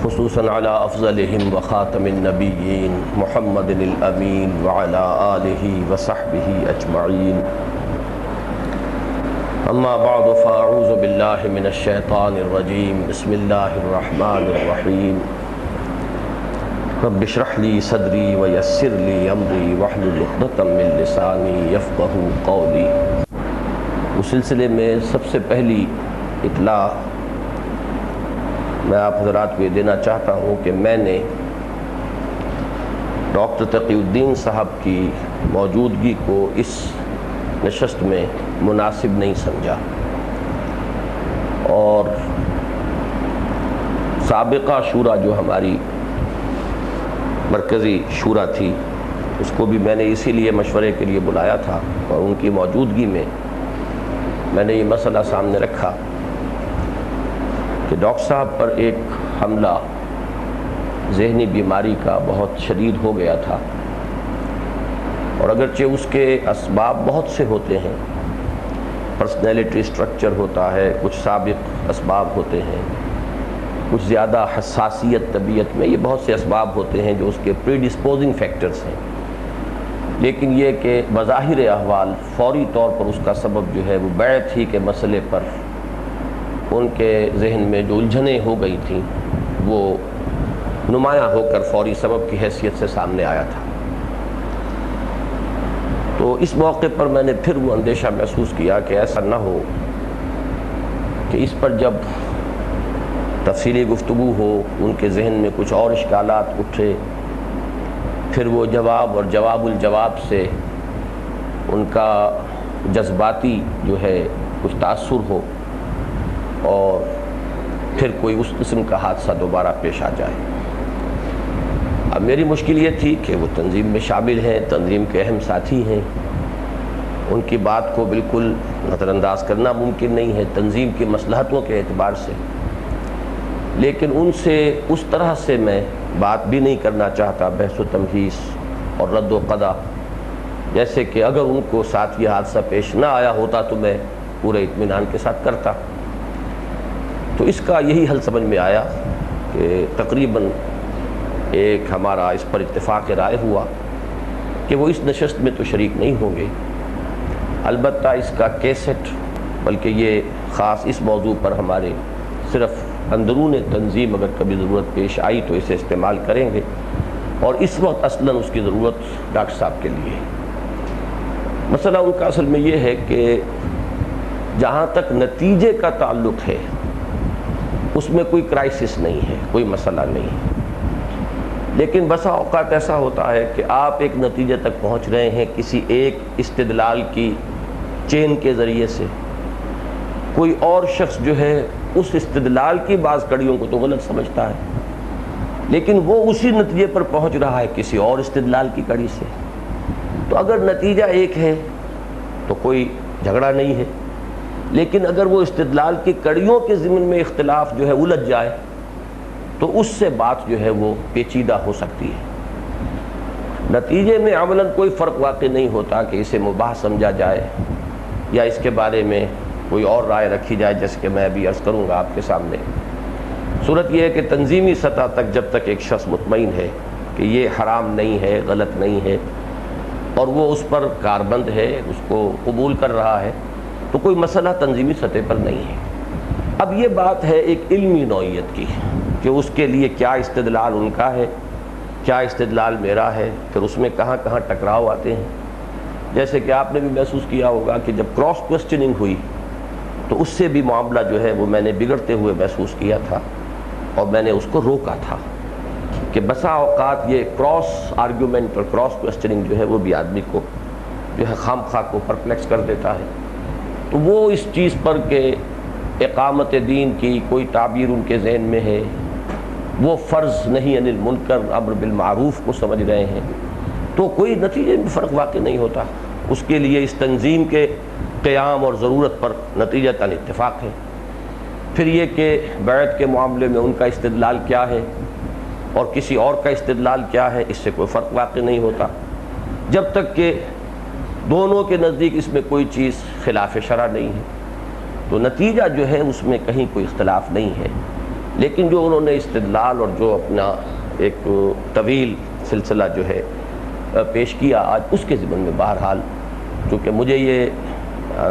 خصوصاً علی افضلہم وخاتم النبیین محمد الامین وعلی آلہ وصحبہ اجمعین اما بعد فاعوذ باللہ من الشیطان الرجیم بسم اللہ الرحمن الرحیم رب اشرح لی صدری ویسر لی امری واحلل عقدۃ من لسانی یفقہوا قولی۔ اس سلسلے میں سب سے پہلی اطلاع میں آپ حضرات کو یہ دینا چاہتا ہوں کہ میں نے ڈاکٹر تقی الدین صاحب کی موجودگی کو اس نشست میں مناسب نہیں سمجھا، اور سابقہ شورا جو ہماری مرکزی شورا تھی اس کو بھی میں نے اسی لیے مشورے کے لیے بلایا تھا، اور ان کی موجودگی میں نے یہ مسئلہ سامنے رکھا کہ ڈاکٹر صاحب پر ایک حملہ ذہنی بیماری کا بہت شدید ہو گیا تھا، اور اگرچہ اس کے اسباب بہت سے ہوتے ہیں، پرسنالٹی سٹرکچر ہوتا ہے، کچھ سابق اسباب ہوتے ہیں، کچھ زیادہ حساسیت طبیعت میں، یہ بہت سے اسباب ہوتے ہیں جو اس کے پری ڈسپوزنگ فیکٹرز ہیں، لیکن یہ کہ بظاہر احوال فوری طور پر اس کا سبب جو ہے وہ بیعت ہی کے مسئلے پر ان کے ذہن میں جو الجھنیں ہو گئی تھیں وہ نمایاں ہو کر فوری سبب کی حیثیت سے سامنے آیا تھا۔ تو اس موقع پر میں نے پھر وہ اندیشہ محسوس کیا کہ ایسا نہ ہو کہ اس پر جب تفصیلی گفتگو ہو ان کے ذہن میں کچھ اور اشکالات اٹھے، پھر وہ جواب اور جواب الجواب سے ان کا جذباتی جو ہے کچھ تاثر ہو، اور پھر کوئی اس قسم کا حادثہ دوبارہ پیش آ جائے۔ اب میری مشکل یہ تھی کہ وہ تنظیم میں شامل ہیں، تنظیم کے اہم ساتھی ہیں، ان کی بات کو بالکل نظر انداز کرنا ممکن نہیں ہے تنظیم کی مصلحتوں کے اعتبار سے، لیکن ان سے اس طرح سے میں بات بھی نہیں کرنا چاہتا، بحث و تمہیس اور رد و قضا، جیسے کہ اگر ان کو ساتھ یہ حادثہ پیش نہ آیا ہوتا تو میں پورے اطمینان کے ساتھ کرتا۔ تو اس کا یہی حل سمجھ میں آیا کہ تقریباً ایک ہمارا اس پر اتفاق رائے ہوا کہ وہ اس نشست میں تو شریک نہیں ہوں گے، البتہ اس کا کیسٹ، بلکہ یہ خاص اس موضوع پر ہمارے صرف اندرون تنظیم اگر کبھی ضرورت پیش آئی تو اسے استعمال کریں گے، اور اس وقت اصلاً اس کی ضرورت ڈاکٹر صاحب کے لیے ہے۔ مسئلہ ان کا اصل میں یہ ہے کہ جہاں تک نتیجے کا تعلق ہے اس میں کوئی کرائسس نہیں ہے، کوئی مسئلہ نہیں ہے، لیکن بسا اوقات ایسا ہوتا ہے کہ آپ ایک نتیجے تک پہنچ رہے ہیں کسی ایک استدلال کی چین کے ذریعے سے، کوئی اور شخص جو ہے اس استدلال کی بعض کڑیوں کو تو غلط سمجھتا ہے، لیکن وہ اسی نتیجے پر پہنچ رہا ہے کسی اور استدلال کی کڑی سے۔ تو اگر نتیجہ ایک ہے تو کوئی جھگڑا نہیں ہے، لیکن اگر وہ استدلال کی کڑیوں کے ضمن میں اختلاف جو ہے الجھ جائے تو اس سے بات جو ہے وہ پیچیدہ ہو سکتی ہے۔ نتیجے میں عملاً کوئی فرق واقع نہیں ہوتا کہ اسے مباح سمجھا جائے یا اس کے بارے میں کوئی اور رائے رکھی جائے، جیسے کہ میں ابھی عرض کروں گا آپ کے سامنے۔ صورت یہ ہے کہ تنظیمی سطح تک جب تک ایک شخص مطمئن ہے کہ یہ حرام نہیں ہے، غلط نہیں ہے، اور وہ اس پر کاربند ہے، اس کو قبول کر رہا ہے، تو کوئی مسئلہ تنظیمی سطح پر نہیں ہے۔ اب یہ بات ہے ایک علمی نوعیت کی کہ اس کے لیے کیا استدلال ان کا ہے، کیا استدلال میرا ہے، پھر اس میں کہاں کہاں ٹکراؤ آتے ہیں۔ جیسے کہ آپ نے بھی محسوس کیا ہوگا کہ جب کراس کوسچننگ ہوئی تو اس سے بھی معاملہ جو ہے وہ میں نے بگڑتے ہوئے محسوس کیا تھا، اور میں نے اس کو روکا تھا کہ بسا اوقات یہ کراس آرگیومنٹ اور کراس کوسچننگ جو ہے وہ بھی آدمی کو جو ہے خام خواہ کو پرپلیکس کر دیتا ہے۔ تو وہ اس چیز پر کہ اقامت دین کی کوئی تعبیر ان کے ذہن میں ہے، وہ فرض نہیں عن المنکر امر بالمعروف کو سمجھ رہے ہیں، تو کوئی نتیجے میں فرق واقع نہیں ہوتا۔ اس کے لیے اس تنظیم کے قیام اور ضرورت پر نتیجتاً اتفاق ہے۔ پھر یہ کہ بیعت کے معاملے میں ان کا استدلال کیا ہے اور کسی اور کا استدلال کیا ہے، اس سے کوئی فرق واقع نہیں ہوتا، جب تک کہ دونوں کے نزدیک اس میں کوئی چیز خلاف شرع نہیں ہے، تو نتیجہ جو ہے اس میں کہیں کوئی اختلاف نہیں ہے۔ لیکن جو انہوں نے استدلال اور جو اپنا ایک طویل سلسلہ جو ہے پیش کیا آج، اس کے ضمن میں بہرحال چونکہ مجھے یہ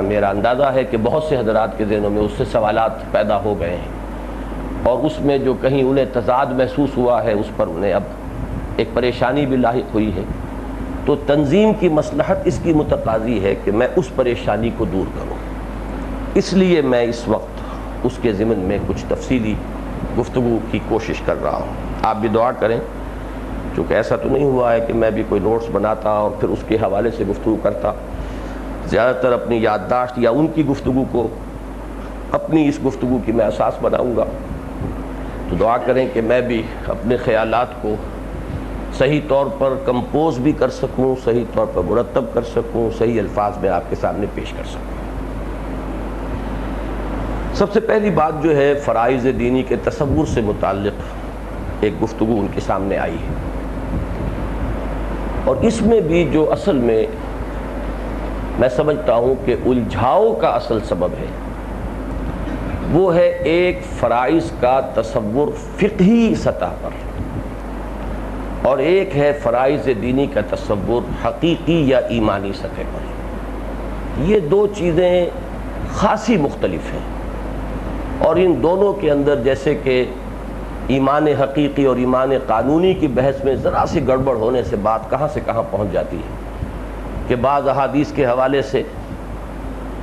میرا اندازہ ہے کہ بہت سے حضرات کے ذہنوں میں اس سے سوالات پیدا ہو گئے ہیں، اور اس میں جو کہیں انہیں تضاد محسوس ہوا ہے، اس پر انہیں اب ایک پریشانی بھی لاحق ہوئی ہے، تو تنظیم کی مصلحت اس کی متقاضی ہے کہ میں اس پریشانی کو دور کروں۔ اس لیے میں اس وقت اس کے ضمن میں کچھ تفصیلی گفتگو کی کوشش کر رہا ہوں۔ آپ بھی دعا کریں، چونکہ ایسا تو نہیں ہوا ہے کہ میں بھی کوئی نوٹس بناتا اور پھر اس کے حوالے سے گفتگو کرتا، زیادہ تر اپنی یادداشت یا ان کی گفتگو کو اپنی اس گفتگو کی میں اساس بناؤں گا۔ تو دعا کریں کہ میں بھی اپنے خیالات کو صحیح طور پر کمپوز بھی کر سکوں، صحیح طور پر مرتب کر سکوں، صحیح الفاظ میں آپ کے سامنے پیش کر سکوں۔ سب سے پہلی بات جو ہے فرائض دینی کے تصور سے متعلق ایک گفتگو ان کے سامنے آئی ہے، اور اس میں بھی جو اصل میں میں سمجھتا ہوں کہ الجھاؤ کا اصل سبب ہے، وہ ہے ایک فرائض کا تصور فقہی سطح پر، اور ایک ہے فرائض دینی کا تصور حقیقی یا ایمانی سطح پر۔ یہ دو چیزیں خاصی مختلف ہیں، اور ان دونوں کے اندر جیسے کہ ایمان حقیقی اور ایمان قانونی کی بحث میں ذرا سی گڑبڑ ہونے سے بات کہاں سے کہاں پہنچ جاتی ہے کہ بعض احادیث کے حوالے سے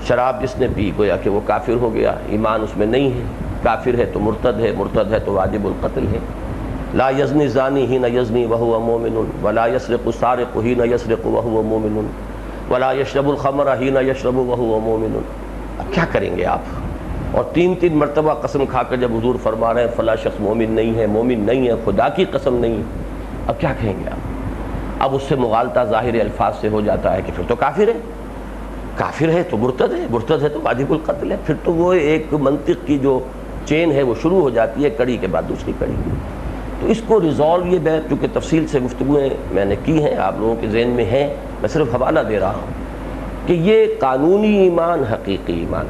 شراب جس نے پی گویا کہ وہ کافر ہو گیا، ایمان اس میں نہیں ہے، کافر ہے تو مرتد ہے، مرتد ہے تو واجب القتل ہے۔ لا یزنی زانی حین یزنی وہو مومن ولا یسرق السارق حین یسرق وہو مومن ولا یشرب الخمر حین یشرب وہو مومن۔ اب کیا کریں گے آپ؟ اور تین مرتبہ قسم کھا کر جب حضور فرما رہے ہیں فلاں شخص مومن نہیں ہے، مومن نہیں ہے، خدا کی قسم نہیں ہے، اب کیا کہیں گے آپ؟ اب اس سے مغالطہ ظاہر الفاظ سے ہو جاتا ہے کہ پھر تو کافر ہے، کافر ہے تو مرتد ہے، مرتد ہے تو واجب القتل ہے۔ پھر تو وہ ایک منطق کی جو چین ہے وہ شروع ہو جاتی ہے، کڑی کے بعد دوسری کڑی۔ تو اس کو ریزالو یہ بات چونکہ تفصیل سے گفتگویں میں نے کی ہیں، آپ لوگوں کے ذہن میں ہیں، میں صرف حوالہ دے رہا ہوں کہ یہ قانونی ایمان حقیقی ایمان،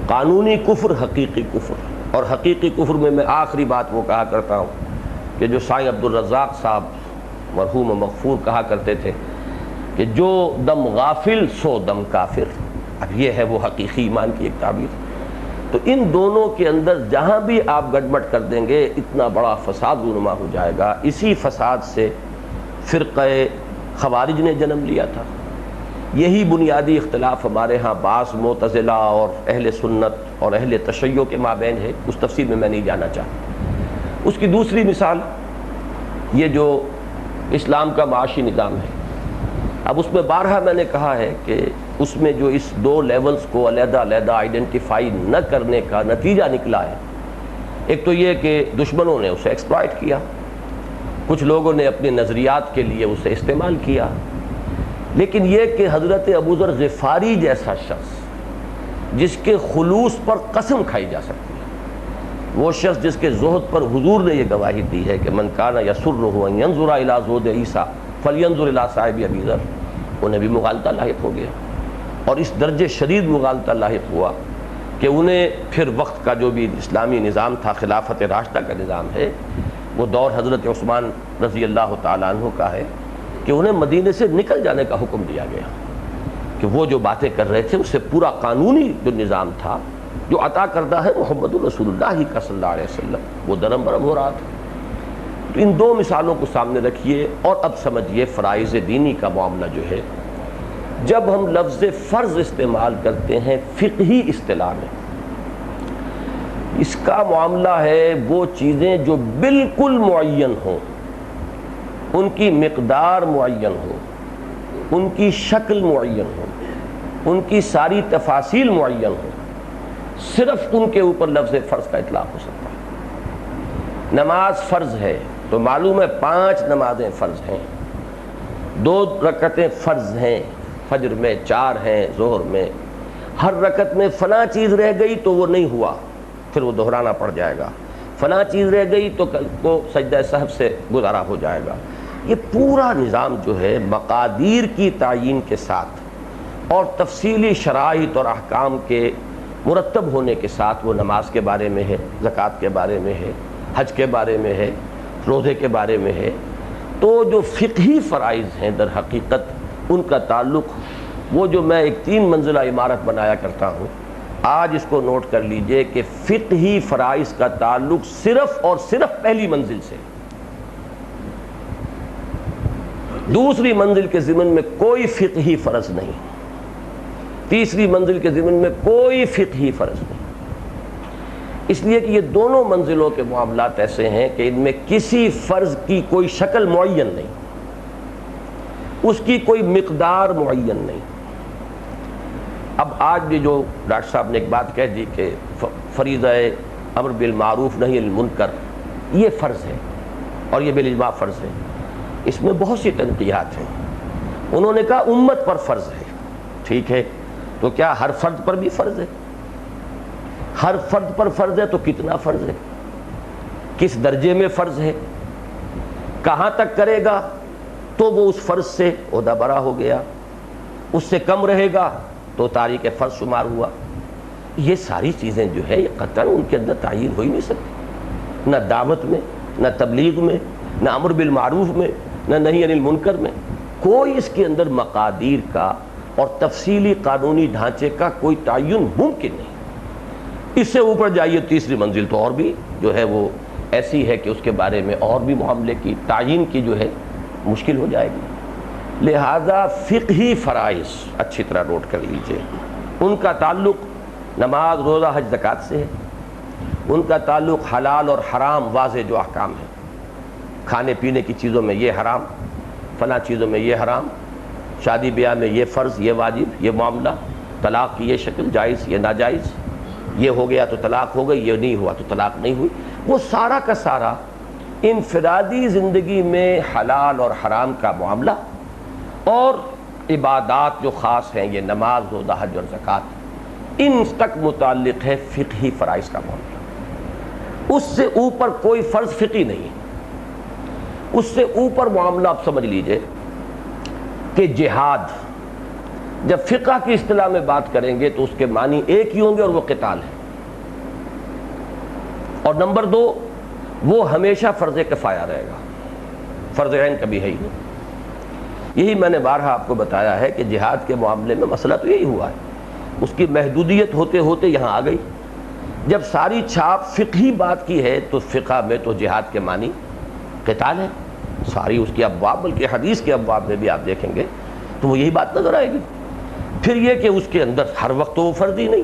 قانونی کفر حقیقی کفر، اور حقیقی کفر میں آخری بات وہ کہا کرتا ہوں کہ جو سائیں عبدالرزاق صاحب مرحوم و مغفور کہا کرتے تھے کہ جو دم غافل سو دم کافر، اب یہ ہے وہ حقیقی ایمان کی ایک تعبیر۔ تو ان دونوں کے اندر جہاں بھی آپ گڑبڑ کر دیں گے اتنا بڑا فساد رونما ہو جائے گا۔ اسی فساد سے فرقہ خوارج نے جنم لیا تھا۔ یہی بنیادی اختلاف ہمارے ہاں بعض معتزلہ اور اہل سنت اور اہل تشیع کے مابین ہے، اس تفصیل میں نہیں جانا چاہتا۔ اس کی دوسری مثال یہ جو اسلام کا معاشی نظام ہے، اب اس میں بارہا میں نے کہا ہے کہ اس میں جو اس دو لیولز کو علیحدہ علیحدہ آئیڈینٹیفائی نہ کرنے کا نتیجہ نکلا ہے، ایک تو یہ کہ دشمنوں نے اسے ایکسپلائٹ کیا، کچھ لوگوں نے اپنے نظریات کے لیے اسے استعمال کیا، لیکن یہ کہ حضرت ابوذر غفاری جیسا شخص جس کے خلوص پر قسم کھائی جا سکتی ہے، وہ شخص جس کے زہد پر حضور نے یہ گواہی دی ہے کہ من کان یسرہ ان ینظر الی زہد عیسیٰ فلینظر الی صاحب ابی ذر، انہیں بھی مغالطہ لاحق ہو گیا، اور اس درجے شدید مغالطہ لاحق ہوا کہ انہیں پھر وقت کا جو بھی اسلامی نظام تھا، خلافت راشدہ کا نظام ہے، وہ دور حضرت عثمان رضی اللہ تعالیٰ عنہ کا ہے کہ انہیں مدینے سے نکل جانے کا حکم دیا گیا کہ وہ جو باتیں کر رہے تھے اس سے پورا قانونی جو نظام تھا جو عطا کردہ ہے محمد رسول اللہ کا صلی اللہ علیہ وسلم، وہ درم برم ہو رہا تھا۔ تو ان دو مثالوں کو سامنے رکھیے اور اب سمجھیے فرائض دینی کا معاملہ جو ہے، جب ہم لفظ فرض استعمال کرتے ہیں فقہی اصطلاح میں، اس کا معاملہ ہے وہ چیزیں جو بالکل معین ہوں، ان کی مقدار معین ہو، ان کی شکل معین ہو، ان کی ساری تفاصیل معین ہو، صرف ان کے اوپر لفظ فرض کا اطلاق ہو سکتا ہے۔ نماز فرض ہے تو معلوم ہے 5 نمازیں فرض ہیں، 2 رکعتیں فرض ہیں، فجر میں 4 ہیں، ظہر میں، ہر رکعت میں فلاں چیز رہ گئی تو وہ نہیں ہوا، پھر وہ دہرانا پڑ جائے گا، فلاں چیز رہ گئی تو کل کو سجدہ سہو سے گزارا ہو جائے گا۔ یہ پورا نظام جو ہے مقادیر کی تعیین کے ساتھ اور تفصیلی شرائط اور احکام کے مرتب ہونے کے ساتھ وہ نماز کے بارے میں ہے، زکوٰۃ کے بارے میں ہے، حج کے بارے میں ہے، روزے کے بارے میں ہے۔ تو جو فقہی فرائض ہیں در حقیقت ان کا تعلق، وہ جو میں ایک 3 منزلہ عمارت بنایا کرتا ہوں، آج اس کو نوٹ کر لیجئے کہ فقہی فرائض کا تعلق صرف اور صرف پہلی منزل سے، دوسری منزل کے ضمن میں کوئی فقہی فرض نہیں، تیسری منزل کے ضمن میں کوئی فقہی فرض نہیں، اس لیے کہ یہ دونوں منزلوں کے معاملات ایسے ہیں کہ ان میں کسی فرض کی کوئی شکل معین نہیں، اس کی کوئی مقدار معین نہیں۔ اب آج بھی جو ڈاکٹر صاحب نے ایک بات کہہ دی کہ فریضہ امر بالمعروف نہی عن المنکر یہ فرض ہے اور یہ بالاجماع فرض ہے، اس میں بہت سی تنقیحات ہیں۔ انہوں نے کہا امت پر فرض ہے، ٹھیک ہے، تو کیا ہر فرد پر بھی فرض ہے؟ ہر فرد پر فرض ہے تو کتنا فرض ہے، کس درجے میں فرض ہے، کہاں تک کرے گا تو وہ اس فرض سے عہدہ برا ہو گیا، اس سے کم رہے گا تو تاریک فرض شمار ہوا۔ یہ ساری چیزیں جو ہے یہ قطعاً ان کے اندر تعین ہو ہی نہیں سکتی، نہ دعوت میں، نہ تبلیغ میں، نہ امر بالمعروف میں، نہ نہی عن المنکر میں، کوئی اس کے اندر مقادیر کا اور تفصیلی قانونی ڈھانچے کا کوئی تعین ممکن نہیں۔ اس سے اوپر جائیے تیسری منزل تو اور بھی جو ہے وہ ایسی ہے کہ اس کے بارے میں اور بھی معاملے کی تعین کی جو ہے مشکل ہو جائے گی۔ لہذا فقہی فرائض اچھی طرح نوٹ کر لیجئے، ان کا تعلق نماز، روزہ، حج، زکوٰۃ سے ہے، ان کا تعلق حلال اور حرام واضح جو احکام ہیں، کھانے پینے کی چیزوں میں یہ حرام، فلاں چیزوں میں یہ حرام، شادی بیاہ میں یہ فرض، یہ واجب، یہ معاملہ، طلاق کی یہ شکل، جائز یہ ناجائز، یہ ہو گیا تو طلاق ہو گئی، یہ نہیں ہوا تو طلاق نہیں ہوئی، وہ سارا کا سارا انفرادی زندگی میں حلال اور حرام کا معاملہ، اور عبادات جو خاص ہیں یہ نماز، روزہ، حج اور زکوٰۃ، ان تک متعلق ہے فقہی فرائض کا معاملہ۔ اس سے اوپر کوئی فرض فقہی نہیں ہے۔ اس سے اوپر معاملہ آپ سمجھ لیجئے کہ جہاد، جب فقہ کی اصطلاح میں بات کریں گے تو اس کے معنی ایک ہی ہوں گے اور وہ قتال ہے، اور نمبر 2 وہ ہمیشہ فرض کفایہ رہے گا، فرض عین کبھی ہے ہی نہیں۔ یہی میں نے بارہا آپ کو بتایا ہے کہ جہاد کے معاملے میں مسئلہ تو یہی ہوا ہے، اس کی محدودیت ہوتے ہوتے یہاں آ گئی۔ جب ساری چھاپ فقہی بات کی ہے تو فقہ میں تو جہاد کے معنی قتال ہے، ساری اس کی ابواب، بلکہ حدیث کے ابواب میں بھی آپ دیکھیں گے تو وہ یہی بات نظر آئے گی۔ پھر یہ کہ اس کے اندر ہر وقت تو وہ فرض ہی نہیں،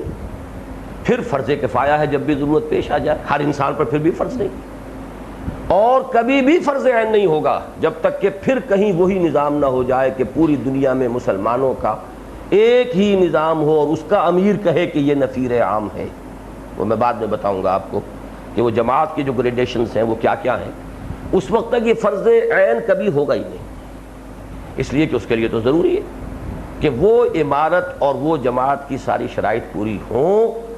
پھر فرض کفایہ ہے جب بھی ضرورت پیش آ جائے، ہر انسان پر پھر بھی فرض نہیں، اور کبھی بھی فرض عین نہیں ہوگا جب تک کہ پھر کہیں وہی نظام نہ ہو جائے کہ پوری دنیا میں مسلمانوں کا ایک ہی نظام ہو اور اس کا امیر کہے کہ یہ نفیر عام ہے۔ وہ میں بعد میں بتاؤں گا آپ کو کہ وہ جماعت کی جو گریڈیشنز ہیں وہ کیا کیا ہیں۔ اس وقت تک یہ فرض عین کبھی ہوگا ہی نہیں، اس لیے کہ اس کے لیے تو ضروری ہے کہ وہ عمارت اور وہ جماعت کی ساری شرائط پوری ہوں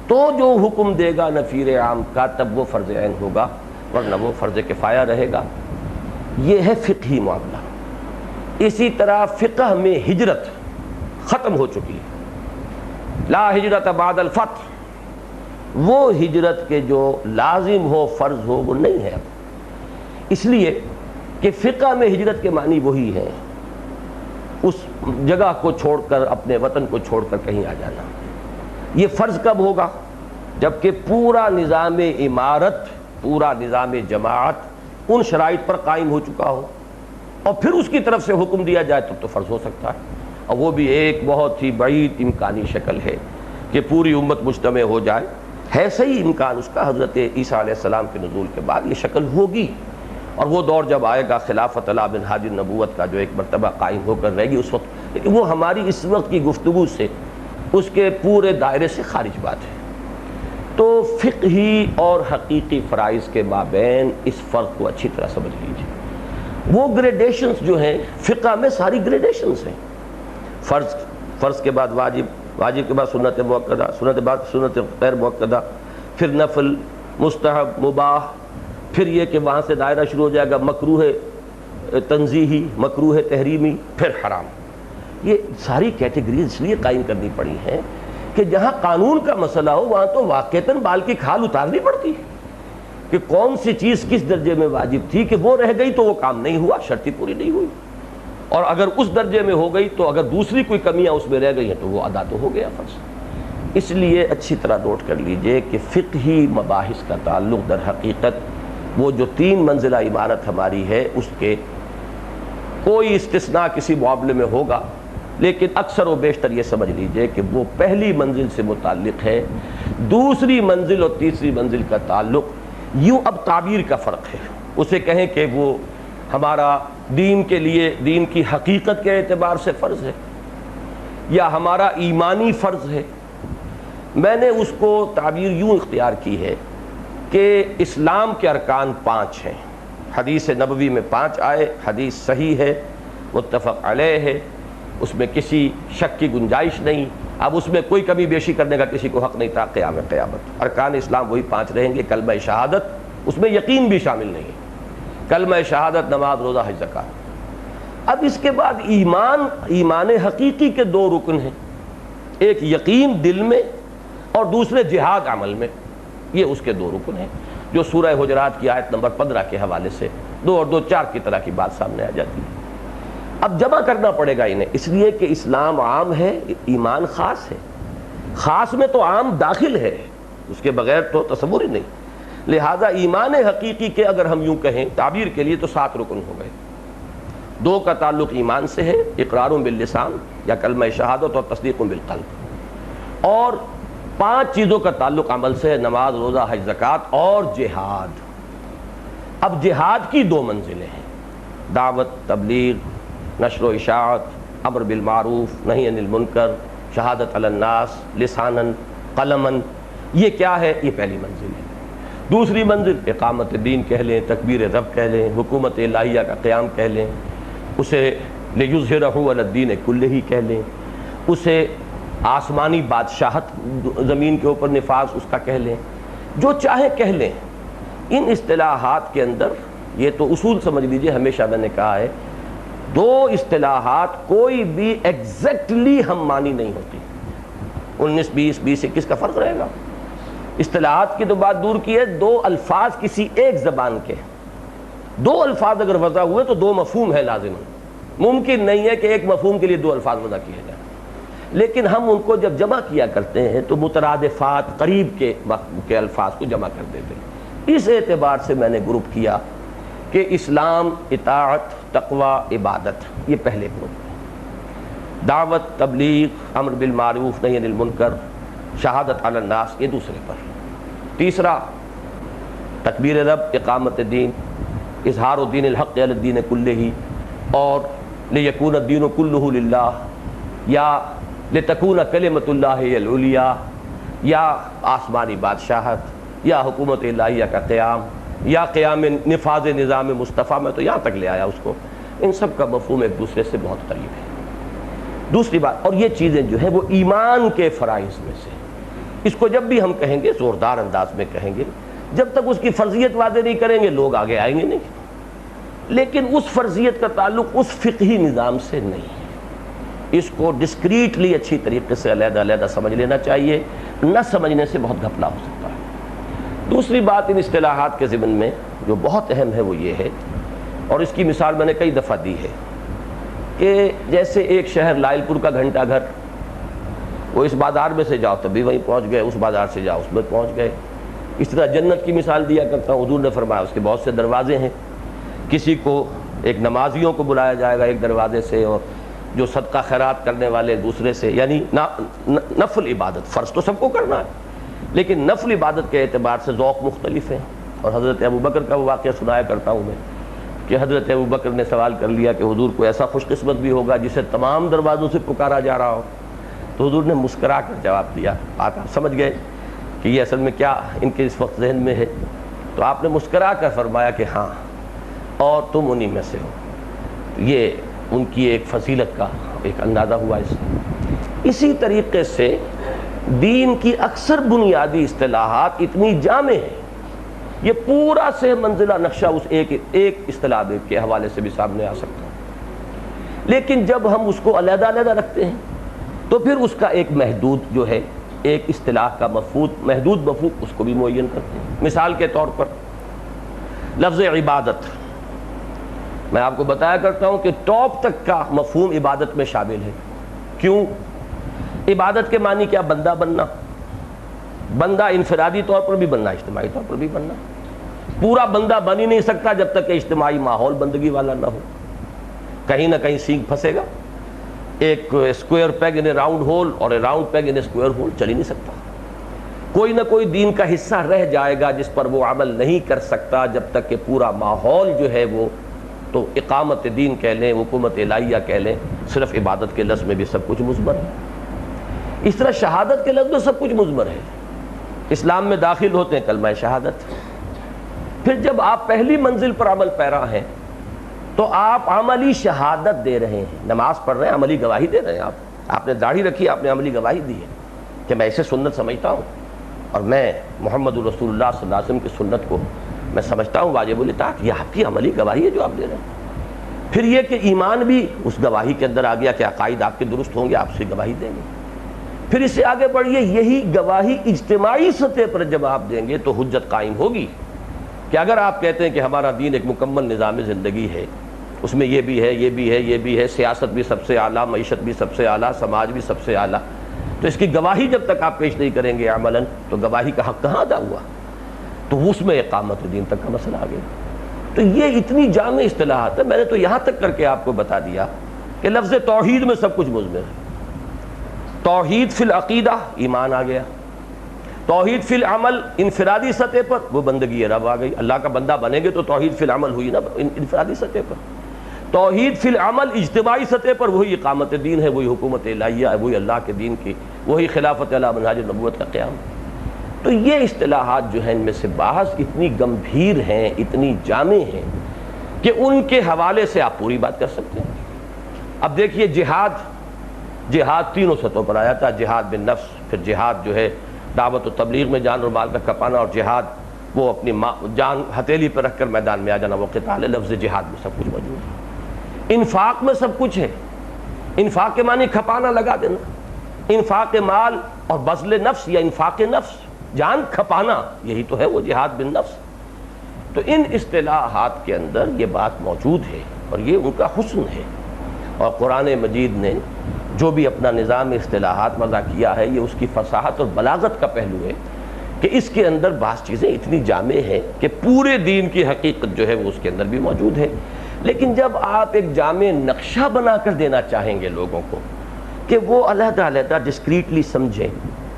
تو جو حکم دے گا نفیر عام کا تب وہ فرض عین ہوگا، ورنہ وہ فرض کفایہ رہے گا۔ یہ ہے فقہی معاملہ۔ اسی طرح فقہ میں ہجرت ختم ہو چکی ہے، لا ہجرت بعد الفتح، وہ ہجرت کے جو لازم ہو، فرض ہو، وہ نہیں ہے اب، اس لیے کہ فقہ میں ہجرت کے معنی وہی ہے، اس جگہ کو چھوڑ کر، اپنے وطن کو چھوڑ کر کہیں آ جانا۔ یہ فرض کب ہوگا؟ جبکہ پورا نظام عمارت، پورا نظام جماعت ان شرائط پر قائم ہو چکا ہو، اور پھر اس کی طرف سے حکم دیا جائے تب تو فرض ہو سکتا ہے، اور وہ بھی ایک بہت ہی بعید امکانی شکل ہے کہ پوری امت مجتمع ہو جائے۔ ہے صحیح امکان اس کا، حضرت عیسیٰ علیہ السلام کے نزول کے بعد یہ شکل ہوگی، اور وہ دور جب آئے گا خلافت علی بن حاج النبوت کا جو ایک مرتبہ قائم ہو کر رہے گی اس وقت، لیکن وہ ہماری اس وقت کی گفتگو سے اس کے پورے دائرے سے خارج بات ہے۔ تو فقہی اور حقیقی فرائض کے مابین اس فرق کو اچھی طرح سمجھ لیجیے۔ وہ گریڈیشنز جو ہیں فقہ میں، ساری گریڈیشنز ہیں، فرض کے بعد واجب، واجب کے بعد سنت مؤکدہ، سنت کے بعد سنت غیر مؤکدہ، پھر نفل، مستحب، مباح، پھر یہ کہ وہاں سے دائرہ شروع ہو جائے گا مکروہ تنزیہی، مکروہ تحریمی، پھر حرام۔ یہ ساری کیٹیگریز اس لیے قائم کرنی پڑی ہیں کہ جہاں قانون کا مسئلہ ہو وہاں تو واقعتاً بال کی کھال اتارنی پڑتی ہے کہ کون سی چیز کس درجے میں واجب تھی کہ وہ رہ گئی تو وہ کام نہیں ہوا، شرط پوری نہیں ہوئی، اور اگر اس درجے میں ہو گئی تو اگر دوسری کوئی کمیاں اس میں رہ گئی ہیں تو وہ ادا تو ہو گیا فرض۔ اس لیے اچھی طرح نوٹ کر لیجئے کہ فقہی مباحث کا تعلق در حقیقت وہ جو 3 منزلہ عمارت ہماری ہے اس کے کوئی استثناء کسی معاملے میں ہوگا، لیکن اکثر و بیشتر یہ سمجھ لیجئے کہ وہ پہلی منزل سے متعلق ہے۔ دوسری منزل اور تیسری منزل کا تعلق یوں اب تعبیر کا فرق ہے، اسے کہیں کہ وہ ہمارا دین کے لیے دین کی حقیقت کے اعتبار سے فرض ہے یا ہمارا ایمانی فرض ہے۔ میں نے اس کو تعبیر یوں اختیار کی ہے کہ اسلام کے ارکان 5 ہیں، حدیث نبوی میں 5 آئے، حدیث صحیح ہے، متفق علیہ ہے، اس میں کسی شک کی گنجائش نہیں، اب اس میں کوئی کمی بیشی کرنے کا کسی کو حق نہیں تھا قیام قیامت۔ ارکان اسلام وہی 5 رہیں گے، کلمہ شہادت، اس میں یقین بھی شامل نہیں ہے، کلمہ شہادت، نماز، روزہ، حج، زکوٰۃ۔ اب اس کے بعد ایمان حقیقی کے 2 رکن ہیں، ایک یقین دل میں اور دوسرے جہاد عمل میں، یہ اس کے 2 رکن ہیں جو سورہ حجرات کی آیت نمبر 15 کے حوالے سے 2 اور 2 4 کی طرح کی بات سامنے آ جاتی ہے۔ اب جمع کرنا پڑے گا انہیں، اس لیے کہ اسلام عام ہے، ایمان خاص ہے، خاص میں تو عام داخل ہے، اس کے بغیر تو تصور ہی نہیں، لہذا ایمان حقیقی کے اگر ہم یوں کہیں تعبیر کے لیے تو 7 رکن ہو گئے۔ 2 کا تعلق ایمان سے ہے، اقرار باللسان یا کلمہ شہادت اور تصدیق بالقلب، اور 5 چیزوں کا تعلق عمل سے ہے، نماز، روزہ، حج، زکوٰۃ اور جہاد۔ اب جہاد کی 2 منزلیں ہیں، دعوت، تبلیغ، نشر و اشاعت، امر بالمعروف، نہی عن المنکر، شہادت علی الناس، لساناً، قلماً، یہ کیا ہے؟ یہ پہلی منزل ہے۔ دوسری منزل اقامت دین کہہ لیں، تکبیر رب کہہ لیں، حکومت الہیہ کا قیام کہہ لیں، اسے لیظہرہ علی الدین کلہ کہہ لیں، اسے آسمانی بادشاہت زمین کے اوپر نفاذ اس کا کہہ لیں، جو چاہے کہہ لیں۔ ان اصطلاحات کے اندر یہ تو اصول سمجھ لیجئے، ہمیشہ میں نے کہا ہے 2 اصطلاحات کوئی بھی ایگزیکٹلی ہم معنی نہیں ہوتی، 19 20 20 21 کا فرق رہے گا۔ اصطلاحات کی تو بات دور کی ہے، 2 الفاظ کسی ایک زبان کے، 2 الفاظ اگر وضع ہوئے تو 2 مفہوم ہے لازماً، ممکن نہیں ہے کہ ایک مفہوم کے لیے 2 الفاظ وضع کیے جائیں، لیکن ہم ان کو جب جمع کیا کرتے ہیں تو مترادفات قریب کے الفاظ کو جمع کر دیتے ہیں۔ اس اعتبار سے میں نے گروپ کیا کہ اسلام، اطاعت، تقوی، عبادت، یہ پہلے گروپ ہے، دعوت، تبلیغ، امر بالمعروف، نہی عن المنکر، شہادت علی الناس، یہ دوسرے پر۔ تیسرا تکبیر رب، اقامت دین، اظہار الدین الحق علی الدین کلہ، اور لیکون الدین کلہ للہ، یا لتکون کلمۃ اللہ ہی العلیٰ، یا آسمانی بادشاہت، یا حکومت الہیہ کا قیام، یا قیام نفاذ نظام مصطفیٰ، میں تو یہاں تک لے آیا اس کو۔ ان سب کا مفہوم ایک دوسرے سے بہت قریب ہے۔ دوسری بات، اور یہ چیزیں جو ہیں وہ ایمان کے فرائض میں سے، اس کو جب بھی ہم کہیں گے زوردار انداز میں کہیں گے، جب تک اس کی فرضیت واضح نہیں کریں گے لوگ آگے آئیں گے نہیں، لیکن اس فرضیت کا تعلق اس فقہی نظام سے نہیں ہے، اس کو ڈسکریٹلی اچھی طریقے سے علیحدہ علیحدہ سمجھ لینا چاہیے، نہ سمجھنے سے بہت گھپلا ہو سکتا ہے۔ دوسری بات ان اصطلاحات کے ضمن میں جو بہت اہم ہے وہ یہ ہے، اور اس کی مثال میں نے کئی دفعہ دی ہے، کہ جیسے ایک شہر لائل پور کا گھنٹہ گھر، وہ اس بازار میں سے جاؤ تب بھی وہیں پہنچ گئے، اس بازار سے جاؤ اس میں پہنچ گئے۔ اس طرح جنت کی مثال دیا کرتا ہوں، حضور نے فرمایا اس کے بہت سے دروازے ہیں، کسی کو ایک نمازیوں کو بلایا جائے گا ایک دروازے سے، اور جو صدقہ خیرات کرنے والے دوسرے سے، یعنی نفل عبادت، فرض تو سب کو کرنا ہے لیکن نفل عبادت کے اعتبار سے ذوق مختلف ہیں۔ اور حضرت ابوبکر کا وہ واقعہ سنایا کرتا ہوں میں کہ حضرت ابوبکر نے سوال کر لیا کہ حضور کو ایسا خوش قسمت بھی ہوگا جسے تمام دروازوں سے پکارا جا رہا ہو، تو حضور نے مسکرا کر جواب دیا، آپ سمجھ گئے کہ یہ اصل میں کیا ان کے اس وقت ذہن میں ہے، تو آپ نے مسکرا کر فرمایا کہ ہاں اور تم انہی میں سے ہو۔ یہ ان کی ایک فضیلت کا ایک اندازہ ہوا اس سے۔ اسی طریقے سے دین کی اکثر بنیادی اصطلاحات اتنی جامع ہیں، یہ پورا سے منزلہ نقشہ اس ایک اصطلاح کے حوالے سے بھی سامنے آ سکتا ہے، لیکن جب ہم اس کو علیحدہ علیحدہ رکھتے ہیں تو پھر اس کا ایک محدود جو ہے ایک اصطلاح کا محدود مفہوم اس کو بھی معین کرتے ہیں۔ مثال کے طور پر لفظ عبادت، میں آپ کو بتایا کرتا ہوں کہ ٹاپ تک کا مفہوم عبادت میں شامل ہے۔ کیوں؟ عبادت کے معنی کیا؟ بندہ بننا، بندہ انفرادی طور پر بھی بننا، اجتماعی طور پر بھی بننا۔ پورا بندہ بن ہی نہیں سکتا جب تک کہ اجتماعی ماحول بندگی والا نہ ہو، کہیں نہ کہیں سینگ پھنسے گا۔ ایک square peg in a round hole اور a round peg in a square hole چل ہی نہیں سکتا۔ کوئی نہ کوئی دین کا حصہ رہ جائے گا جس پر وہ عمل نہیں کر سکتا جب تک کہ پورا ماحول جو ہے وہ تو اقامت دین کہہ لیں، حکومت الہیہ کہہ لیں، صرف عبادت کے لفظ میں بھی سب کچھ مضمر ہے۔ اس طرح شہادت کے لفظ میں سب کچھ مضمر ہے۔ اسلام میں داخل ہوتے ہیں کلمہ شہادت، پھر جب آپ پہلی منزل پر عمل پیرا ہیں تو آپ عملی شہادت دے رہے ہیں، نماز پڑھ رہے ہیں، عملی گواہی دے رہے ہیں۔ آپ نے داڑھی رکھی، آپ نے عملی گواہی دی ہے کہ میں اسے سنت سمجھتا ہوں اور میں محمد رسول اللہ صلی اللہ علیہ وسلم کی سنت کو میں سمجھتا ہوں واجب الاطاعت۔ یہ آپ کی عملی گواہی ہے جو آپ دے رہے ہیں۔ پھر یہ کہ ایمان بھی اس گواہی کے اندر آ گیا کہ عقائد آپ کے درست ہوں گے، آپ سے گواہی دیں گے۔ پھر اس سے آگے بڑھیے، یہی گواہی اجتماعی سطح پر جب آپ دیں گے تو حجت قائم ہوگی کہ اگر آپ کہتے ہیں کہ ہمارا دین ایک مکمل نظام زندگی ہے، اس میں یہ بھی ہے، یہ بھی ہے، یہ بھی ہے، سیاست بھی سب سے اعلیٰ، معیشت بھی سب سے اعلیٰ، سماج بھی سب سے اعلیٰ، تو اس کی گواہی جب تک آپ پیش نہیں کریں گے عملاً تو گواہی کا حق کہاں ادا ہوا؟ تو اس میں اقامت دین تک کا مسئلہ آ گیا۔ تو یہ اتنی جامع اصطلاحات ہے، میں نے تو یہاں تک کر کے آپ کو بتا دیا کہ لفظ توحید میں سب کچھ مضمر ہے۔ توحید فی العقیدہ ایمان آ گیا، توحید فی العمل انفرادی سطح پر وہ بندگی رب آ گئی، اللہ کا بندہ بنیں گے تو توحید فی العمل ہوئی نا انفرادی سطح پر۔ توحید فی العمل اجتماعی سطح پر وہی اقامت دین ہے، وہی حکومت الہیہ ہے، وہی اللہ کے دین کی، وہی خلافت علی منہاج نبوت کا قیام۔ تو یہ اصطلاحات جو ہیں ان میں سے بعض اتنی گمبھیر ہیں، اتنی جامع ہیں کہ ان کے حوالے سے آپ پوری بات کر سکتے ہیں۔ اب دیکھیے جہاد تینوں سطحوں پر آیا تھا، جہاد بالنفس، پھر جہاد جو ہے دعوت و تبلیغ میں جان اور مال کا کھپانا، اور جہاد وہ اپنی جان ہتھیلی پر رکھ کر میدان میں آ جانا، وہ قتال ہے۔ لفظ جہاد میں سب کچھ موجود ہے۔ انفاق میں سب کچھ ہے، انفاق کے معنی کھپانا، لگا دینا، انفاق مال اور بذل نفس یا انفاق نفس، جان کھپانا، یہی تو ہے وہ جہاد بالنفس۔ تو ان اصطلاحات کے اندر یہ بات موجود ہے اور یہ ان کا حسن ہے، اور قرآن مجید نے جو بھی اپنا نظام اصطلاحات وضع کیا ہے یہ اس کی فصاحت اور بلاغت کا پہلو ہے کہ اس کے اندر بعض چیزیں اتنی جامع ہیں کہ پورے دین کی حقیقت جو ہے وہ اس کے اندر بھی موجود ہے۔ لیکن جب آپ ایک جامع نقشہ بنا کر دینا چاہیں گے لوگوں کو کہ وہ علیحدہ علیحدہ ڈسکریٹلی سمجھیں،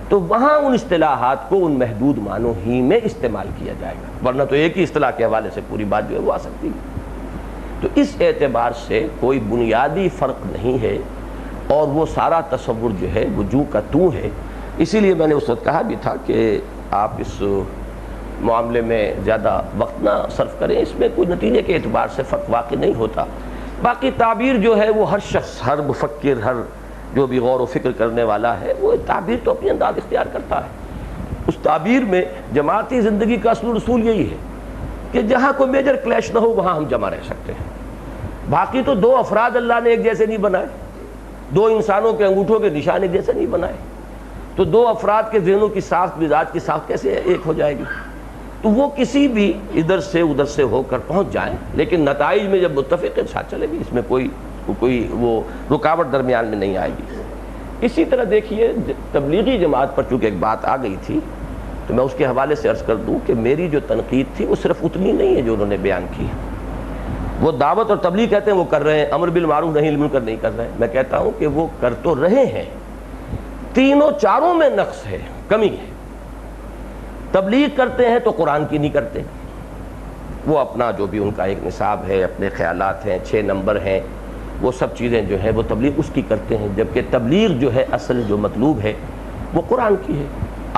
تو وہاں ان اصطلاحات کو ان محدود معنوں ہی میں استعمال کیا جائے گا، ورنہ تو ایک ہی اصطلاح کے حوالے سے پوری بات جو ہے وہ آ سکتی ہے۔ تو اس اعتبار سے کوئی بنیادی فرق نہیں ہے، اور وہ سارا تصور جو ہے وہ جو کا تو ہے۔ اسی لیے میں نے اس وقت کہا بھی تھا کہ آپ اس معاملے میں زیادہ وقت نہ صرف کریں، اس میں کوئی نتیجے کے اعتبار سے فرق واقع نہیں ہوتا۔ باقی تعبیر جو ہے وہ ہر شخص، ہر مفکر، ہر جو بھی غور و فکر کرنے والا ہے وہ تعبیر تو اپنی انداز اختیار کرتا ہے۔ اس تعبیر میں جماعتی زندگی کا اصل رسول یہی ہے کہ جہاں کوئی میجر کلیش نہ ہو وہاں ہم جمع رہ سکتے ہیں۔ باقی تو دو افراد اللہ نے ایک جیسے نہیں بنائے، دو انسانوں کے انگوٹھوں کے نشان ایک جیسے نہیں بنائے، تو دو افراد کے ذہنوں کی ساخت، مزاج کی ساخت کیسے ایک ہو جائے گی؟ تو وہ کسی بھی ادھر سے ادھر سے ہو کر پہنچ جائیں، لیکن نتائج میں جب متفق ہیں ساتھ چلے گی، اس میں کوئی وہ رکاوٹ درمیان میں نہیں آئے گی۔ اسی طرح دیکھیے تبلیغی جماعت پر چونکہ ایک بات آ گئی تھی تو میں اس کے حوالے سے عرض کر دوں کہ میری جو تنقید تھی وہ صرف اتنی نہیں ہے جو انہوں نے بیان کی۔ وہ دعوت اور تبلیغ کہتے ہیں وہ کر رہے ہیں، امر بالمعروف نہی عن المنکر نہیں کر رہے ہیں، میں کہتا ہوں کہ وہ کر تو رہے ہیں، تینوں چاروں میں نقص ہے، کمی ہے۔ تبلیغ کرتے ہیں تو قرآن کی نہیں کرتے، وہ اپنا جو بھی ان کا ایک نصاب ہے، اپنے خیالات ہیں، 6 نمبر ہیں، وہ سب چیزیں جو ہیں وہ تبلیغ اس کی کرتے ہیں، جبکہ تبلیغ جو ہے اصل جو مطلوب ہے وہ قرآن کی ہے۔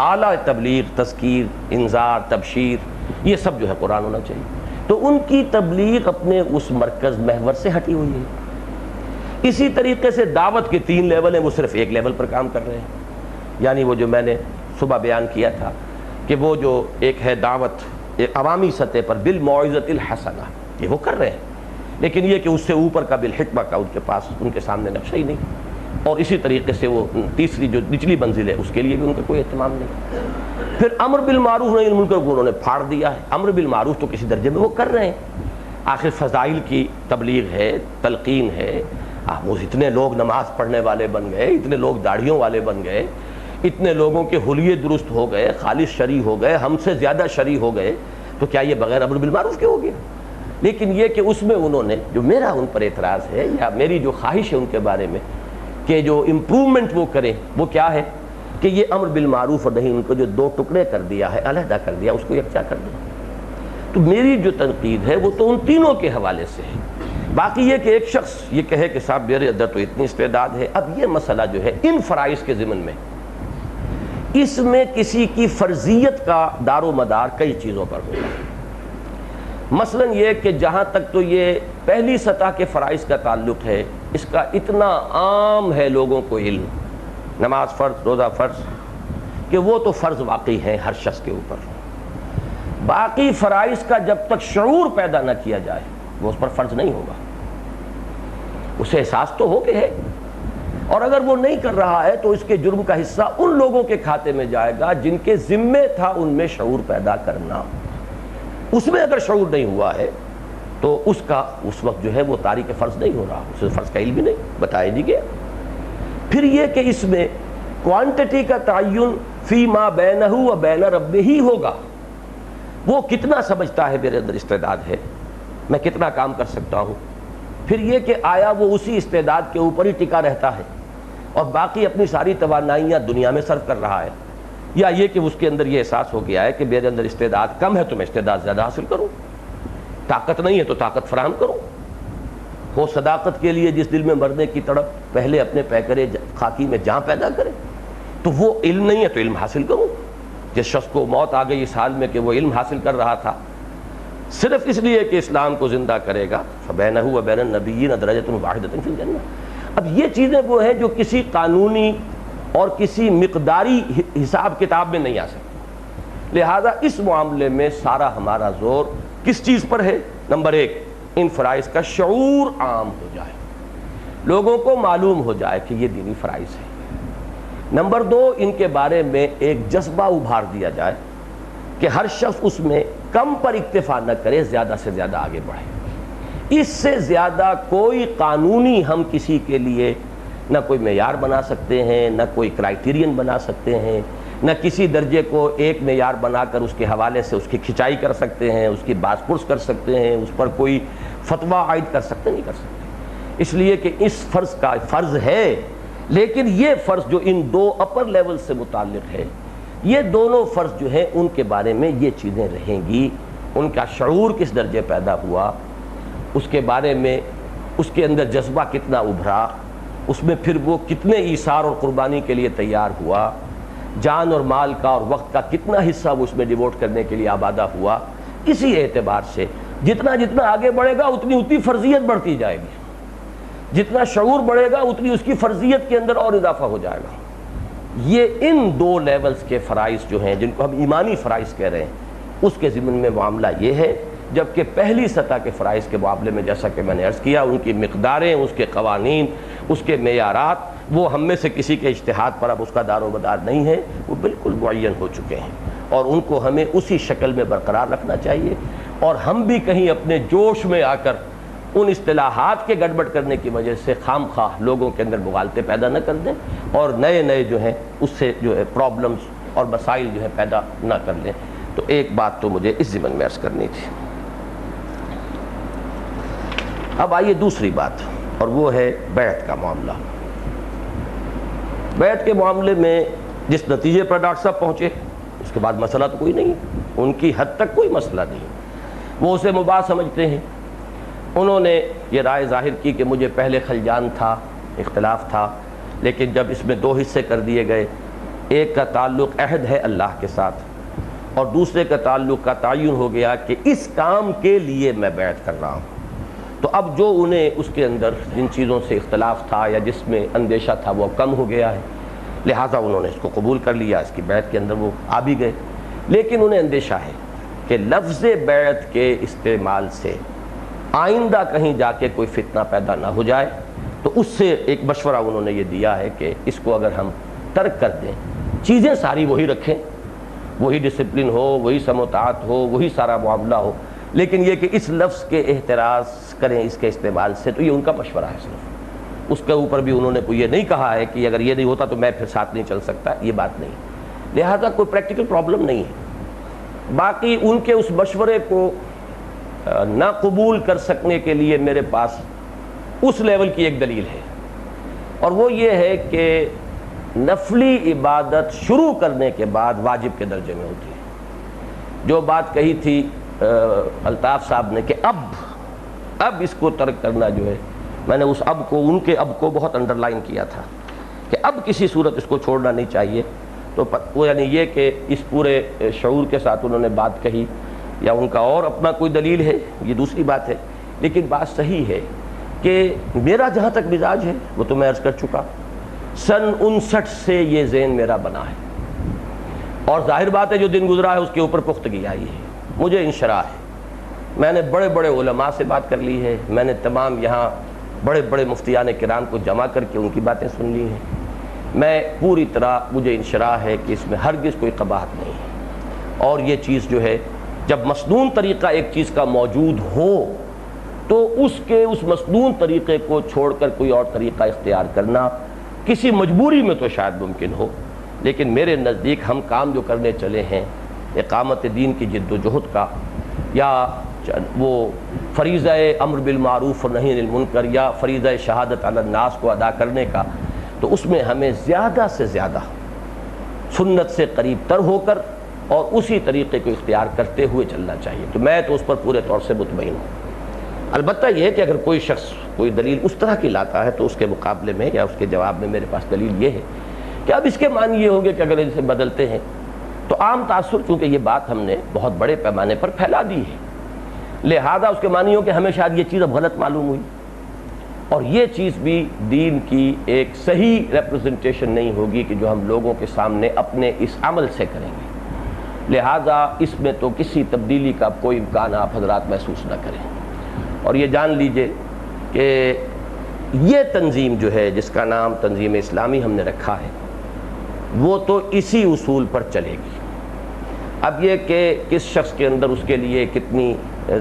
اعلیٰ تبلیغ، تذکیر، انذار، تبشیر، یہ سب جو ہے قرآن ہونا چاہیے۔ تو ان کی تبلیغ اپنے اس مرکز محور سے ہٹی ہوئی ہے۔ اسی طریقے سے دعوت کے 3 لیول ہیں، وہ صرف ایک لیول پر کام کر رہے ہیں، یعنی وہ جو میں نے صبح بیان کیا تھا کہ وہ جو ایک ہے دعوت ایک عوامی سطح پر بالموعظۃ الحسنہ، یہ وہ کر رہے ہیں، لیکن یہ کہ اس سے اوپر کا بالحکمہ کا ان کے پاس ان کے سامنے نقشہ ہی نہیں۔ اور اسی طریقے سے وہ تیسری جو نچلی منزل ہے اس کے لیے بھی ان کا کوئی اہتمام نہیں. پھر امر بالمعروف نہی عن المنکر کو انہوں نے پھاڑ دیا ہے. امر بالمعروف تو کسی درجے میں وہ کر رہے ہیں, آخر فضائل کی تبلیغ ہے, تلقین ہے. وہ اتنے لوگ نماز پڑھنے والے بن گئے, اتنے لوگ داڑھیوں والے بن گئے, اتنے لوگوں کے حلیے درست ہو گئے, خالص شرعی ہو گئے, ہم سے زیادہ شرعی ہو گئے, تو کیا یہ بغیر امر بالمعروف کے ہو گیا؟ لیکن یہ کہ اس میں انہوں نے, جو میرا ان پر اعتراض ہے یا میری جو خواہش ہے ان کے بارے میں کہ جو امپرومنٹ وہ کریں, وہ کیا ہے کہ یہ امر بالمعروف اور نہی ان کو جو دو ٹکڑے کر دیا ہے, علیحدہ کر دیا, اس کو یکجا کر دیں. تو میری جو تنقید ہے وہ تو ان تینوں کے حوالے سے ہے. باقی یہ کہ ایک شخص یہ کہے کہ صاحب میرے اندر تو اتنی استعداد ہے. اب یہ مسئلہ جو ہے ان فرائض کے ضمن میں, اس میں کسی کی فرضیت کا دار و مدار کئی چیزوں پر ہوگا. مثلا یہ کہ جہاں تک تو یہ پہلی سطح کے فرائض کا تعلق ہے, اس کا اتنا عام ہے لوگوں کو علم, نماز فرض, روزہ فرض, کہ وہ تو فرض واقعی ہیں ہر شخص کے اوپر. باقی فرائض کا جب تک شعور پیدا نہ کیا جائے وہ اس پر فرض نہیں ہوگا. اسے احساس تو ہو کہ ہے, اور اگر وہ نہیں کر رہا ہے تو اس کے جرم کا حصہ ان لوگوں کے کھاتے میں جائے گا جن کے ذمے تھا ان میں شعور پیدا کرنا. اس میں اگر شعور نہیں ہوا ہے تو اس کا اس وقت جو ہے وہ تارک فرض نہیں ہو رہا, اسے فرض کا علم ہی نہیں, بتایا نہیں گیا. پھر یہ کہ اس میں کوانٹٹی کا تعین فی ما بینہ و بین ربہ ہی ہوگا. وہ کتنا سمجھتا ہے میرے اندر استعداد ہے, میں کتنا کام کر سکتا ہوں. پھر یہ کہ آیا وہ اسی استعداد کے اوپر ہی ٹکا رہتا ہے اور باقی اپنی ساری توانائیاں دنیا میں صرف کر رہا ہے, یا یہ کہ اس کے اندر یہ احساس ہو گیا ہے کہ میرے اندر استعداد کم ہے تو میں استعداد زیادہ حاصل کروں, طاقت نہیں ہے تو طاقت فراہم کروں. ہو صداقت کے لیے جس دل میں مرنے کی تڑپ, پہلے اپنے پیکرے خاکی میں جان پیدا کرے. تو وہ علم نہیں ہے تو علم حاصل کروں. جس شخص کو موت آ گئی اس حال میں کہ وہ علم حاصل کر رہا تھا صرف اس لیے کہ اسلام کو زندہ کرے گا, فبینہ و بین النبیین درجۃ واحدۃ فی الجنہ. اب یہ چیزیں وہ ہیں جو کسی قانونی اور کسی مقداری حساب کتاب میں نہیں آ سکتی. لہذا اس معاملے میں سارا ہمارا زور کس چیز پر ہے؟ نمبر ایک, ان فرائض کا شعور عام ہو جائے, لوگوں کو معلوم ہو جائے کہ یہ دینی فرائض ہے. نمبر دو, ان کے بارے میں ایک جذبہ ابھار دیا جائے کہ ہر شخص اس میں کم پر اکتفا نہ کرے, زیادہ سے زیادہ آگے بڑھے. اس سے زیادہ کوئی قانونی ہم کسی کے لیے نہ کوئی معیار بنا سکتے ہیں, نہ کوئی کرائیٹیرین بنا سکتے ہیں, نہ کسی درجے کو ایک معیار بنا کر اس کے حوالے سے اس کی کھچائی کر سکتے ہیں, اس کی باس پرس کر سکتے ہیں, اس پر کوئی فتویٰ عائد کر سکتے نہیں کر سکتے. اس لیے کہ اس فرض کا فرض ہے, لیکن یہ فرض جو ان دو اپر لیول سے متعلق ہے, یہ دونوں فرض جو ہیں ان کے بارے میں یہ چیزیں رہیں گی. ان کا شعور کس درجے پیدا ہوا, اس کے بارے میں اس کے اندر جذبہ کتنا ابھرا, اس میں پھر وہ کتنے ایثار اور قربانی کے لیے تیار ہوا, جان اور مال کا اور وقت کا کتنا حصہ وہ اس میں ڈیووٹ کرنے کے لیے آبادہ ہوا. اسی اعتبار سے جتنا جتنا آگے بڑھے گا اتنی اتنی فرضیت بڑھتی جائے گی, جتنا شعور بڑھے گا اتنی اس کی فرضیت کے اندر اور اضافہ ہو جائے گا. یہ ان دو لیولز کے فرائض جو ہیں جن کو ہم ایمانی فرائض کہہ رہے ہیں, اس کے ضمن میں معاملہ یہ ہے. جبکہ پہلی سطح کے فرائض کے معاملے میں جیسا کہ میں نے عرض کیا, ان کی مقداریں, اس کے قوانین, اس کے معیارات, وہ ہم میں سے کسی کے اجتہاد پر اب اس کا دار و مدار نہیں ہے, وہ بالکل معین ہو چکے ہیں اور ان کو ہمیں اسی شکل میں برقرار رکھنا چاہیے. اور ہم بھی کہیں اپنے جوش میں آ کر ان اصطلاحات کے گڑبڑ کرنے کی وجہ سے خام خواہ لوگوں کے اندر مغالطے پیدا نہ کر دیں اور نئے نئے جو ہیں اس سے جو ہے پرابلمز اور مسائل جو ہے پیدا نہ کر لیں. تو ایک بات تو مجھے اس ضمن میں عرض کرنی تھی. اب آئیے دوسری بات, اور وہ ہے بیعت کا معاملہ. بیعت کے معاملے میں جس نتیجے پر ڈاکٹر صاحب پہنچے اس کے بعد مسئلہ تو کوئی نہیں, ان کی حد تک کوئی مسئلہ نہیں, وہ اسے مباح سمجھتے ہیں. انہوں نے یہ رائے ظاہر کی کہ مجھے پہلے خلجان تھا, اختلاف تھا, لیکن جب اس میں دو حصے کر دیے گئے, ایک کا تعلق عہد ہے اللہ کے ساتھ اور دوسرے کا تعلق کا تعین ہو گیا کہ اس کام کے لیے میں بیعت کر رہا ہوں. تو اب جو انہیں اس کے اندر جن چیزوں سے اختلاف تھا یا جس میں اندیشہ تھا وہ کم ہو گیا ہے, لہٰذا انہوں نے اس کو قبول کر لیا, اس کی بیعت کے اندر وہ آ بھی گئے. لیکن انہیں اندیشہ ہے کہ لفظ بیعت کے استعمال سے آئندہ کہیں جا کے کوئی فتنہ پیدا نہ ہو جائے تو اس سے ایک مشورہ انہوں نے یہ دیا ہے کہ اس کو اگر ہم ترک کر دیں، چیزیں ساری وہی رکھیں، وہی ڈسپلن ہو، وہی سموتعات ہو، وہی سارا معاملہ ہو، لیکن یہ کہ اس لفظ کے احتراز کریں اس کے استعمال سے، تو یہ ان کا مشورہ ہے صرف۔ اس کے اوپر بھی انہوں نے کوئی یہ نہیں کہا ہے کہ اگر یہ نہیں ہوتا تو میں پھر ساتھ نہیں چل سکتا، یہ بات نہیں، لہذا کوئی پریکٹیکل پرابلم نہیں ہے۔ باقی ان کے اس مشورے کو نہ قبول کر سکنے کے لیے میرے پاس اس لیول کی ایک دلیل ہے، اور وہ یہ ہے کہ نفلی عبادت شروع کرنے کے بعد واجب کے درجے میں ہوتی ہے۔ جو بات کہی تھی الطاف صاحب نے کہ اب اس کو ترک کرنا جو ہے، میں نے اس اب کو، ان کے اب کو بہت انڈر لائن کیا تھا کہ اب کسی صورت اس کو چھوڑنا نہیں چاہیے، تو وہ یعنی یہ کہ اس پورے شعور کے ساتھ انہوں نے بات کہی، یا ان کا اور اپنا کوئی دلیل ہے، یہ دوسری بات ہے، لیکن بات صحیح ہے کہ میرا جہاں تک مزاج ہے وہ تو میں عرض کر چکا، سن 59 سے یہ ذہن میرا بنا ہے، اور ظاہر بات ہے جو دن گزرا ہے اس کے اوپر پختگی آئی ہے، مجھے انشراح ہے، میں نے بڑے بڑے علماء سے بات کر لی ہے، میں نے تمام یہاں بڑے بڑے مفتیان کرام کو جمع کر کے ان کی باتیں سن لی ہیں، میں پوری طرح مجھے انشراح ہے کہ اس میں ہرگز کوئی قباحت نہیں ہے، اور یہ چیز جو ہے جب مسنون طریقہ ایک چیز کا موجود ہو تو اس مسنون طریقے کو چھوڑ کر کوئی اور طریقہ اختیار کرنا کسی مجبوری میں تو شاید ممکن ہو، لیکن میرے نزدیک ہم کام جو کرنے چلے ہیں اقامت دین کی جد و جہد کا، یا وہ فریضہ امر بالمعروف و نہی عن المنکر، یا فریضہ شہادت علی الناس کو ادا کرنے کا، تو اس میں ہمیں زیادہ سے زیادہ سنت سے قریب تر ہو کر اور اسی طریقے کو اختیار کرتے ہوئے چلنا چاہیے، تو میں تو اس پر پورے طور سے مطمئن ہوں۔ البتہ یہ ہے کہ اگر کوئی شخص کوئی دلیل اس طرح کی لاتا ہے تو اس کے مقابلے میں یا اس کے جواب میں میرے پاس دلیل یہ ہے کہ اب اس کے معنی یہ ہوں گے کہ اگر اسے بدلتے ہیں تو عام تاثر، چونکہ یہ بات ہم نے بہت بڑے پیمانے پر پھیلا دی ہے، لہذا اس کے معنی ہو کہ ہمیں شاید یہ چیز اب غلط معلوم ہوئی، اور یہ چیز بھی دین کی ایک صحیح ریپرزنٹیشن نہیں ہوگی کہ جو ہم لوگوں کے سامنے اپنے اس عمل سے کریں گے، لہذا اس میں تو کسی تبدیلی کا کوئی امکان آپ حضرات محسوس نہ کریں، اور یہ جان لیجئے کہ یہ تنظیم جو ہے جس کا نام تنظیم اسلامی ہم نے رکھا ہے وہ تو اسی اصول پر چلے گی۔ اب یہ کہ کس شخص کے اندر اس کے لیے کتنی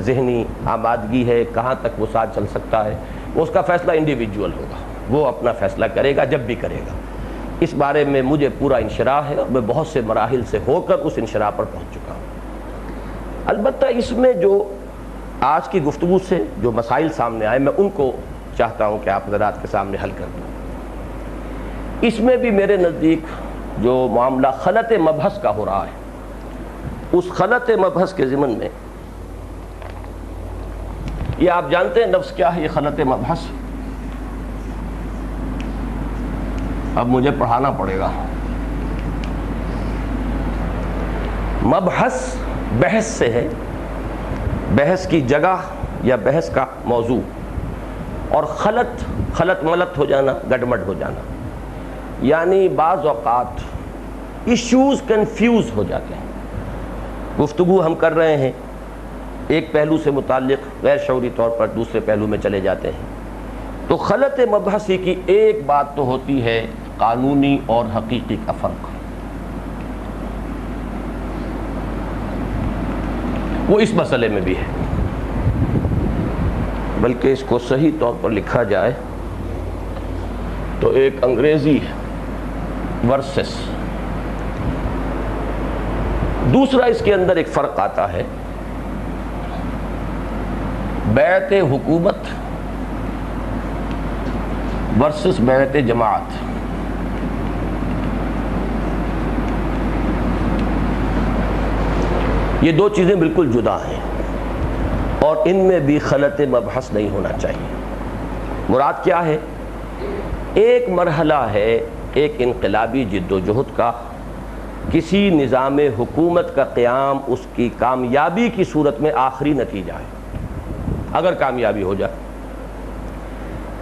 ذہنی آمادگی ہے، کہاں تک وہ ساتھ چل سکتا ہے، وہ اس کا فیصلہ انڈیویجول ہوگا، وہ اپنا فیصلہ کرے گا جب بھی کرے گا۔ اس بارے میں مجھے پورا انشراح ہے اور میں بہت سے مراحل سے ہو کر اس انشراح پر پہنچ چکا ہوں۔ البتہ اس میں جو آج کی گفتگو سے جو مسائل سامنے آئے میں ان کو چاہتا ہوں کہ آپ حضرات کے سامنے حل کر دوں۔ اس میں بھی میرے نزدیک جو معاملہ خلط مبحث کا ہو رہا ہے، اس خلط مبحث کے ضمن میں یہ آپ جانتے ہیں نفس کیا ہے، یہ خلط مبحث اب مجھے پڑھانا پڑے گا۔ مبحث بحث سے ہے، بحث کی جگہ یا بحث کا موضوع، اور خلط ملت ہو جانا، گڈمڈ ہو جانا، یعنی بعض اوقات ایشوز کنفیوز ہو جاتے ہیں۔ گفتگو ہم کر رہے ہیں، ایک پہلو سے متعلق غیر شعوری طور پر دوسرے پہلو میں چلے جاتے ہیں، تو خلط مبحثی کی ایک بات تو ہوتی ہے قانونی اور حقیقی کا فرق، وہ اس مسئلے میں بھی ہے، بلکہ اس کو صحیح طور پر لکھا جائے تو ایک انگریزی ورسس دوسرا اس کے اندر ایک فرق آتا ہے، بیعت حکومت ورسس بیعت جماعت۔ یہ دو چیزیں بالکل جدا ہیں اور ان میں بھی خلط مبحث نہیں ہونا چاہیے۔ مراد کیا ہے؟ ایک مرحلہ ہے ایک انقلابی جد و جہد کا، کسی نظام حکومت کا قیام اس کی کامیابی کی صورت میں آخری نتیجہ ہے، اگر کامیابی ہو جائے۔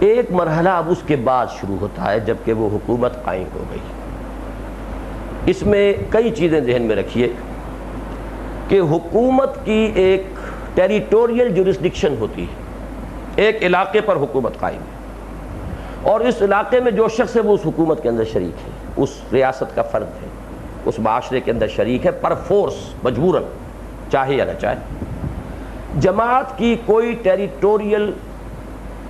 ایک مرحلہ اب اس کے بعد شروع ہوتا ہے جب کہ وہ حکومت قائم ہو گئی۔ اس میں کئی چیزیں ذہن میں رکھیے کہ حکومت کی ایک ٹیریٹوریل جورسڈکشن ہوتی ہے، ایک علاقے پر حکومت قائم ہے، اور اس علاقے میں جو شخص ہے وہ اس حکومت کے اندر شریک ہے، اس ریاست کا فرد ہے، اس معاشرے کے اندر شریک ہے پر فورس، مجبوراً، چاہے یا نہ چاہے۔ جماعت کی کوئی ٹیریٹوریل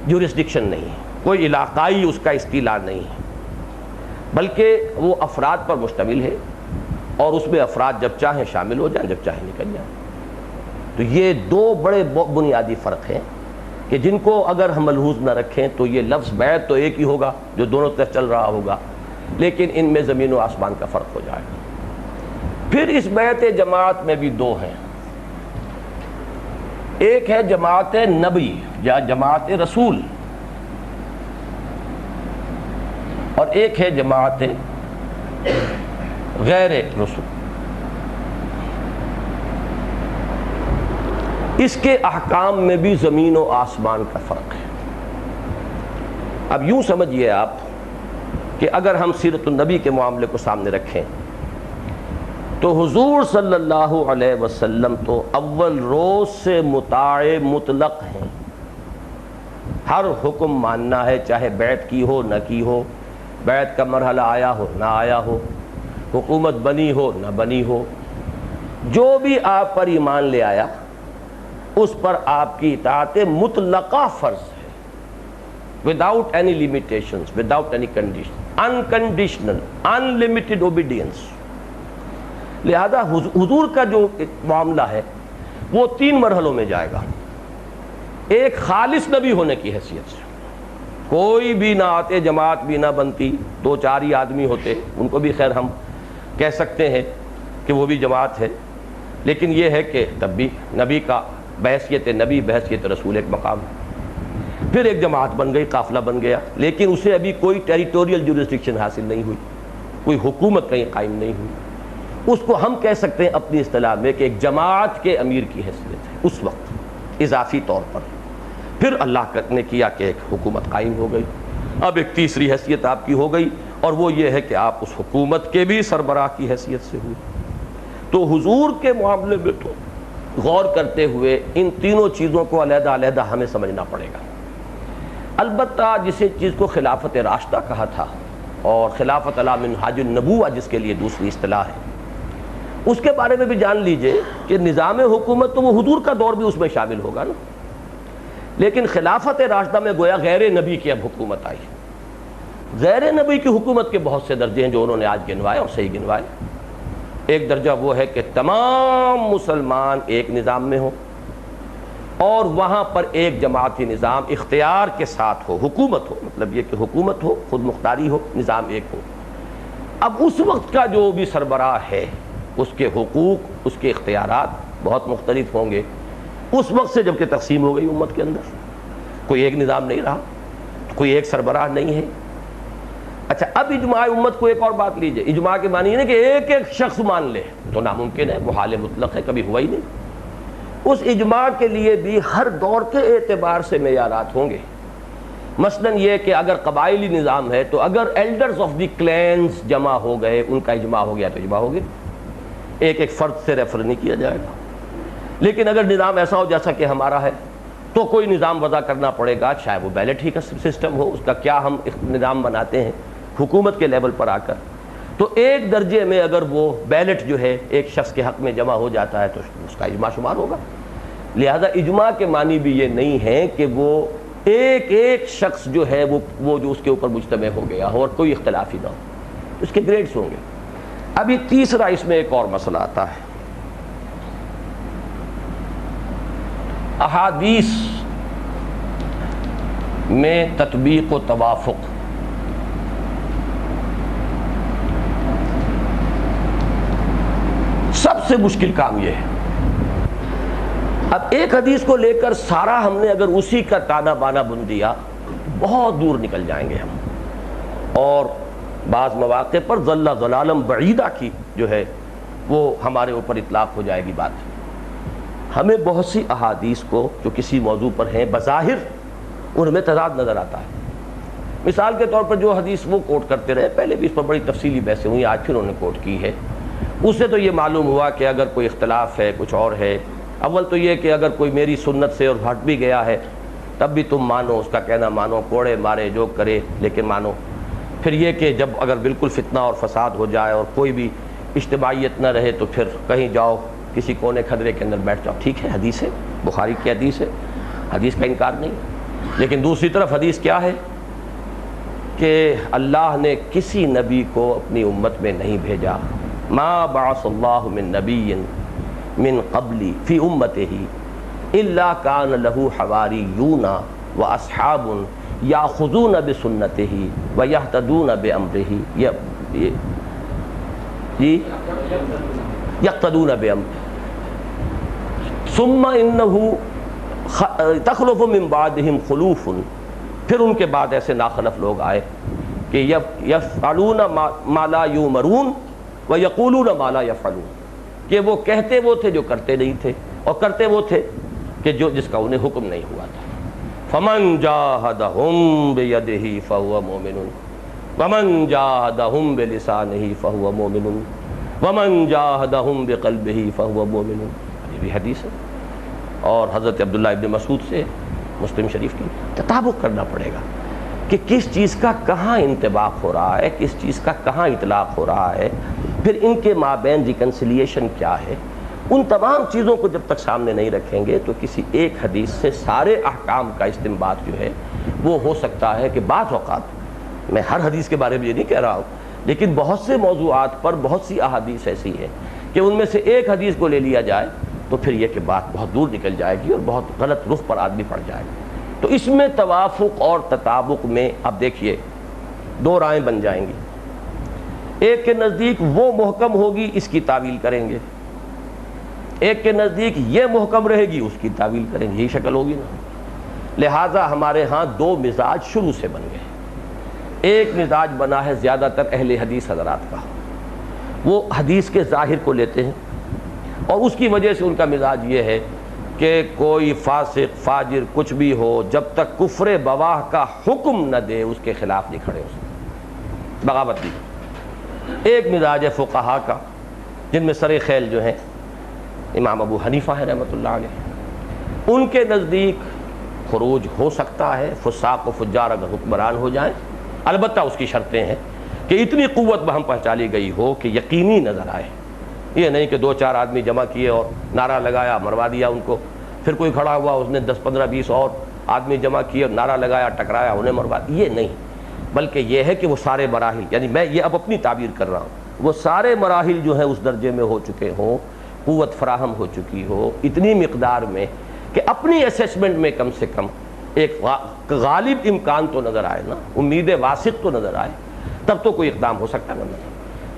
جورسڈکشن نہیں ہے، کوئی علاقائی اس کا استیلا نہیں ہے، بلکہ وہ افراد پر مشتمل ہے، اور اس میں افراد جب چاہیں شامل ہو جائیں، جب چاہیں نکل جائیں۔ تو یہ دو بڑے بنیادی فرق ہیں کہ جن کو اگر ہم ملحوظ نہ رکھیں تو یہ لفظ بیعت تو ایک ہی ہوگا جو دونوں طرف چل رہا ہوگا، لیکن ان میں زمین و آسمان کا فرق ہو جائے گا۔ پھر اس بیعت جماعت میں بھی دو ہیں، ایک ہے جماعت نبی یا جماعت رسول، اور ایک ہے جماعت غیر رسول۔ اس کے احکام میں بھی زمین و آسمان کا فرق ہے۔ اب یوں سمجھیے آپ کہ اگر ہم سیرت النبی کے معاملے کو سامنے رکھیں تو حضور صلی اللہ علیہ وسلم تو اول روز سے مطاع مطلق ہیں، ہر حکم ماننا ہے، چاہے بیعت کی ہو نہ کی ہو، بیعت کا مرحلہ آیا ہو نہ آیا ہو، حکومت بنی ہو نہ بنی ہو، جو بھی آپ پر ایمان لے آیا اس پر آپ کی اطاعت مطلقہ فرض ہے، without any limitations, without any condition, unconditional, unlimited obedience۔ لہذا حضور کا جو معاملہ ہے وہ تین مرحلوں میں جائے گا۔ ایک خالص نبی ہونے کی حیثیت سے، کوئی بھی نہ آتے، جماعت بھی نہ بنتی، دو چار ہی آدمی ہوتے، ان کو بھی خیر ہم کہہ سکتے ہیں کہ وہ بھی جماعت ہے، لیکن یہ ہے کہ تب بھی نبی کا بحیثیت نبی، بحیثیت رسول ایک مقام ہے۔ پھر ایک جماعت بن گئی، قافلہ بن گیا، لیکن اسے ابھی کوئی ٹیریٹوریل جورسڈکشن حاصل نہیں ہوئی، کوئی حکومت کہیں قائم نہیں ہوئی۔ اس کو ہم کہہ سکتے ہیں اپنی اصطلاح میں کہ ایک جماعت کے امیر کی حیثیت ہے اس وقت اضافی طور پر۔ پھر اللہ نے کیا کہ ایک حکومت قائم ہو گئی، اب ایک تیسری حیثیت آپ کی ہو گئی، اور وہ یہ ہے کہ آپ اس حکومت کے بھی سربراہ کی حیثیت سے ہوئے۔ تو حضور کے معاملے میں تو غور کرتے ہوئے ان تینوں چیزوں کو علیحدہ علیحدہ ہمیں سمجھنا پڑے گا۔ البتہ جسے چیز کو خلافت راشدہ کہا تھا، اور خلافت علی منہاج النبوہ جس کے لیے دوسری اصطلاح ہے، اس کے بارے میں بھی جان لیجئے کہ نظام حکومت تو وہ حضور کا دور بھی اس میں شامل ہوگا نا، لیکن خلافت راشدہ میں گویا غیر نبی کی اب حکومت آئی۔ غیر نبی کی حکومت کے بہت سے درجے ہیں جو انہوں نے آج گنوائے اور صحیح گنوائے۔ ایک درجہ وہ ہے کہ تمام مسلمان ایک نظام میں ہوں اور وہاں پر ایک جماعتی نظام اختیار کے ساتھ ہو، حکومت ہو، مطلب یہ کہ حکومت ہو، خود مختاری ہو، نظام ایک ہو۔ اب اس وقت کا جو بھی سربراہ ہے اس کے حقوق، اس کے اختیارات بہت مختلف ہوں گے اس وقت سے جب کہ تقسیم ہو گئی امت کے اندر، کوئی ایک نظام نہیں رہا، کوئی ایک سربراہ نہیں ہے۔ اچھا، اب اجماع امت کو ایک اور بات لیجئے، اجماع کے معنی ہے کہ ایک ایک شخص مان لے تو ناممکن ہے، محال مطلق ہے، کبھی ہوا ہی نہیں۔ اس اجماع کے لیے بھی ہر دور کے اعتبار سے معیارات ہوں گے۔ مثلاً یہ کہ اگر قبائلی نظام ہے تو اگر ایلڈرز آف دی کلینز جمع ہو گئے، ان کا اجماع ہو گیا تو اجماع ہو گیا، ایک ایک فرد سے ریفر نہیں کیا جائے گا۔ لیکن اگر نظام ایسا ہو جیسا کہ ہمارا ہے تو کوئی نظام وضع کرنا پڑے گا، چاہے وہ بیلٹ ہی کا سسٹم ہو، اس کا کیا ہم نظام بناتے ہیں حکومت کے لیول پر آ کر، تو ایک درجے میں اگر وہ بیلٹ جو ہے ایک شخص کے حق میں جمع ہو جاتا ہے تو اس کا اجماع شمار ہوگا۔ لہذا اجماع کے معنی بھی یہ نہیں ہے کہ وہ ایک ایک شخص جو ہے وہ جو اس کے اوپر مجتمع ہو گیا ہو اور کوئی اختلاف ہی نہ ہو، اس کے گریڈز ہوں گے۔ ابھی تیسرا اس میں ایک اور مسئلہ آتا ہے، احادیث میں تطبیق و توافق۔ سب سے مشکل کام یہ ہے۔ اب ایک حدیث کو لے کر سارا ہم نے اگر اسی کا تانا بانا بن دیا بہت دور نکل جائیں گے ہم، اور بعض مواقع پر ضل ضلالم بعیدہ کی جو ہے وہ ہمارے اوپر اطلاق ہو جائے گی بات۔ ہمیں بہت سی احادیث کو جو کسی موضوع پر ہیں بظاہر ان میں تضاد نظر آتا ہے۔ مثال کے طور پر جو حدیث وہ کوٹ کرتے رہے، پہلے بھی اس پر بڑی تفصیلی بحثیں ہوئی، آج پھر انہوں نے کوٹ کی ہے، اس سے تو یہ معلوم ہوا کہ اگر کوئی اختلاف ہے، کچھ اور ہے، اول تو یہ کہ اگر کوئی میری سنت سے اور ہٹ بھی گیا ہے تب بھی تم مانو، اس کا کہنا مانو، کوڑے مارے جو کرے لیکن مانو۔ پھر یہ کہ جب اگر بالکل فتنہ اور فساد ہو جائے اور کوئی بھی اجتماعیت نہ رہے تو پھر کہیں جاؤ کسی کونے کھدرے کے اندر بیٹھ جاؤ۔ ٹھیک ہے، حدیث ہے، بخاری کی حدیث ہے، حدیث کا انکار نہیں، لیکن دوسری طرف حدیث کیا ہے کہ اللہ نے کسی نبی کو اپنی امت میں نہیں بھیجا، ما بعث اللہ من نبی من قبلی فی امتہ الا کان لہ حواریون واصحاب یاخذون بسنتہ ویہتدون بامرہ یقتدون بامرہ ثم انہ تخلف من بعدہم خلوف، پھر ان کے بعد ایسے ناخلف لوگ آئے کہ یفعلون ما لا یؤمرون ویقولون ما لا یفعلون، کہ وہ کہتے وہ تھے جو کرتے نہیں تھے، اور کرتے وہ تھے کہ جس کا انہیں حکم نہیں ہوا تھا۔ فمن جاہدہم بیدہ فہو مؤمن ومن جاہدہم بلسانہ فہو مؤمن ومن جاہدہم بقلبہ فہو مؤمن، یہ بھی حدیث ہے، اور حضرت عبداللہ ابن مسعود سے مسلم شریف کی۔ تطابق کرنا پڑے گا کہ کس چیز کا کہاں انطباق ہو رہا ہے، کس چیز کا کہاں اطلاق ہو رہا ہے، پھر ان کے مابین ریکنسیلیشن کیا ہے۔ ان تمام چیزوں کو جب تک سامنے نہیں رکھیں گے تو کسی ایک حدیث سے سارے احکام کا استنباط جو ہے وہ ہو سکتا ہے کہ بعض اوقات، میں ہر حدیث کے بارے میں یہ نہیں کہہ رہا ہوں، لیکن بہت سے موضوعات پر بہت سی احادیث ایسی ہیں کہ ان میں سے ایک حدیث کو لے لیا جائے تو پھر یہ کہ بات بہت دور نکل جائے گی اور بہت غلط رخ پر آدمی پڑ جائے گا۔ تو اس میں توافق اور تطابق میں اب دیکھیے دو رائیں بن جائیں گی، ایک کے نزدیک وہ محکم ہوگی، اس کی تعویل کریں گے، ایک کے نزدیک یہ محکم رہے گی، اس کی تعویل کریں گے، یہی شکل ہوگی نا۔ لہٰذا ہمارے ہاں دو مزاج شروع سے بن گئے۔ ایک مزاج بنا ہے زیادہ تر اہل حدیث حضرات کا، وہ حدیث کے ظاہر کو لیتے ہیں اور اس کی وجہ سے ان کا مزاج یہ ہے کہ کوئی فاسق فاجر کچھ بھی ہو، جب تک کفر بواہ کا حکم نہ دے اس کے خلاف نہیں کھڑے ہو سکتے، بغاوت نہیں۔ ایک مزاج ہے فقہا کا، جن میں سر خیل جو ہیں امام ابو حنیفہ ہے رحمۃ اللہ علیہ، ان کے نزدیک خروج ہو سکتا ہے، فساق و فجار اگر حکمران ہو جائیں، البتہ اس کی شرطیں ہیں کہ اتنی قوت بہم پہنچا لی گئی ہو کہ یقینی نظر آئے، یہ نہیں کہ دو چار آدمی جمع کیے اور نعرہ لگایا مروا دیا ان کو، پھر کوئی کھڑا ہوا اس نے 10 15 20 اور آدمی جمع کیے اور نعرہ لگایا ٹکرایا انہیں مروا دیا، یہ نہیں، بلکہ یہ ہے کہ وہ سارے مراحل، یعنی میں یہ اب اپنی تعبیر کر رہا ہوں، وہ سارے مراحل جو ہیں اس درجے میں ہو چکے ہوں، قوت فراہم ہو چکی ہو اتنی مقدار میں کہ اپنی اسیسمنٹ میں کم سے کم ایک غالب امکان تو نظر آئے نا، امید واسق تو نظر آئے، تب تو کوئی اقدام ہو سکتا ہے نا۔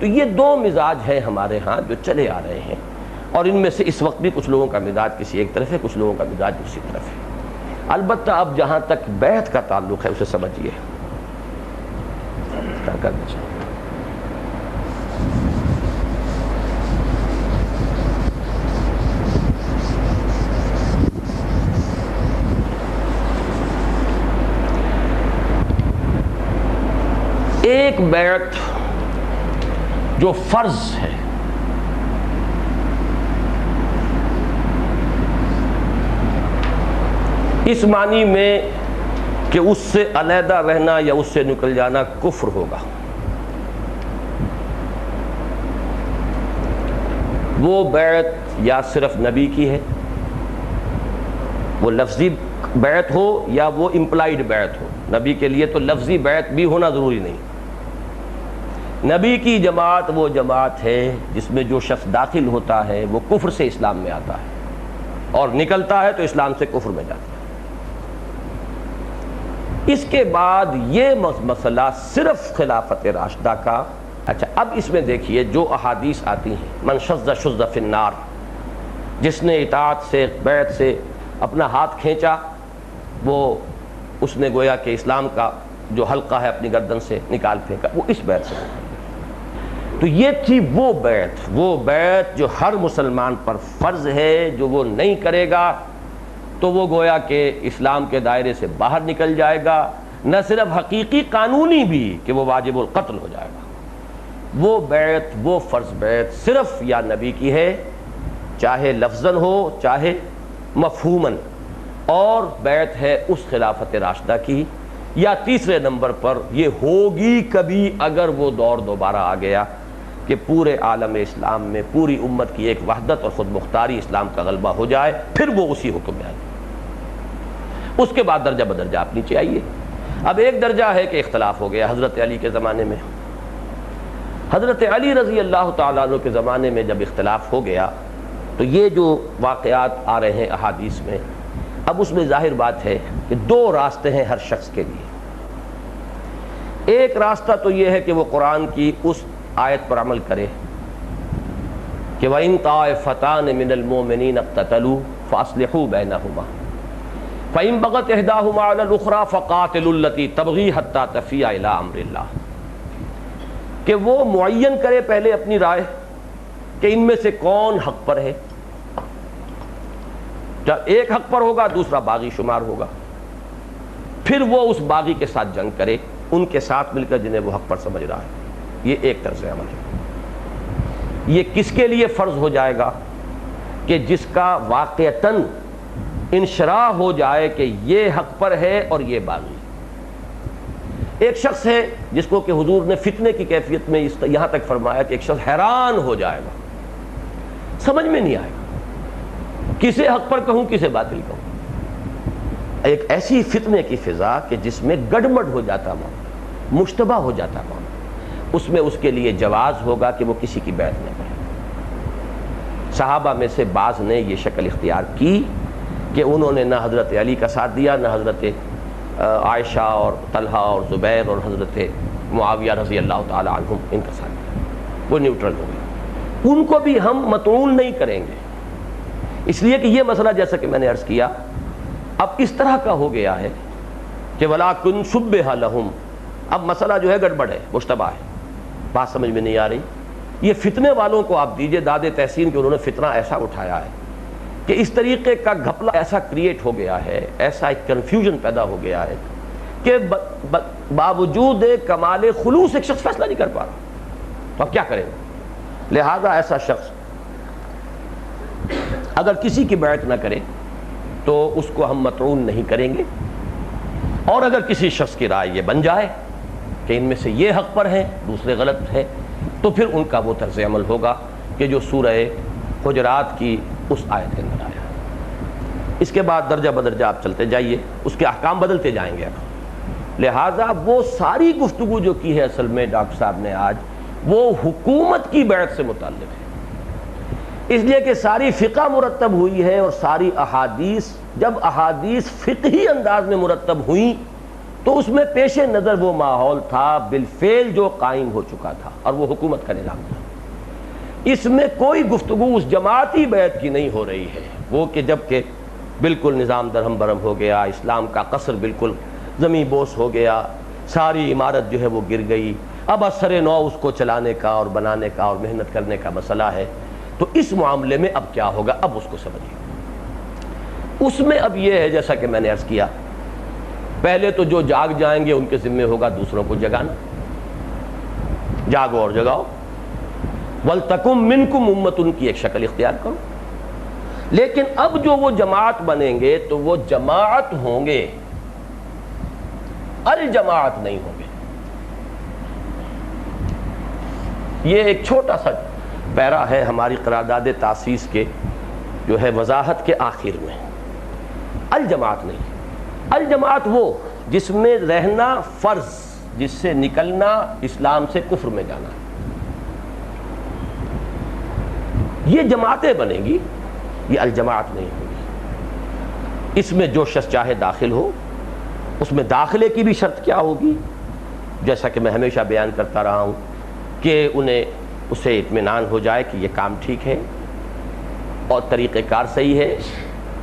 تو یہ دو مزاج ہیں ہمارے ہاں جو چلے آ رہے ہیں، اور ان میں سے اس وقت بھی کچھ لوگوں کا مزاج کسی ایک طرف ہے، کچھ لوگوں کا مزاج دوسری طرف ہے۔ البتہ اب جہاں تک بیعت کا تعلق ہے اسے سمجھیے، کیا کرنا چاہیے۔ ایک بیعت جو فرض ہے، اس معنی میں کہ اس سے علیحدہ رہنا یا اس سے نکل جانا کفر ہوگا، وہ بیعت یا صرف نبی کی ہے، وہ لفظی بیعت ہو یا وہ امپلائیڈ بیعت ہو۔ نبی کے لیے تو لفظی بیعت بھی ہونا ضروری نہیں، نبی کی جماعت وہ جماعت ہے جس میں جو شخص داخل ہوتا ہے وہ کفر سے اسلام میں آتا ہے اور نکلتا ہے تو اسلام سے کفر میں جاتا ہے۔ اس کے بعد یہ مسئلہ صرف خلافت راشدہ کا۔ اچھا اب اس میں دیکھیے جو احادیث آتی ہیں، من شذ شذ فی النار، جس نے اطاعت سے بیعت سے اپنا ہاتھ کھینچا وہ اس نے گویا کہ اسلام کا جو حلقہ ہے اپنی گردن سے نکال پھینکا، وہ اس بیعت سے ہوگا۔ تو یہ تھی وہ بیعت جو ہر مسلمان پر فرض ہے، جو وہ نہیں کرے گا تو وہ گویا کہ اسلام کے دائرے سے باہر نکل جائے گا، نہ صرف حقیقی قانونی بھی کہ وہ واجب القتل ہو جائے گا۔ وہ بیعت، وہ فرض بیعت صرف یا نبی کی ہے، چاہے لفظاً ہو چاہے مفہوماً، اور بیعت ہے اس خلافت راشدہ کی، یا تیسرے نمبر پر یہ ہوگی کبھی اگر وہ دور دوبارہ آ گیا کہ پورے عالم اسلام میں پوری امت کی ایک وحدت اور خود مختاری اسلام کا غلبہ ہو جائے، پھر وہ اسی حکم میں آئے۔ اس کے بعد درجہ بدرجہ آپ نیچے آئیے۔ اب ایک درجہ ہے کہ اختلاف ہو گیا حضرت علی کے زمانے میں۔ حضرت علی رضی اللہ تعالیٰ عنہ کے زمانے میں جب اختلاف ہو گیا تو یہ جو واقعات آ رہے ہیں احادیث میں، اب اس میں ظاہر بات ہے کہ دو راستے ہیں ہر شخص کے لیے۔ ایک راستہ تو یہ ہے کہ وہ قرآن کی اس آیت پر عمل کرے کہ وَإِن طَائِفَتَانِ مِنَ الْمُؤْمِنِينَ اقْتَتَلُوا فَأَصْلِحُوا بَيْنَهُمَا فَإِن بَغَتْ إِحْدَاهُمَا عَلَى الْأُخْرَى فَقَاتِلُوا الَّتِي تَبْغِي حَتَّى تَفِيَ إِلَىٰ أَمْرِ اللَّهِ، کہ وہ معین کرے پہلے اپنی رائے کہ ان میں سے کون حق پر ہے۔ جب ایک حق پر ہوگا دوسرا باغی شمار ہوگا، پھر وہ اس باغی کے ساتھ جنگ کرے، ان کے ساتھ مل کر جنہیں وہ حق پر سمجھ رہا ہے۔ یہ ایک طرز عمل ہے۔ یہ کس کے لیے فرض ہو جائے گا؟ کہ جس کا واقعتاً انشراح ہو جائے کہ یہ حق پر ہے اور یہ باغی۔ ایک شخص ہے جس کو کہ حضور نے فتنے کی کیفیت میں یہاں تک فرمایا کہ ایک شخص حیران ہو جائے گا، سمجھ میں نہیں آئے گا کسے حق پر کہوں کسے باطل کہوں۔ ایک ایسی فتنے کی فضا کہ جس میں گڑبڑ ہو جاتا معاملہ، مشتبہ ہو جاتا معاملہ، اس میں اس کے لیے جواز ہوگا کہ وہ کسی کی بیعت نہ کرے۔ صحابہ میں سے بعض نے یہ شکل اختیار کی کہ انہوں نے نہ حضرت علی کا ساتھ دیا، نہ حضرت عائشہ اور طلحہ اور زبیر اور حضرت معاویہ رضی اللہ تعالی عنہم ان کا ساتھ دیا، وہ نیوٹرل ہو گئے۔ ان کو بھی ہم مطعون نہیں کریں گے، اس لیے کہ یہ مسئلہ جیسا کہ میں نے عرض کیا اب اس طرح کا ہو گیا ہے کہ وَلَٰكُنْ شُبِّهَ لَهُمْ، اب مسئلہ جو ہے گڑبڑ ہے، مشتبہ ہے، بات سمجھ میں نہیں آ رہی۔ یہ فتنے والوں کو آپ دیجئے داد تحسین کہ انہوں نے فتنہ ایسا اٹھایا ہے کہ اس طریقے کا گھپلہ ایسا کریٹ ہو گیا ہے، ایسا ایک کنفیوژن پیدا ہو گیا ہے کہ باوجود کمال خلوص ایک شخص فیصلہ نہیں کر پا رہا، تو اب کیا کریں گے؟ لہذا ایسا شخص اگر کسی کی بیعت نہ کرے تو اس کو ہم مطعون نہیں کریں گے، اور اگر کسی شخص کی رائے یہ بن جائے کہ ان میں سے یہ حق پر ہیں دوسرے غلط ہیں، تو پھر ان کا وہ طرز عمل ہوگا کہ جو سورہ حجرات کی اس آیت کے اندر آیا۔ اس کے بعد درجہ بدرجہ آپ چلتے جائیے، اس کے احکام بدلتے جائیں گے اب۔ لہٰذا وہ ساری گفتگو جو کی ہے اصل میں ڈاکٹر صاحب نے آج، وہ حکومت کی بیعت سے متعلق ہے، اس لیے کہ ساری فقہ مرتب ہوئی ہے، اور ساری احادیث جب احادیث فقہی انداز میں مرتب ہوئیں تو اس میں پیش نظر وہ ماحول تھا بالفعل جو قائم ہو چکا تھا، اور وہ حکومت کا نظام تھا۔ اس میں کوئی گفتگو اس جماعتی بیعت کی نہیں ہو رہی ہے، وہ کہ جب کہ بالکل نظام درہم برہم ہو گیا، اسلام کا قصر بالکل زمیں بوس ہو گیا، ساری عمارت جو ہے وہ گر گئی، اب اثر نو اس کو چلانے کا اور بنانے کا اور محنت کرنے کا مسئلہ ہے، تو اس معاملے میں اب کیا ہوگا؟ اب اس کو سمجھیے۔ اس میں اب یہ ہے جیسا کہ میں نے عرض کیا، پہلے تو جو جاگ جائیں گے ان کے ذمہ ہوگا دوسروں کو جگانا، جاگو اور جگاؤ، وَلْتَكُمْ مِنْكُمْ أُمَّةٌ کی ایک شکل اختیار کرو۔ لیکن اب جو وہ جماعت بنیں گے تو وہ جماعت ہوں گے، الجماعت نہیں ہوں گے۔ یہ ایک چھوٹا سا پیرا ہے ہماری قرارداد تاسیس کے جو ہے وضاحت کے آخر میں۔ الجماعت نہیں، الجماعت وہ جس میں رہنا فرض، جس سے نکلنا اسلام سے کفر میں جانا، یہ جماعتیں بنیں گی، یہ الجماعت نہیں ہوگی۔ اس میں جو شخص چاہے داخل ہو، اس میں داخلے کی بھی شرط کیا ہوگی؟ جیسا کہ میں ہمیشہ بیان کرتا رہا ہوں کہ انہیں اسے اطمینان ہو جائے کہ یہ کام ٹھیک ہے اور طریقہ کار صحیح ہے،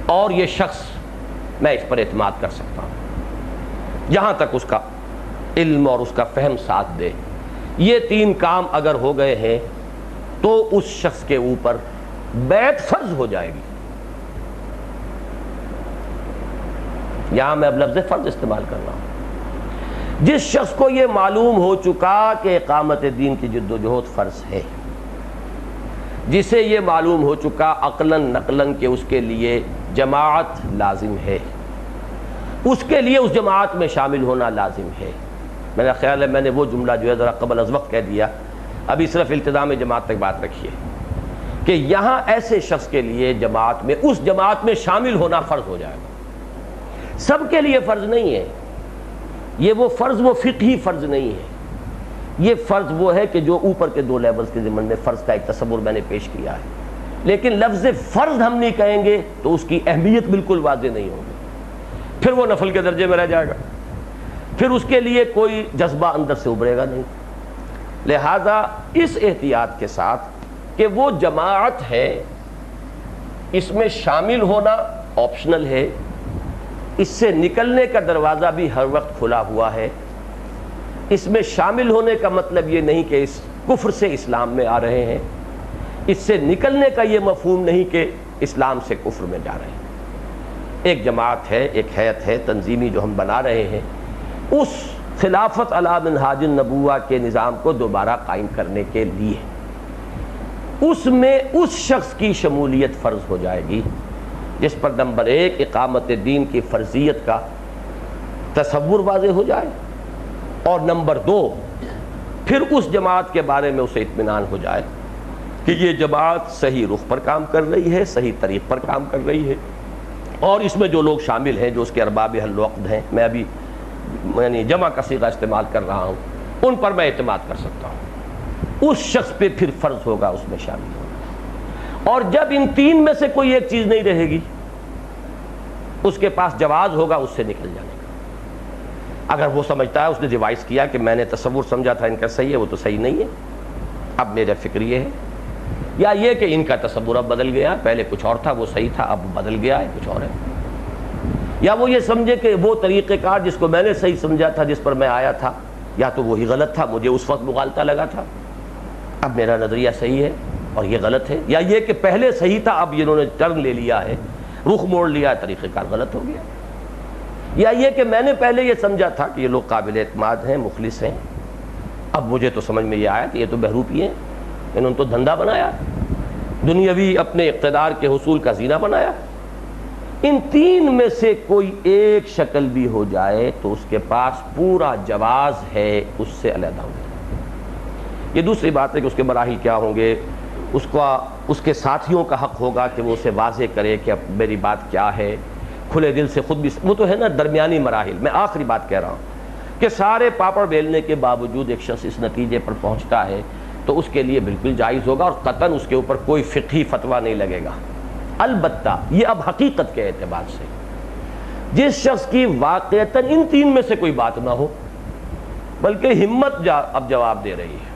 اور یہ شخص میں اس پر اعتماد کر سکتا ہوں، جہاں تک اس کا علم اور اس کا فہم ساتھ دے۔ یہ تین کام اگر ہو گئے ہیں تو اس شخص کے اوپر بیعت فرض ہو جائے گی۔ یہاں میں اب لفظ فرض استعمال کر رہا ہوں۔ جس شخص کو یہ معلوم ہو چکا کہ اقامت دین کی جد و جہد فرض ہے، جسے یہ معلوم ہو چکا عقلاً نقلاً کہ اس کے لیے جماعت لازم ہے، اس کے لیے اس جماعت میں شامل ہونا لازم ہے۔ میرا خیال ہے میں نے وہ جملہ جو ہے ذرا قبل از وقت کہہ دیا، ابھی صرف التزام جماعت تک بات رکھیے کہ یہاں ایسے شخص کے لیے جماعت میں، اس جماعت میں شامل ہونا فرض ہو جائے گا۔ سب کے لیے فرض نہیں ہے یہ، وہ فرض وہ فقہی فرض نہیں ہے، یہ فرض وہ ہے کہ جو اوپر کے دو لیولز کے ضمن میں فرض کا ایک تصور میں نے پیش کیا ہے، لیکن لفظ فرض ہم نہیں کہیں گے تو اس کی اہمیت بالکل واضح نہیں ہوگی، پھر وہ نفل کے درجے میں رہ جائے گا، پھر اس کے لیے کوئی جذبہ اندر سے ابھرے گا نہیں۔ لہذا اس احتیاط کے ساتھ کہ وہ جماعت ہے، اس میں شامل ہونا آپشنل ہے، اس سے نکلنے کا دروازہ بھی ہر وقت کھلا ہوا ہے، اس میں شامل ہونے کا مطلب یہ نہیں کہ اس کفر سے اسلام میں آ رہے ہیں، اس سے نکلنے کا یہ مفہوم نہیں کہ اسلام سے کفر میں جا رہے ہیں۔ ایک جماعت ہے، ایک ہیئت ہے تنظیمی جو ہم بنا رہے ہیں، اس خلافت علی منہاج النبوہ کے نظام کو دوبارہ قائم کرنے کے لیے اس میں اس شخص کی شمولیت فرض ہو جائے گی جس پر نمبر ایک اقامت دین کی فرضیت کا تصور واضح ہو جائے، اور نمبر دو پھر اس جماعت کے بارے میں اسے اطمینان ہو جائے کہ یہ جماعت صحیح رخ پر کام کر رہی ہے، صحیح طریق پر کام کر رہی ہے، اور اس میں جو لوگ شامل ہیں جو اس کے ارباب حل و عقد ہیں، میں ابھی یعنی جمع کا صیغہ استعمال کر رہا ہوں، ان پر میں اعتماد کر سکتا ہوں، اس شخص پہ پھر فرض ہوگا اس میں شامل ہونا۔ اور جب ان تین میں سے کوئی ایک چیز نہیں رہے گی، اس کے پاس جواز ہوگا اس سے نکل جانے کا۔ اگر وہ سمجھتا ہے، اس نے ریوائز کیا کہ میں نے تصور سمجھا تھا ان کا صحیح ہے، وہ تو صحیح نہیں ہے، اب میرا فکر یہ ہے، یا یہ کہ ان کا تصور اب بدل گیا، پہلے کچھ اور تھا وہ صحیح تھا اب بدل گیا ہے کچھ اور ہے، یا وہ یہ سمجھے کہ وہ طریقہ کار جس کو میں نے صحیح سمجھا تھا، جس پر میں آیا تھا، یا تو وہی غلط تھا، مجھے اس وقت مغالطہ لگا تھا، اب میرا نظریہ صحیح ہے اور یہ غلط ہے، یا یہ کہ پہلے صحیح تھا اب انہوں نے ٹرن لے لیا ہے، رخ موڑ لیا، طریقہ کار غلط ہو گیا، یا یہ کہ میں نے پہلے یہ سمجھا تھا کہ یہ لوگ قابل اعتماد ہیں، مخلص ہیں، اب مجھے تو سمجھ میں یہ آیا کہ یہ تو بہروپی ہیں، انہوں نے تو دھندا بنایا، دنیاوی اپنے اقتدار کے حصول کا زینہ بنایا۔ ان تین میں سے کوئی ایک شکل بھی ہو جائے تو اس کے پاس پورا جواز ہے اس سے علیحدہ ہوگا۔ یہ دوسری بات ہے کہ اس کے مراحل کیا ہوں گے، اس کے ساتھیوں کا حق ہوگا کہ وہ اسے واضح کرے کہ اب میری بات کیا ہے، کھلے دل سے خود بھی، وہ تو ہے نا درمیانی مراحل۔ میں آخری بات کہہ رہا ہوں کہ سارے پاپڑ بیلنے کے باوجود ایک شخص اس نتیجے پر پہنچتا ہے تو اس کے لیے بالکل جائز ہوگا، اور قطعاً اس کے اوپر کوئی فقہی فتویٰ نہیں لگے گا۔ البتہ یہ اب حقیقت کے اعتبار سے جس شخص کی واقعتاً ان تین میں سے کوئی بات نہ ہو، بلکہ ہمت اب جواب دے رہی ہے،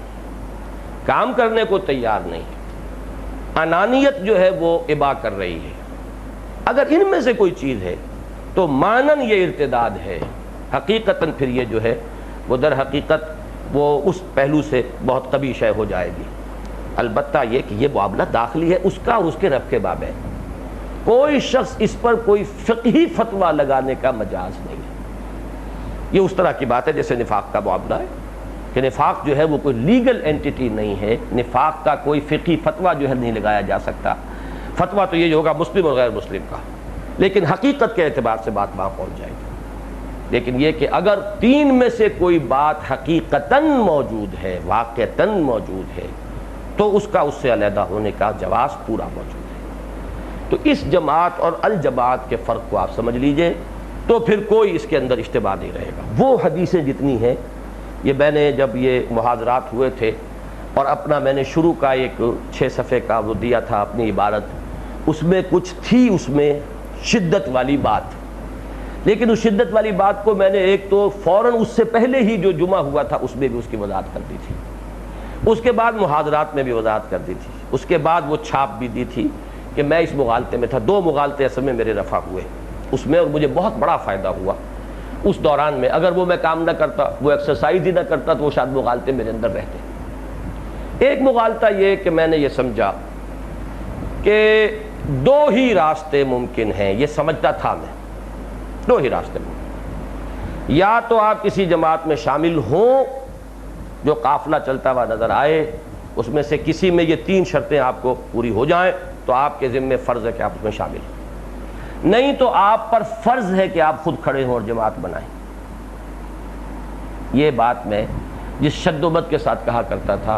کام کرنے کو تیار نہیں، انانیت جو ہے وہ ابا کر رہی ہے، اگر ان میں سے کوئی چیز ہے تو مانن یہ ارتداد ہے، حقیقتاً پھر یہ جو ہے وہ در حقیقت وہ اس پہلو سے بہت قبیح شے ہو جائے گی۔ البتہ یہ کہ یہ معاملہ داخلی ہے اس کا اور اس کے رب کے باب ہے، کوئی شخص اس پر کوئی فقہی فتویٰ لگانے کا مجاز نہیں ہے۔ یہ اس طرح کی بات ہے جیسے نفاق کا معاملہ ہے کہ نفاق جو ہے وہ کوئی لیگل اینٹیٹی نہیں ہے، نفاق کا کوئی فقہی فتویٰ جو ہے نہیں لگایا جا سکتا، فتویٰ تو یہ ہوگا مسلم اور غیر مسلم کا، لیکن حقیقت کے اعتبار سے بات وہاں پہنچ جائے گی۔ لیکن یہ کہ اگر تین میں سے کوئی بات حقیقتاً موجود ہے، واقعتاً موجود ہے، تو اس کا اس سے علیحدہ ہونے کا جواز پورا موجود ہے۔ تو اس جماعت اور الجماعت کے فرق کو آپ سمجھ لیجئے، تو پھر کوئی اس کے اندر اشتباہ نہیں رہے گا۔ وہ حدیثیں جتنی ہیں، یہ میں نے جب یہ محاضرات ہوئے تھے اور اپنا میں نے شروع کا ایک 6 صفحے کا وہ دیا تھا اپنی عبارت، اس میں کچھ تھی اس میں شدت والی بات، لیکن اس شدت والی بات کو میں نے ایک تو فوراً اس سے پہلے ہی جو جمعہ ہوا تھا اس میں بھی اس کی وضاحت کر دی تھی، اس کے بعد محاضرات میں بھی وضاحت کر دی تھی، اس کے بعد وہ چھاپ بھی دی تھی کہ میں اس مغالطے میں تھا۔ 2 مغالطے اصل میں میرے رفع ہوئے اس میں، اور مجھے بہت بڑا فائدہ ہوا اس دوران میں۔ اگر وہ میں کام نہ کرتا، وہ ایکسرسائز ہی نہ کرتا، تو وہ شاید مغالطے میرے اندر رہتے۔ ایک مغالطہ یہ کہ میں نے یہ سمجھا کہ 2 ہی راستے ممکن ہیں، یہ سمجھتا تھا میں، 2 ہی راستے ممکن، یا تو آپ کسی جماعت میں شامل ہوں جو قافلہ چلتا ہوا نظر آئے، اس میں سے کسی میں یہ 3 شرطیں آپ کو پوری ہو جائیں تو آپ کے ذمہ فرض ہے کہ آپ اس میں شامل ہیں، نہیں تو آپ پر فرض ہے کہ آپ خود کھڑے ہوں اور جماعت بنائیں۔ یہ بات میں جس شد و بد کے ساتھ کہا کرتا تھا،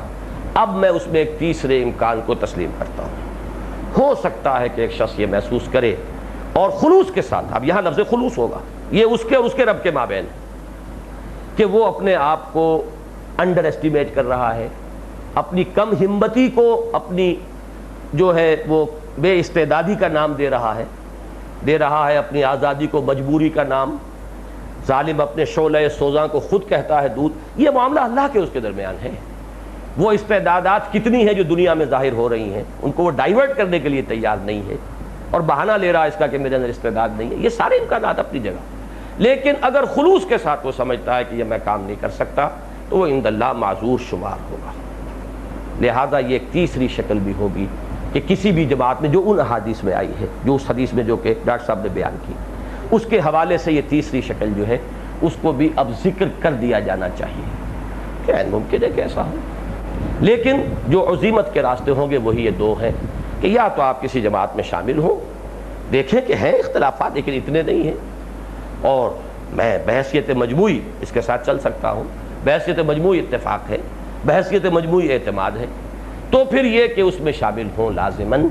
اب میں اس میں ایک تیسرے امکان کو تسلیم کرتا ہوں۔ ہو سکتا ہے کہ ایک شخص یہ محسوس کرے اور خلوص کے ساتھ، اب یہاں لفظ خلوص ہوگا، یہ اس کے اور اس کے رب کے مابین، کہ وہ اپنے آپ کو انڈر ایسٹیمیٹ کر رہا ہے، اپنی کم ہمتی کو اپنی جو ہے وہ بے استعدادی کا نام دے رہا ہے اپنی آزادی کو مجبوری کا نام، ظالم اپنے شعلہ سوزاں کو خود کہتا ہے دودھ۔ یہ معاملہ اللہ کے اس کے درمیان ہے۔ وہ استعدادات کتنی ہیں جو دنیا میں ظاہر ہو رہی ہیں، ان کو وہ ڈائیورٹ کرنے کے لیے تیار نہیں ہے اور بہانہ لے رہا ہے اس کا کہ میرے اندر استعداد نہیں ہے۔ یہ سارے امکانات اپنی جگہ، لیکن اگر خلوص کے ساتھ وہ سمجھتا ہے کہ یہ میں کام نہیں کر سکتا تو وہ عند اللہ معذور شمار ہوگا۔ لہذا یہ ایک تیسری شکل بھی ہوگی کہ کسی بھی جماعت میں جو ان احادیث میں آئی ہے، جو اس حدیث میں جو کہ ڈاکٹر صاحب نے بیان کی، اس کے حوالے سے یہ تیسری شکل جو ہے اس کو بھی اب ذکر کر دیا جانا چاہیے کہ ممکن ہے کہ ایسا ہو۔ لیکن جو عزیمت کے راستے ہوں گے وہی یہ دو ہیں کہ یا تو آپ کسی جماعت میں شامل ہوں، دیکھیں کہ ہیں اختلافات لیکن اتنے نہیں ہیں، اور میں بحیثیت مجموعی اس کے ساتھ چل سکتا ہوں، بحیثیت مجموعی اتفاق ہے، بحیثیت مجموعی اعتماد ہے، تو پھر یہ کہ اس میں شامل ہوں لازماً،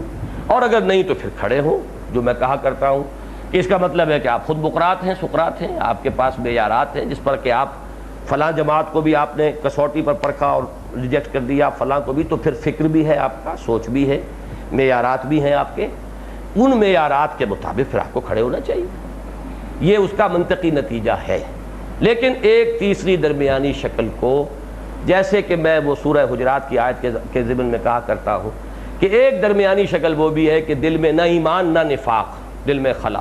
اور اگر نہیں تو پھر کھڑے ہوں۔ جو میں کہا کرتا ہوں کہ اس کا مطلب ہے کہ آپ خود بقرات ہیں، سقراط ہیں، آپ کے پاس معیارات ہیں جس پر کہ آپ فلاں جماعت کو بھی آپ نے کسوٹی پر پرکھا اور ریجیکٹ کر دیا، فلاں کو بھی، تو پھر فکر بھی ہے آپ کا، سوچ بھی ہے، معیارات بھی ہیں آپ کے، ان معیارات کے مطابق پھر آپ کو کھڑے ہونا چاہیے۔ یہ اس کا منطقی نتیجہ ہے۔ لیکن ایک تیسری درمیانی شکل کو، جیسے کہ میں وہ سورہ حجرات کی آیت کے ضمن میں کہا کرتا ہوں کہ ایک درمیانی شکل وہ بھی ہے کہ دل میں نہ ایمان نہ نفاق، دل میں خلا،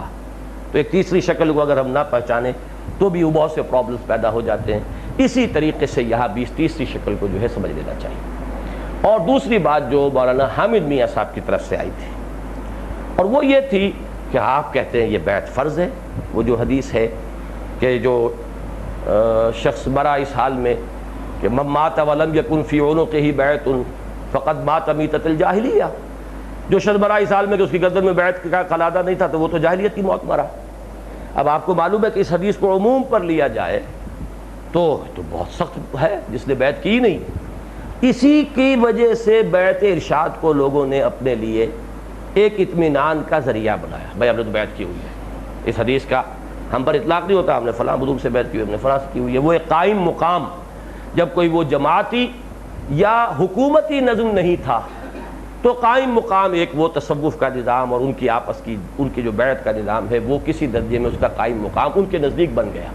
تو ایک تیسری شکل کو اگر ہم نہ پہچانیں تو بھی وہ بہت سے پرابلمس پیدا ہو جاتے ہیں۔ اسی طریقے سے یہاں بھی تیسری شکل کو جو ہے سمجھ لینا چاہیے۔ اور دوسری بات جو مولانا حامد میاں صاحب کی طرف سے آئی تھی، اور وہ یہ تھی کہ آپ کہتے ہیں یہ بیعت فرض ہے، وہ جو حدیث ہے کہ جو شخص مرا اس حال میں کہ من مات ولم یکن فی عنقہ بیعۃ فقد مات میتۃ الجاہلیہ، جو شخص مرا اس حال میں کہ اس کی گردن میں بیعت کا قلادہ نہیں تھا تو وہ تو جاہلیت کی موت مرا۔ اب آپ کو معلوم ہے کہ اس حدیث کو عموم پر لیا جائے تو بہت سخت ہے جس نے بیعت کی نہیں۔ اسی کی وجہ سے بیعت ارشاد کو لوگوں نے اپنے لیے ایک اطمینان کا ذریعہ بنایا، بھائی ہم نے تو بیعت کی ہوئی ہے، اس حدیث کا ہم پر اطلاق نہیں ہوتا ہم نے فلاں بزرگ سے بیعت کی ہوئی، ہم نے فلاں سے کی ہوئی ہے۔ وہ ایک قائم مقام، جب کوئی وہ جماعتی یا حکومتی نظم نہیں تھا تو قائم مقام ایک وہ تصوف کا نظام اور ان کی آپس کی ان کی جو بیعت کا نظام ہے وہ کسی درجے میں اس کا قائم مقام ان کے نزدیک بن گیا۔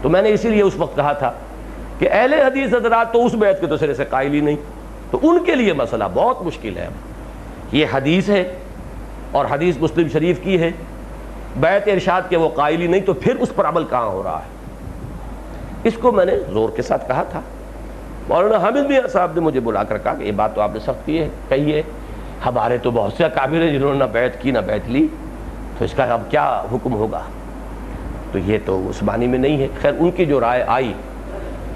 تو میں نے اسی لیے اس وقت کہا تھا کہ اہل حدیث حضرات تو اس بیعت کے تو سرے سے قائل ہی نہیں، تو ان کے لیے مسئلہ بہت مشکل ہے۔ یہ حدیث ہے اور حدیث مسلم شریف کی ہے، بیعت ارشاد کے وہ قائل ہی نہیں، تو پھر اس پر عمل کہاں ہو رہا ہے؟ اس کو میں نے زور کے ساتھ کہا تھا۔ مولانا حامد میاں صاحب نے مجھے بلا کر کہا کہ یہ بات تو آپ نے سخت کی ہے، کہیے ہمارے تو بہت سے اکابر ہیں جنہوں نے نہ بیعت کی نہ بیعت لی، تو اس کا اب کیا حکم ہوگا؟ تو یہ تو اس معنی میں نہیں ہے۔ خیر ان کی جو رائے آئی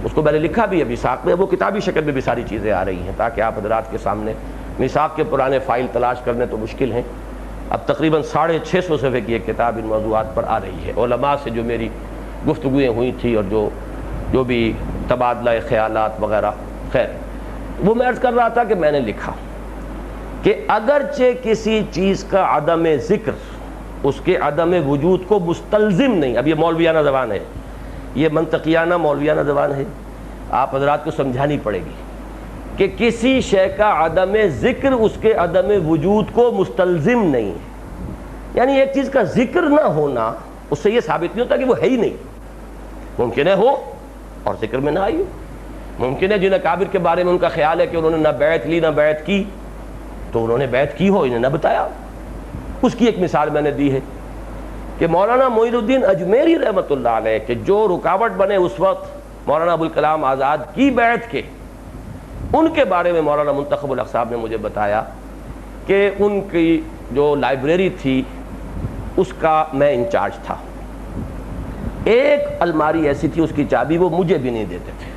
اس کو میں نے لکھا بھی ہے میثاق میں، وہ کتابی شکل میں بھی ساری چیزیں آ رہی ہیں تاکہ آپ حضرات کے سامنے، میثاق کے پرانے فائل تلاش کرنے تو مشکل ہیں، اب تقریباً 650 صفحے کی ایک کتاب ان موضوعات پر آ رہی ہے۔ علماء سے جو میری گفتگویں ہوئی تھی اور جو بھی تبادلہ خیالات وغیرہ، خیر وہ میں عرض کر رہا تھا کہ میں نے لکھا کہ اگرچہ کسی چیز کا عدم ذکر اس کے عدم وجود کو مستلزم نہیں، اب یہ مولویانہ زبان ہے، یہ منطقیانہ مولویانہ زبان ہے، آپ حضرات کو سمجھانی پڑے گی کہ کسی شے کا عدم ذکر اس کے عدم وجود کو مستلزم نہیں ہے۔ یعنی ایک چیز کا ذکر نہ ہونا اس سے یہ ثابت نہیں ہوتا کہ وہ ہے ہی نہیں، ممکن ہے ہو اور ذکر میں نہ آئی ہو، ممکن ہے جن اکابر کے بارے میں ان کا خیال ہے کہ انہوں نے نہ بیعت لی نہ بیعت کی تو انہوں نے بیعت کی ہو، انہیں نہ بتایا۔ اس کی ایک مثال میں نے دی ہے کہ مولانا معین الدین اجمیری رحمۃ اللہ علیہ کہ جو رکاوٹ بنے اس وقت مولانا ابوالکلام آزاد کی بیعت کے، ان کے بارے میں مولانا منتخب الحق صاحب نے مجھے بتایا کہ ان کی جو لائبریری تھی اس کا میں انچارج تھا، ایک الماری ایسی تھی اس کی چابی وہ مجھے بھی نہیں دیتے تھے،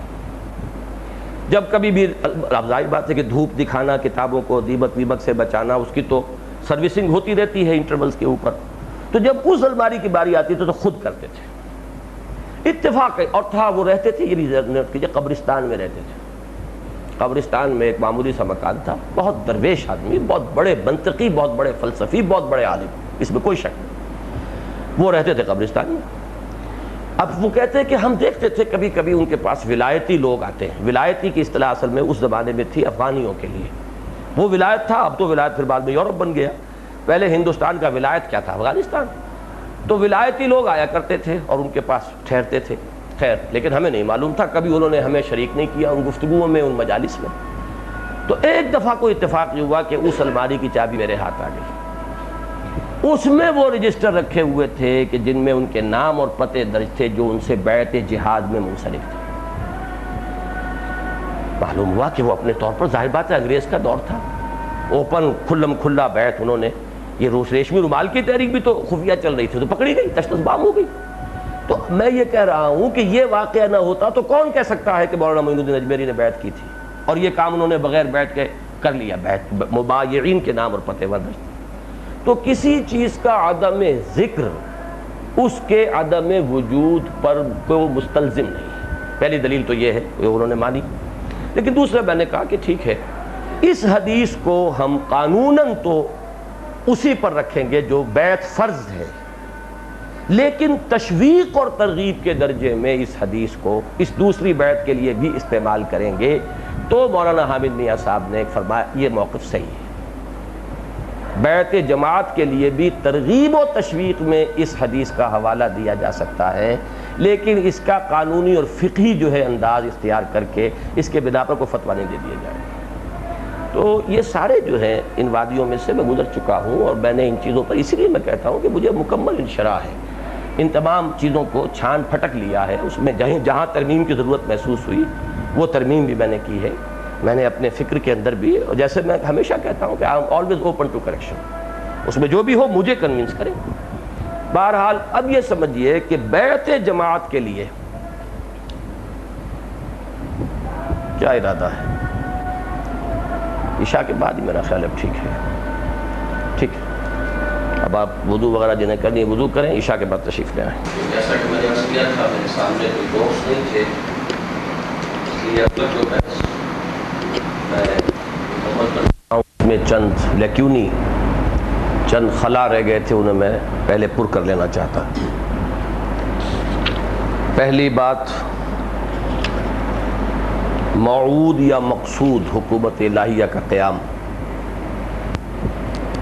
جب کبھی بھی ظاہر بات ہے کہ دھوپ دکھانا، کتابوں کو دیمک ویمک سے بچانا، اس کی تو سروسنگ ہوتی رہتی ہے انٹرولز کے اوپر، تو جب اس الماری کی باری آتی تھی تو خود کرتے تھے، اتفاق ہے۔ اور تھا وہ رہتے تھے، یہ بھی نوٹ کیجیے، قبرستان میں رہتے تھے۔ قبرستان میں ایک معمولی سا مکان تھا، بہت درویش آدمی، بہت بڑے منطقی، بہت بڑے فلسفی، بہت بڑے عالم، اس میں کوئی شک نہیں، وہ رہتے تھے قبرستان میں۔ اب وہ کہتے ہیں کہ ہم دیکھتے تھے کبھی کبھی ان کے پاس ولایتی لوگ آتے ہیں۔ ولایتی کی اصطلاح اصل میں اس زمانے میں تھی افغانیوں کے لیے، وہ ولایت تھا، اب تو ولایت پھر بعد میں یورپ بن گیا، پہلے ہندوستان کا ولایت کیا تھا؟ افغانستان۔ تو ولایتی لوگ آیا کرتے تھے اور ان کے پاس ٹھہرتے تھے، خیر لیکن ہمیں نہیں معلوم تھا، کبھی انہوں نے ہمیں شریک نہیں کیا ان گفتگوؤں میں، ان مجالس میں۔ تو ایک دفعہ کوئی اتفاق یہ ہوا کہ اس الماری کی چابی میرے ہاتھ آ گئی، اس میں وہ رجسٹر رکھے ہوئے تھے کہ جن میں ان کے نام اور پتے درج تھے جو ان سے بیعت جہاد میں منسلک تھے۔ معلوم ہوا کہ وہ اپنے طور پر، ظاہر بات ہے انگریز کا دور تھا، اوپن کھلم کھلا بیعت انہوں نے، یہ ریشمی رومال کی تحریک بھی تو خفیہ چل رہی تھی، تو پکڑی گئی، تشتش بام ہو گئی۔ تو میں یہ کہہ رہا ہوں کہ یہ واقعہ نہ ہوتا تو کون کہہ سکتا ہے کہ مولانا معین الدین اجمیری نے بیعت کی تھی، اور یہ کام انہوں نے بغیر بیعت کے کر لیا، بیعت مبایعین کے نام اور پتے ورد۔ تو کسی چیز کا عدم ذکر اس کے عدم وجود پر کوئی مستلزم نہیں، پہلی دلیل تو یہ ہے کہ انہوں نے مانی۔ لیکن دوسرا میں نے کہا کہ ٹھیک ہے، اس حدیث کو ہم قانوناً تو اسی پر رکھیں گے جو بیعت فرض ہے، لیکن تشویق اور ترغیب کے درجے میں اس حدیث کو اس دوسری بیعت کے لیے بھی استعمال کریں گے۔ تو مولانا حامد میاں صاحب نے فرمایا یہ موقف صحیح ہے، بیعت جماعت کے لیے بھی ترغیب و تشویق میں اس حدیث کا حوالہ دیا جا سکتا ہے، لیکن اس کا قانونی اور فقہی جو ہے انداز اختیار کر کے اس کے بنا پر کوئی فتویٰ نہیں دے دیا جائے۔ تو یہ سارے جو ہیں ان وادیوں میں سے میں گزر چکا ہوں، اور میں نے ان چیزوں پر اسی لیے میں کہتا ہوں کہ مجھے مکمل انشراح ہے، ان تمام چیزوں کو چھان پھٹک لیا ہے، اس میں جہاں ترمیم کی ضرورت محسوس ہوئی وہ ترمیم بھی میں نے کی ہے۔ میں نے اپنے فکر کے اندر بھی، اور جیسے میں ہمیشہ کہتا ہوں کہ I am always open to correction, اس میں جو بھی ہو مجھے کنوینس کرے۔ بہرحال اب یہ سمجھیے کہ بیعت جماعت کے لیے کیا ارادہ ہے؟ عشاء کے بعد ہی میرا خیال ہے ٹھیک ہے، ٹھیک ہے، اب آپ وضو وغیرہ جنہیں کرنی ہے وضو کریں، عشاء کے بعد تشریف لے آئیں۔ جیسا کہ میں نے عرض کیا تھا میرے سامنے کوئی دوست نہیں تھے، اس لیے اب تک جو بحث میں مکمل کرتا ہوں اس میں چند لیکیونی، چند خلا رہ گئے تھے، انہیں میں پہلے پر کر لینا چاہتا۔ پہلی بات، موعود یا مقصود حکومت الہیہ کا قیام،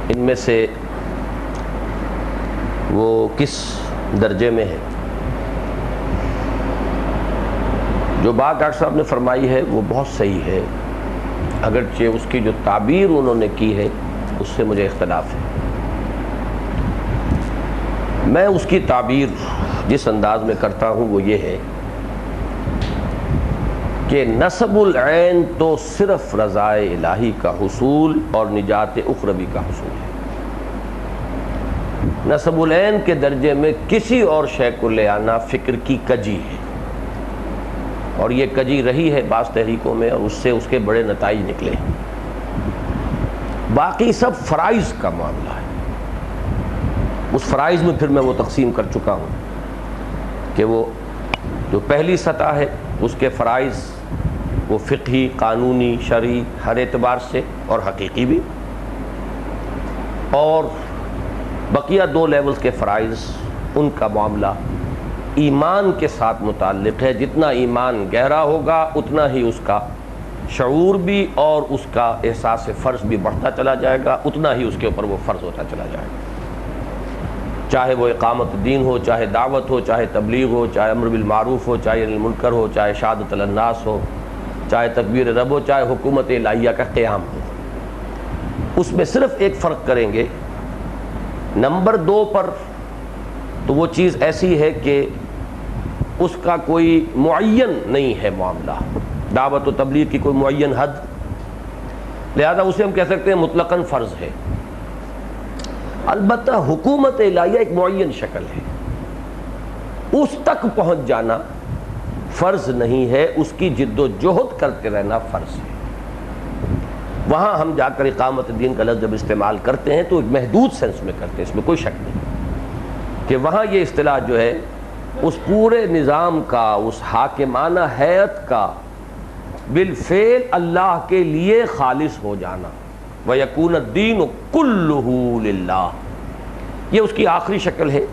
ان میں سے وہ کس درجے میں ہے؟ جو بات ڈاکٹر صاحب نے فرمائی ہے وہ بہت صحیح ہے، اگرچہ اس کی جو تعبیر انہوں نے کی ہے اس سے مجھے اختلاف ہے۔ میں اس کی تعبیر جس انداز میں کرتا ہوں وہ یہ ہے کہ نصب العین تو صرف رضائے الہی کا حصول اور نجات اخروی کا حصول ہے۔ نصب العین کے درجے میں کسی اور شے کو لے آنا فکر کی کجی ہے، اور یہ کجی رہی ہے بعض تحریکوں میں، اور اس سے اس کے بڑے نتائج نکلے۔ باقی سب فرائض کا معاملہ ہے، اس فرائض میں پھر میں وہ تقسیم کر چکا ہوں کہ وہ جو پہلی سطح ہے اس کے فرائض وہ فقہی، قانونی، شرعی ہر اعتبار سے اور حقیقی بھی، اور بقیہ دو لیولز کے فرائض ان کا معاملہ ایمان کے ساتھ متعلق ہے۔ جتنا ایمان گہرا ہوگا اتنا ہی اس کا شعور بھی اور اس کا احساس فرض بھی بڑھتا چلا جائے گا، اتنا ہی اس کے اوپر وہ فرض ہوتا چلا جائے گا، چاہے وہ اقامت دین ہو، چاہے دعوت ہو، چاہے تبلیغ ہو، چاہے امر بالمعروف ہو، چاہے نہی عن المنکر ہو، چاہے شہادت الناس ہو، چاہے تکبیر رب ہو، چاہے حکومت الہیہ کا قیام ہو۔ اس میں صرف ایک فرق کریں گے، نمبر 2 پر تو وہ چیز ایسی ہے کہ اس کا کوئی معین نہیں ہے معاملہ، دعوت و تبلیغ کی کوئی معین حد، لہذا اسے ہم کہہ سکتے ہیں مطلقاً فرض ہے۔ البتہ حکومت الہیہ ایک معین شکل ہے، اس تک پہنچ جانا فرض نہیں ہے، اس کی جد و جہد کرتے رہنا فرض ہے۔ وہاں ہم جا کر اقامت دین کا لفظ جب استعمال کرتے ہیں تو ایک محدود سینس میں کرتے ہیں، اس میں کوئی شک نہیں، کہ وہاں یہ اصطلاح جو ہے اس پورے نظام کا، اس حاکمانہ ہیئت کا بالفعل اللہ کے لیے خالص ہو جانا، وَيَكُونَ الدِّينُ كُلُّهُ لِلَّهِ، یہ اس کی آخری شکل ہے۔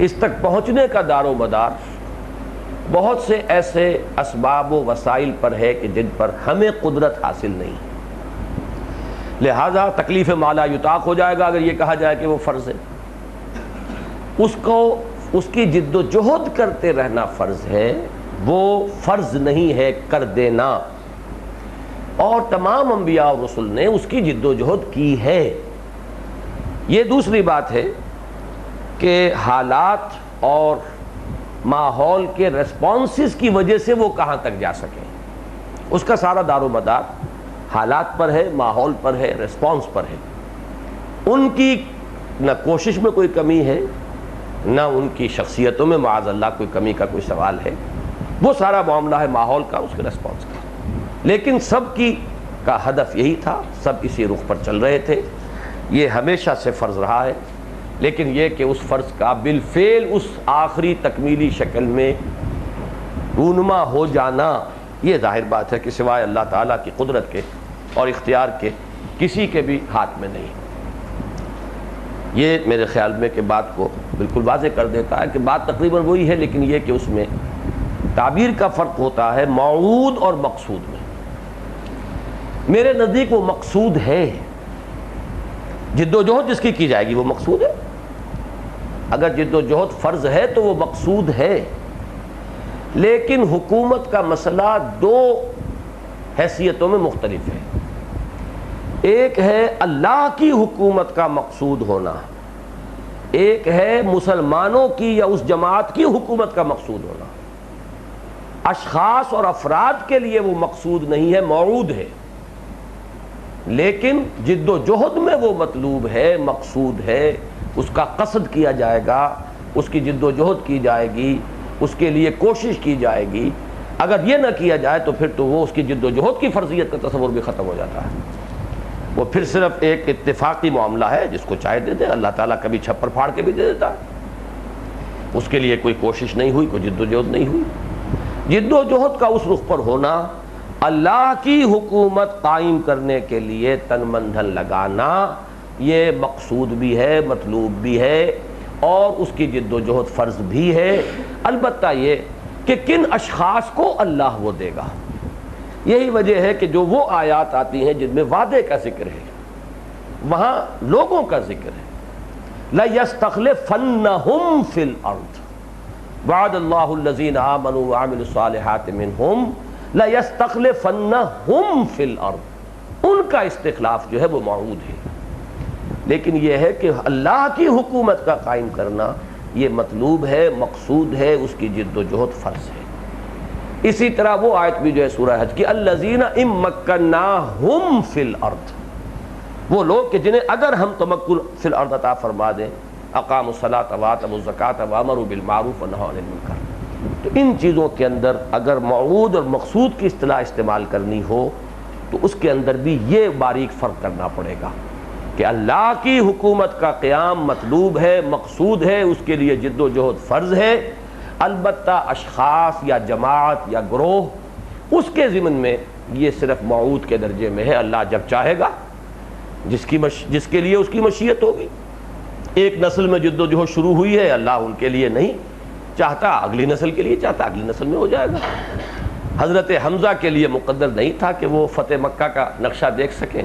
اس تک پہنچنے کا دار و مدار بہت سے ایسے اسباب و وسائل پر ہے کہ جن پر ہمیں قدرت حاصل نہیں، لہذا تکلیف مالا یطاق ہو جائے گا اگر یہ کہا جائے کہ وہ فرض ہے۔ اس کو اس کی جد و جہد کرتے رہنا فرض ہے، وہ فرض نہیں ہے کر دینا، اور تمام انبیاء اور رسل نے اس کی جد و جہد کی ہے۔ یہ دوسری بات ہے کہ حالات اور ماحول کے ریسپانسز کی وجہ سے وہ کہاں تک جا سکیں، اس کا سارا دار و مدار حالات پر ہے، ماحول پر ہے، ریسپانس پر ہے۔ ان کی نہ کوشش میں کوئی کمی ہے، نہ ان کی شخصیتوں میں معاذ اللہ کوئی کمی کا کوئی سوال ہے، وہ سارا معاملہ ہے ماحول کا، اس کے ریسپانس کا۔ لیکن سب کی کا ہدف یہی تھا، سب اسی رخ پر چل رہے تھے، یہ ہمیشہ سے فرض رہا ہے۔ لیکن یہ کہ اس فرض کا بالفعل اس آخری تکمیلی شکل میں رونما ہو جانا، یہ ظاہر بات ہے کہ سوائے اللہ تعالیٰ کی قدرت کے اور اختیار کے کسی کے بھی ہاتھ میں نہیں۔ یہ میرے خیال میں کہ بات کو بالکل واضح کر دیتا ہے کہ بات تقریباً وہی ہے، لیکن یہ کہ اس میں تعبیر کا فرق ہوتا ہے موعود اور مقصود میں۔ میرے نزدیک وہ مقصود ہے، جد و جہد جس کی جائے گی وہ مقصود ہے۔ اگر جد و جہد فرض ہے تو وہ مقصود ہے، لیکن حکومت کا مسئلہ دو حیثیتوں میں مختلف ہے۔ ایک ہے اللہ کی حکومت کا مقصود ہونا، ایک ہے مسلمانوں کی یا اس جماعت کی حکومت کا مقصود ہونا۔ اشخاص اور افراد کے لیے وہ مقصود نہیں ہے، موعود ہے، لیکن جد و جہد میں وہ مطلوب ہے، مقصود ہے، اس کا قصد کیا جائے گا، اس کی جد و جہد کی جائے گی، اس کے لیے کوشش کی جائے گی۔ اگر یہ نہ کیا جائے تو پھر تو وہ اس کی جد و جہد کی فرضیت کا تصور بھی ختم ہو جاتا ہے، وہ پھر صرف ایک اتفاقی معاملہ ہے، جس کو چاہے دے دے، اللہ تعالیٰ کبھی چھپر پھاڑ کے بھی دے دیتا ہے، اس کے لیے کوئی کوشش نہیں ہوئی، کوئی جد و جہد نہیں ہوئی۔ جد و جہد کا اس رخ پر ہونا، اللہ کی حکومت قائم کرنے کے لیے تن من دھن لگانا، یہ مقصود بھی ہے، مطلوب بھی ہے، اور اس کی جد و جہد فرض بھی ہے۔ البتہ یہ کہ کن اشخاص کو اللہ وہ دے گا، یہی وجہ ہے کہ جو وہ آیات آتی ہیں جن میں وعدے کا ذکر ہے، وہاں لوگوں کا ذکر ہے۔ لَيَسْتَخْلِفَنَّهُمْ فِي الْأَرْضِ وَعَدَ اللَّهُ الَّذِينَ آمَنُوا وَعَمِلُوا الصَّالِحَاتِ مِنْهُمْ لَيَسْتَخْلِفَنَّهُمْ فِي الْأَرْضِ، ان کا استخلاف جو ہے وہ موعود ہے، لیکن یہ ہے کہ اللہ کی حکومت کا قائم کرنا یہ مطلوب ہے، مقصود ہے، اس کی جد و جہد فرض ہے۔ اسی طرح وہ آیت بھی جو ہے سورہ حج کی، الذین ان مکناہم فی الارض، وہ لوگ کہ جنہیں اگر ہم تمکن فی الارض عطا فرما دیں، اقاموا الصلاۃ وآتوا الزکاۃ وامروا بالمعروف ونہوا عن المنکر، تو ان چیزوں کے اندر اگر موعود اور مقصود کی اصطلاح استعمال کرنی ہو تو اس کے اندر بھی یہ باریک فرق کرنا پڑے گا کہ اللہ کی حکومت کا قیام مطلوب ہے، مقصود ہے، اس کے لیے جد و جہد فرض ہے، البتہ اشخاص یا جماعت یا گروہ اس کے ضمن میں یہ صرف موعود کے درجے میں ہے۔ اللہ جب چاہے گا، جس کے لیے اس کی مشیت ہوگی۔ ایک نسل میں جد و جہد شروع ہوئی ہے، اللہ ان کے لیے نہیں چاہتا، اگلی نسل کے لیے چاہتا، اگلی نسل میں ہو جائے گا۔ حضرت حمزہ کے لیے مقدر نہیں تھا کہ وہ فتح مکہ کا نقشہ دیکھ سکیں،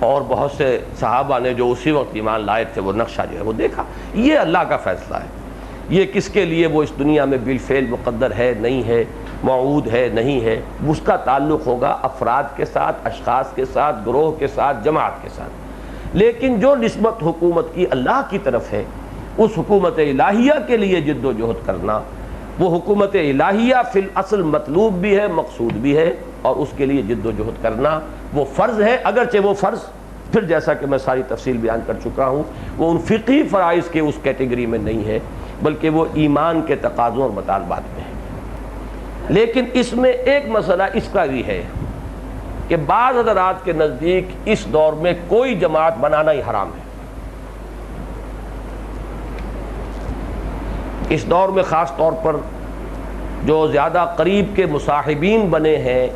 اور بہت سے صحابہ نے جو اسی وقت ایمان لائے تھے وہ نقشہ جو ہے وہ دیکھا۔ یہ اللہ کا فیصلہ ہے، یہ کس کے لیے وہ اس دنیا میں بالفعل مقدر ہے نہیں ہے، موعود ہے نہیں ہے، اس کا تعلق ہوگا افراد کے ساتھ، اشخاص کے ساتھ، گروہ کے ساتھ، جماعت کے ساتھ۔ لیکن جو نسبت حکومت کی اللہ کی طرف ہے، اس حکومت الہیہ کے لیے جد و جہد کرنا، وہ حکومت الہیہ فی الاصل مطلوب بھی ہے، مقصود بھی ہے، اور اس کے لیے جد و جہد کرنا وہ فرض ہے، اگرچہ وہ فرض پھر جیسا کہ میں ساری تفصیل بیان کر چکا ہوں، وہ ان فقہی فرائض کے اس کیٹیگری میں نہیں ہے، بلکہ وہ ایمان کے تقاضوں اور مطالبات میں ہے۔ لیکن اس میں ایک مسئلہ اس کا بھی ہے کہ بعض حضرات کے نزدیک اس دور میں کوئی جماعت بنانا ہی حرام ہے۔ اس دور میں خاص طور پر جو زیادہ قریب کے مصاحبین بنے ہیں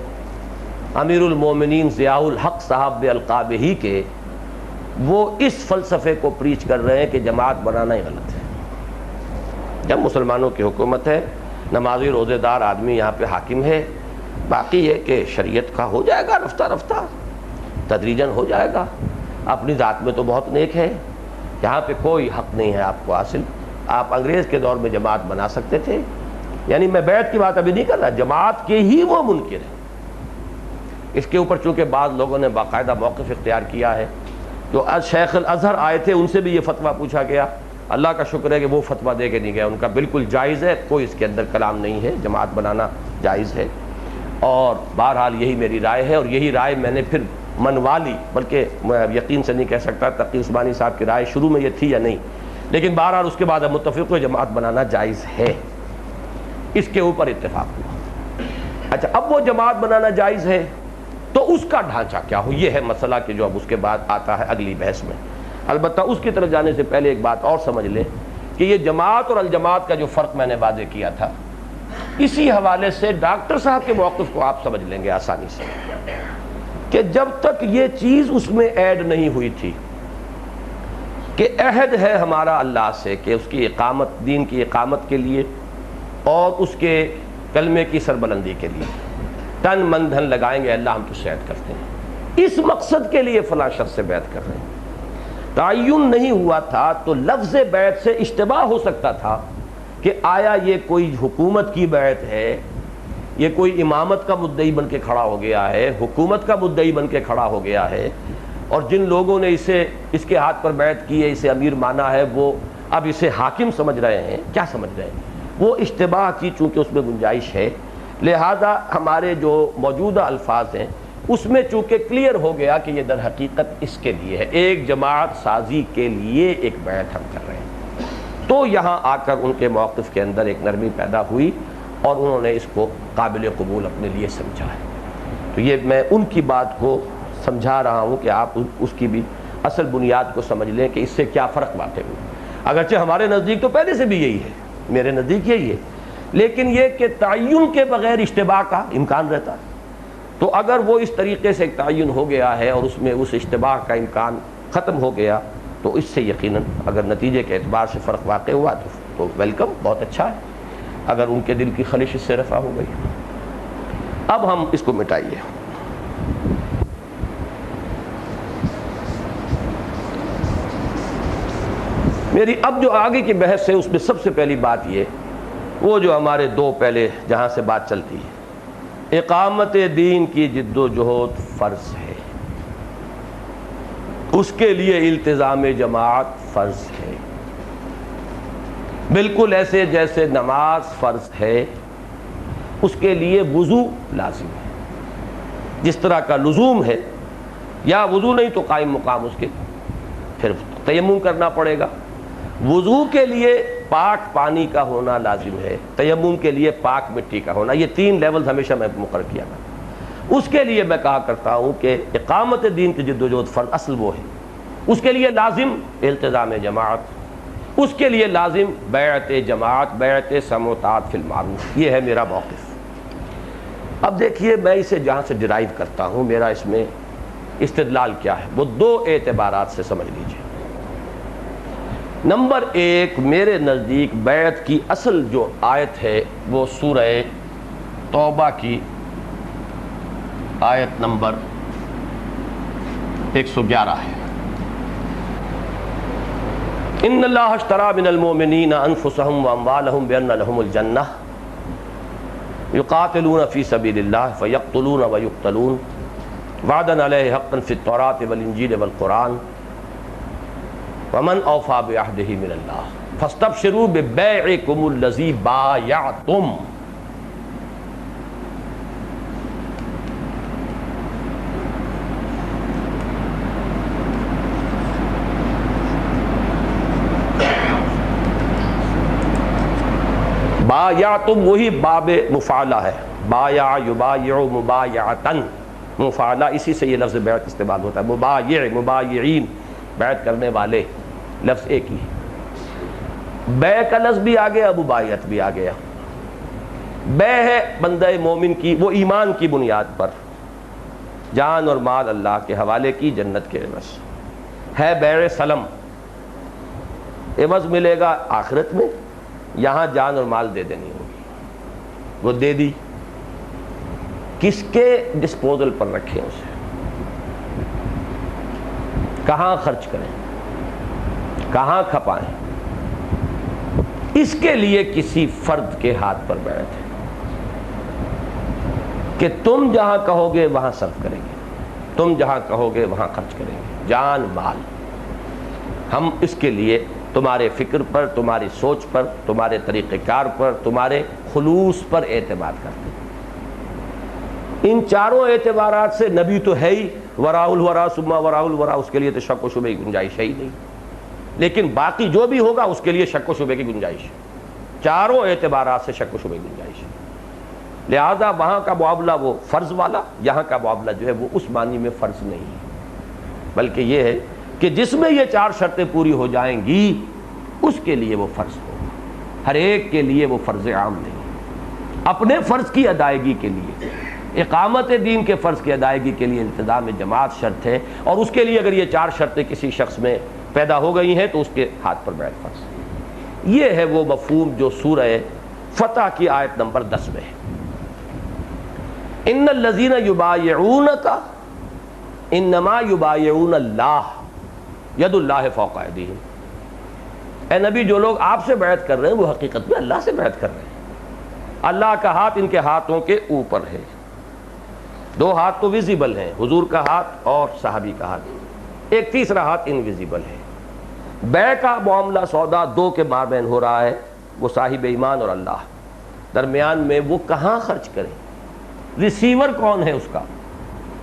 امیر المومنین ضیاء الحق صاحب القاب ہی کے، وہ اس فلسفے کو پریچ کر رہے ہیں کہ جماعت بنانا ہی غلط ہے۔ جب مسلمانوں کی حکومت ہے، نمازی روزے دار آدمی یہاں پہ حاکم ہے، باقی یہ کہ شریعت کا ہو جائے گا رفتہ رفتہ، تدریجاً ہو جائے گا۔ اپنی ذات میں تو بہت نیک ہے، یہاں پہ کوئی حق نہیں ہے آپ کو حاصل۔ آپ انگریز کے دور میں جماعت بنا سکتے تھے، یعنی میں بیعت کی بات ابھی نہیں کر رہا، جماعت کے ہی وہ منکر ہیں۔ اس کے اوپر چونکہ بعض لوگوں نے باقاعدہ موقف اختیار کیا ہے، جو شیخ الازہر آئے تھے ان سے بھی یہ فتویٰ پوچھا گیا، اللہ کا شکر ہے کہ وہ فتویٰ دے کے نہیں گیا، ان کا بالکل جائز ہے، کوئی اس کے اندر کلام نہیں ہے، جماعت بنانا جائز ہے۔ اور بہرحال یہی میری رائے ہے، اور یہی رائے میں نے پھر منوا لی، بلکہ میں یقین سے نہیں کہہ سکتا تقی عثمانی صاحب کی رائے شروع میں یہ تھی یا نہیں، لیکن بہرحال اس کے بعد ہم متفق ہوئے جماعت بنانا جائز ہے، اس کے اوپر اتفاق ہوا۔ اچھا، اب وہ جماعت بنانا جائز ہے تو اس کا ڈھانچہ کیا ہو، یہ ہے مسئلہ کہ جو اب اس کے بعد آتا ہے اگلی بحث میں۔ البتہ اس کی طرف جانے سے پہلے ایک بات اور سمجھ لیں کہ یہ جماعت اور الجماعت کا جو فرق میں نے واضح کیا تھا، اسی حوالے سے ڈاکٹر صاحب کے موقف کو آپ سمجھ لیں گے آسانی سے، کہ جب تک یہ چیز اس میں ایڈ نہیں ہوئی تھی کہ عہد ہے ہمارا اللہ سے کہ اس کی اقامت، دین کی اقامت کے لیے اور اس کے کلمے کی سربلندی کے لیے تن من دھن لگائیں گے، اللہ ہم تو بیعت کرتے ہیں، اس مقصد کے لیے فلاں شخص سے بیعت کر رہے ہیں، تعین نہیں ہوا تھا تو لفظ بیعت سے اشتباہ ہو سکتا تھا کہ آیا یہ کوئی حکومت کی بیعت ہے، یہ کوئی امامت کا مدعی بن کے کھڑا ہو گیا ہے، حکومت کا مدعی بن کے کھڑا ہو گیا ہے، اور جن لوگوں نے اس کے ہاتھ پر بیعت کی ہے، اسے امیر مانا ہے، وہ اب اسے حاکم سمجھ رہے ہیں۔ کیا سمجھ رہے ہیں؟ وہ اشتباہ کی چونکہ اس میں گنجائش ہے، لہذا ہمارے جو موجودہ الفاظ ہیں اس میں چونکہ کلیئر ہو گیا کہ یہ در حقیقت اس کے لیے ہے، ایک جماعت سازی کے لیے ایک بیعت ہم کر رہے ہیں۔ تو یہاں آ کر ان کے موقف کے اندر ایک نرمی پیدا ہوئی اور انہوں نے اس کو قابل قبول اپنے لیے سمجھا ہے۔ تو یہ میں ان کی بات کو سمجھا رہا ہوں کہ آپ اس کی بھی اصل بنیاد کو سمجھ لیں کہ اس سے کیا فرق واقع ہوا۔ اگرچہ ہمارے نزدیک تو پہلے سے بھی یہی ہے، میرے نزدیک یہی ہے، لیکن یہ کہ تعین کے بغیر اشتباہ کا امکان رہتا ہے، تو اگر وہ اس طریقے سے تعین ہو گیا ہے اور اس میں اس اشتباہ کا امکان ختم ہو گیا تو اس سے یقیناً اگر نتیجے کے اعتبار سے فرق واقع ہوا تو ویلکم، بہت اچھا ہے، اگر ان کے دل کی خلش اس سے رفع ہو گئی۔ اب ہم اس کو مٹائیے۔ میری اب جو آگے کی بحث ہے اس میں سب سے پہلی بات یہ، وہ جو ہمارے دو پہلے جہاں سے بات چلتی ہے، اقامت دین کی جد و جہد فرض ہے، اس کے لیے التزام جماعت فرض ہے، بالکل ایسے جیسے نماز فرض ہے اس کے لیے وضو لازم ہے، جس طرح کا لزوم ہے، یا وضو نہیں تو قائم مقام اس کے پھر تیمم کرنا پڑے گا۔ وضو کے لیے پاک پانی کا ہونا لازم ہے، تیمم کے لیے پاک مٹی کا ہونا، یہ تین لیولز ہمیشہ میں مقرر کیا تھا۔ اس کے لیے میں کہا کرتا ہوں کہ اقامت دین کی جد و جہد فرض اصل وہ ہے، اس کے لیے لازم التزام جماعت، اس کے لیے لازم بیعت جماعت، بیعت سمع و طاعت فی المعروف، یہ ہے میرا موقف۔ اب دیکھیے میں اسے جہاں سے ڈرائیو کرتا ہوں، میرا اس میں استدلال کیا ہے، وہ دو اعتبارات سے سمجھ لیجیے۔ نمبر ایک، میرے نزدیک بیعت کی اصل جو آیت ہے وہ سورہ توبہ کی آیت نمبر 111 ہے، ان اللہ اشتری من المؤمنین انفسهم واموالهم بان لهم الجنہ یقاتلون فی سبیل اللہ فیقتلون ویقتلون وعدا علیہ حقا فی التوراۃ والانجیل والقرآن ومن اوفی بعہدہ من اللہ فاستبشروا ببیعکم الذی بایعتم۔ بایعتم وہی باب مفعلہ ہے، بایع یبایع مبایعتن، مفعلہ اسی سے یہ لفظ بیعت استعمال ہوتا ہے، مبایع مبایعین، بیعت کرنے والے، لفظ ایک ہی۔ بے کا لفظ بھی آ گیا، ابو بایت بھی آ گیا۔ بے ہے بندہ مومن کی وہ ایمان کی بنیاد پر جان اور مال اللہ کے حوالے کی جنت کے عوض ہے۔ بیع سلم، عوض ملے گا آخرت میں، یہاں جان اور مال دے دینی ہوگی، وہ دے دی، کس کے ڈسپوزل پر رکھیں اسے، کہاں خرچ کریں، کہاں کھپائیں، اس کے لیے کسی فرد کے ہاتھ پر بیعت ہے کہ تم جہاں کہو گے وہاں صرف کریں گے، تم جہاں کہو گے وہاں خرچ کریں گے، جان مال۔ ہم اس کے لیے تمہارے فکر پر، تمہاری سوچ پر، تمہارے طریقہ کار پر، تمہارے خلوص پر اعتماد کرتے ہیں۔ ان چاروں اعتبارات سے نبی تو ہے ہی، وراء الورا ثم وراء الورا، اس کے لیے تو شک و شبے کی گنجائش ہے ہی نہیں، لیکن باقی جو بھی ہوگا اس کے لیے شک و شبے کی گنجائش ہے، چاروں اعتبارات سے شک و شبے کی گنجائش ہے۔ لہذا وہاں کا معاملہ وہ فرض والا، یہاں کا معاملہ جو ہے وہ اس معنی میں فرض نہیں ہے، بلکہ یہ ہے کہ جس میں یہ چار شرطیں پوری ہو جائیں گی اس کے لیے وہ فرض ہوگا، ہر ایک کے لیے وہ فرض عام نہیں۔ اپنے فرض کی ادائیگی کے لیے، اقامت دین کے فرض کی ادائیگی کے لیے التزام جماعت شرط ہے، اور اس کے لیے اگر یہ چار شرطیں کسی شخص میں پیدا ہو گئی ہیں تو اس کے ہاتھ پر بیعت فرض ہے۔ یہ ہے وہ مفہوم جو سورہ فتح کی آیت نمبر 10 میں ہے۔ ان الذین یبایعونک انما یبایعون اللہ ید اللہ فوق ایدیہم۔ اے نبی، جو لوگ آپ سے بیعت کر رہے ہیں وہ حقیقت میں اللہ سے بیعت کر رہے ہیں، اللہ کا ہاتھ ان کے ہاتھوں کے اوپر ہے۔ دو ہاتھ تو ویزیبل ہیں، حضور کا ہاتھ اور صحابی کا ہاتھ، ایک تیسرا ہاتھ انویزیبل ہے۔ بیع کا معاملہ سودا دو کے مابین ہو رہا ہے، وہ صاحب ایمان اور اللہ، درمیان میں وہ کہاں خرچ کریں، ریسیور کون ہے اس کا،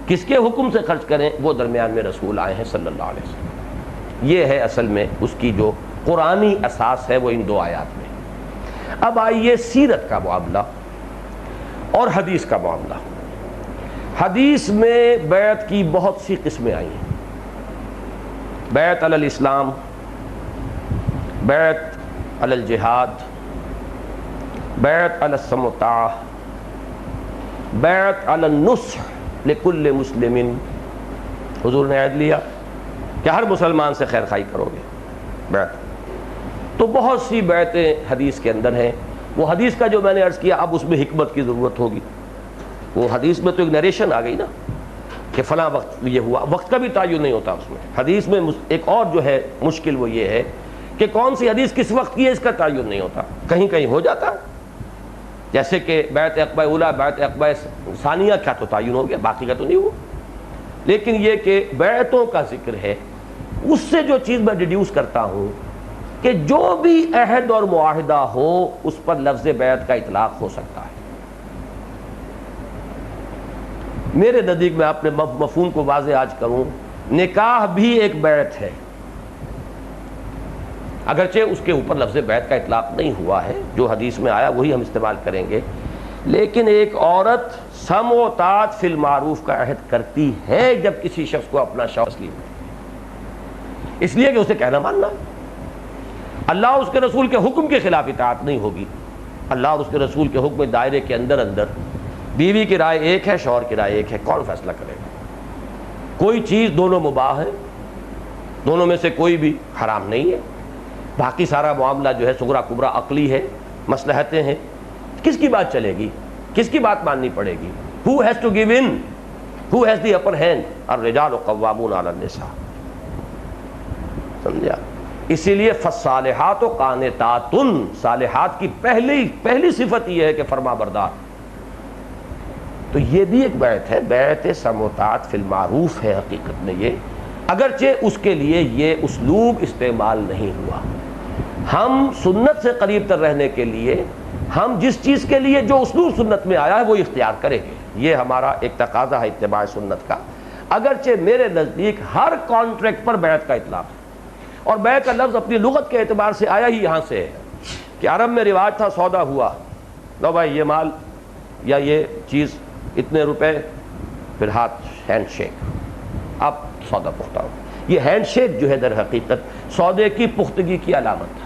کس کے حکم سے خرچ کریں، وہ درمیان میں رسول آئے ہیں صلی اللہ علیہ وسلم۔ یہ ہے اصل میں اس کی جو قرآنی اساس ہے وہ ان دو آیات میں۔ اب آئیے سیرت کا معاملہ اور حدیث کا معاملہ۔ حدیث میں بیعت کی بہت سی قسمیں آئی ہیں، بیعت علی الاسلام، بیعت علی الجہاد، بیعت علی السمع والطاعہ، بیعت علی النصح لکل مسلم۔ حضور نے عہد لیا کہ ہر مسلمان سے خیر خواہی کرو گے، بیعت۔ تو بہت سی بیعتیں حدیث کے اندر ہیں۔ وہ حدیث کا جو میں نے عرض کیا، اب اس میں حکمت کی ضرورت ہوگی۔ وہ حدیث میں تو ایک نیریشن آ گئی نا کہ فلاں وقت یہ ہوا، وقت کا بھی تعین نہیں ہوتا اس میں۔ حدیث میں ایک اور جو ہے مشکل وہ یہ ہے کہ کون سی حدیث کس وقت کی ہے اس کا تعین نہیں ہوتا، کہیں کہیں ہو جاتا ہے، جیسے کہ بیعت عقبہ اولیٰ، بیعت عقبہ ثانیہ کا تو تعین ہو گیا، باقی کا تو نہیں ہوا۔ لیکن یہ کہ بیعتوں کا ذکر ہے، اس سے جو چیز میں ڈیڈیوس کرتا ہوں کہ جو بھی عہد اور معاہدہ ہو اس پر لفظ بیعت کا اطلاق ہو سکتا ہے۔ میرے نزدیک میں اپنے مفہوم کو واضح آج کروں، نکاح بھی ایک بیعت ہے، اگرچہ اس کے اوپر لفظ بیعت کا اطلاق نہیں ہوا ہے، جو حدیث میں آیا وہی ہم استعمال کریں گے، لیکن ایک عورت سمع و طاعت فی المعروف کا عہد کرتی ہے جب کسی شخص کو اپنا شوہر تسلیم ہے، اس لیے کہ اسے کہنا ماننا ہے۔ اللہ اور اس کے رسول کے حکم کے خلاف اطاعت نہیں ہوگی، اللہ اور اس کے رسول کے حکم دائرے کے اندر بیوی کی رائے ایک ہے، شوہر کی رائے ایک ہے، کون فیصلہ کرے گا؟ کوئی چیز دونوں مباح ہے، دونوں میں سے کوئی بھی حرام نہیں ہے، باقی سارا معاملہ جو ہے صغرا کبرا عقلی ہے، مصلحتیں ہیں، کس کی بات چلے گی، کس کی بات ماننی پڑے گی؟ who has to give in, who has the upper hand؟ الرجال قوامون علی النساء، سمجھا؟ اسی لیے فالصالحات قانتات، صالحات کی پہلی صفت یہ ہے کہ فرما بردار۔ تو یہ بھی ایک بیعت ہے، بیعت سمع و طاعت فی المعروف ہے حقیقت میں یہ، اگرچہ اس کے لیے یہ اسلوب استعمال نہیں ہوا۔ ہم سنت سے قریب تر رہنے کے لیے ہم جس چیز کے لیے جو اسلوب سنت میں آیا ہے وہ اختیار کریں گے، یہ ہمارا ایک تقاضا ہے اتباع سنت کا۔ اگرچہ میرے نزدیک ہر کانٹریکٹ پر بیعت کا اطلاق ہے، اور بیع کا لفظ اپنی لغت کے اعتبار سے آیا ہی یہاں سے ہے کہ عرب میں رواج تھا، سودا ہوا، لو بھائی یہ مال یا یہ چیز اتنے روپے، پھر ہاتھ ہینڈ شیک، اب سودا پختہ ہو۔ یہ ہینڈ شیک جو ہے در حقیقت سودے کی پختگی کی علامت تھا،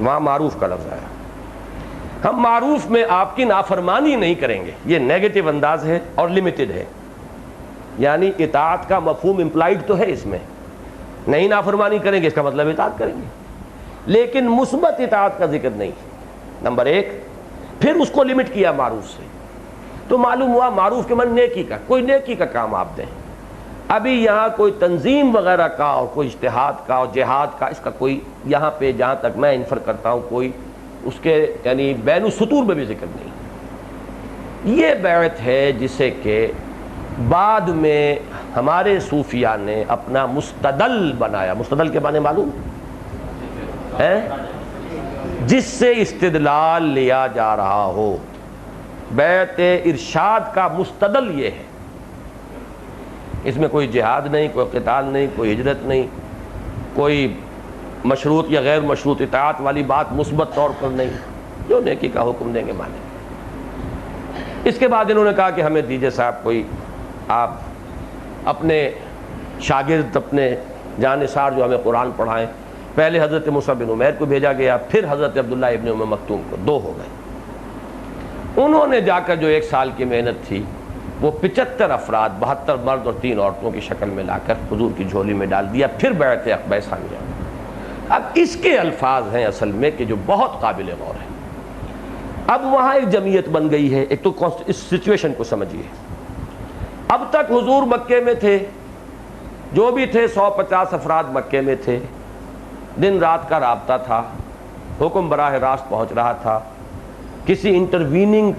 وہاں معروف کا لفظ آیا. ہم معروف میں آپ کی نافرمانی نہیں کریں گے، یہ نیگیٹو انداز ہے اور لمیٹڈ ہے، یعنی اطاعت کا مفہوم امپلائڈ تو ہے اس میں، نہیں نافرمانی کریں گے اس کا مطلب اطاعت کریں گے، لیکن مثبت اطاعت کا ذکر نہیں. نمبر ایک. پھر اس کو لمٹ کیا معروف سے، تو معلوم ہوا معروف کے من نیکی کا، کوئی نیکی کا کام آپ دیں. ابھی یہاں کوئی تنظیم وغیرہ کا اور کوئی اجتہاد کا اور جہاد کا، اس کا کوئی یہاں پہ جہاں تک میں انفر کرتا ہوں کوئی اس کے یعنی بین السطور میں بھی ذکر نہیں. یہ بیعت ہے جسے کہ بعد میں ہمارے صوفیاء نے اپنا مستدل بنایا. مستدل کے معنی معلوم ہے؟ جس سے استدلال لیا جا رہا ہو. بیعت ارشاد کا مستدل یہ ہے، اس میں کوئی جہاد نہیں، کوئی قتال نہیں، کوئی ہجرت نہیں، کوئی مشروط یا غیر مشروط اطاعت والی بات مثبت طور پر نہیں، جو نیکی کا حکم دیں گے مانیں. اس کے بعد انہوں نے کہا کہ ہمیں دیجئے صاحب کوئی آپ اپنے شاگرد، اپنے جانثار جو ہمیں قرآن پڑھائیں. پہلے حضرت مصعب بن عمیر کو بھیجا گیا، پھر حضرت عبداللہ ابن ام مکتوم کو، 2 ہو گئے. انہوں نے جا کر جو 1 سال کی محنت تھی وہ 75 افراد، 72 مرد اور 3 عورتوں کی شکل میں لا کر حضور کی جھولی میں ڈال دیا. پھر بیعت عقبہ ثانیہ. اب اس کے الفاظ ہیں اصل میں کہ جو بہت قابل غور ہیں. اب وہاں ایک جمعیت بن گئی ہے. ایک تو اس سچویشن کو سمجھیے. اب تک حضور مکے میں تھے، جو بھی تھے 150 افراد مکے میں تھے، دن رات کا رابطہ تھا، حکم براہ راست پہنچ رہا تھا، کسی انٹرویننگ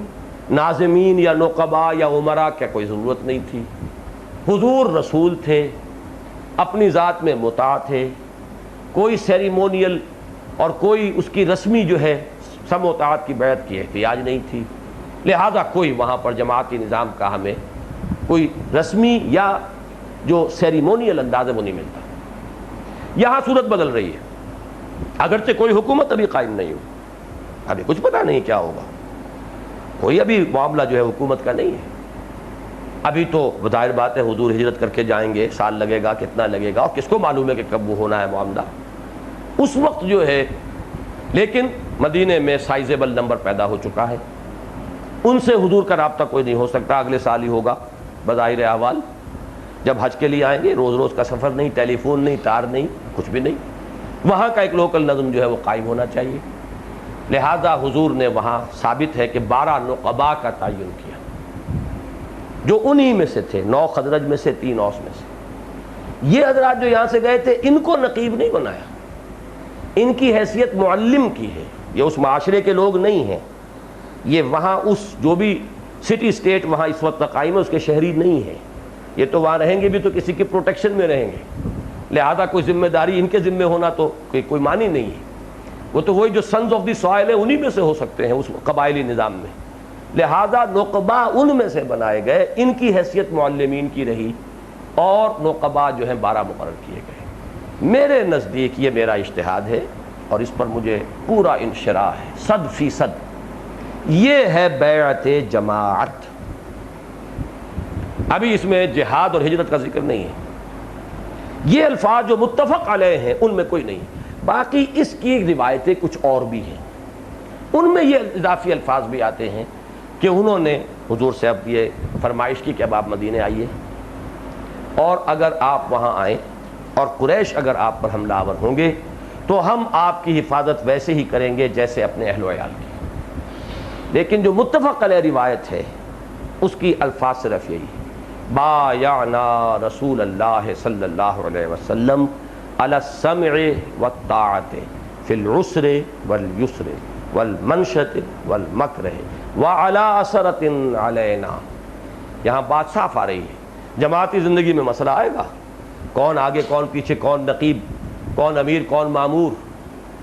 ناظمین یا نقبا یا عمرا کی کوئی ضرورت نہیں تھی. حضور رسول تھے، اپنی ذات میں مطاع تھے، کوئی سیریمونیل اور کوئی اس کی رسمی جو ہے سم و طاعت کی بیعت کی احتیاج نہیں تھی. لہذا کوئی وہاں پر جماعتی نظام کا ہمیں کوئی رسمی یا جو سیریمونیل انداز ہے وہ نہیں ملتا. یہاں صورت بدل رہی ہے، اگرچہ کوئی حکومت ابھی قائم نہیں ہوئی، ابھی کچھ پتہ نہیں کیا ہوگا، کوئی ابھی معاملہ جو ہے حکومت کا نہیں ہے. ابھی تو ظاہر بات ہے حضور ہجرت کر کے جائیں گے، سال لگے گا، کتنا لگے گا، اور کس کو معلوم ہے کہ کب وہ ہونا ہے معاملہ اس وقت جو ہے. لیکن مدینے میں سائزیبل نمبر پیدا ہو چکا ہے. ان سے حضور کا رابطہ کوئی نہیں ہو سکتا، اگلے سال ہی ہوگا بظاہر احوال. جب حج کے لیے آئیں گے، روز روز کا سفر نہیں، ٹیلی فون نہیں، تار نہیں، کچھ بھی نہیں. وہاں کا ایک لوکل نظم جو ہے وہ قائم ہونا چاہیے. لہذا حضور نے وہاں ثابت ہے کہ 12 نقبا کا تعین کیا، جو انہی میں سے تھے، 9 خزرج میں سے، 3 اوس میں سے. یہ حضرات جو یہاں سے گئے تھے ان کو نقیب نہیں بنایا، ان کی حیثیت معلم کی ہے. یہ اس معاشرے کے لوگ نہیں ہیں، یہ وہاں اس جو بھی سٹی اسٹیٹ وہاں اس وقت قائم ہے اس کے شہری نہیں ہیں. یہ تو وہاں رہیں گے بھی تو کسی کی پروٹیکشن میں رہیں گے، لہذا کوئی ذمہ داری ان کے ذمہ ہونا تو کوئی معنی نہیں ہے. وہ تو وہی جو سنز آف دی سوائل ہے انہی میں سے ہو سکتے ہیں اس قبائلی نظام میں. لہذا نقبا ان میں سے بنائے گئے، ان کی حیثیت معلمین کی رہی، اور نقبا جو ہیں 12 مقرر کیے گئے. میرے نزدیک یہ میرا اجتہاد ہے اور اس پر مجھے پورا انشراح ہے 100%. یہ ہے بیعت جماعت. ابھی اس میں جہاد اور ہجرت کا ذکر نہیں ہے. یہ الفاظ جو متفق علیہ ہیں ان میں کوئی نہیں. باقی اس کی روایتیں کچھ اور بھی ہیں، ان میں یہ اضافی الفاظ بھی آتے ہیں کہ انہوں نے حضور سے اب یہ فرمائش کی کہ اب آپ مدینے آئیے، اور اگر آپ وہاں آئیں اور قریش اگر آپ پر حملہ آور ہوں گے تو ہم آپ کی حفاظت ویسے ہی کریں گے جیسے اپنے اہل و عیال کی. لیکن جو متفق علیہ روایت ہے اس کی الفاظ صرف یہی ہے: بایعنا رسول اللہ صلی اللہ علیہ وسلم علی السمع والطاعت فی العسر والیسر والمنشط والمکرہ وعلی اثرۃ علینا. یہاں بات صاف آ رہی ہے. جماعتی زندگی میں مسئلہ آئے گا، کون آگے کون پیچھے، کون نقیب، کون امیر، کون مامور،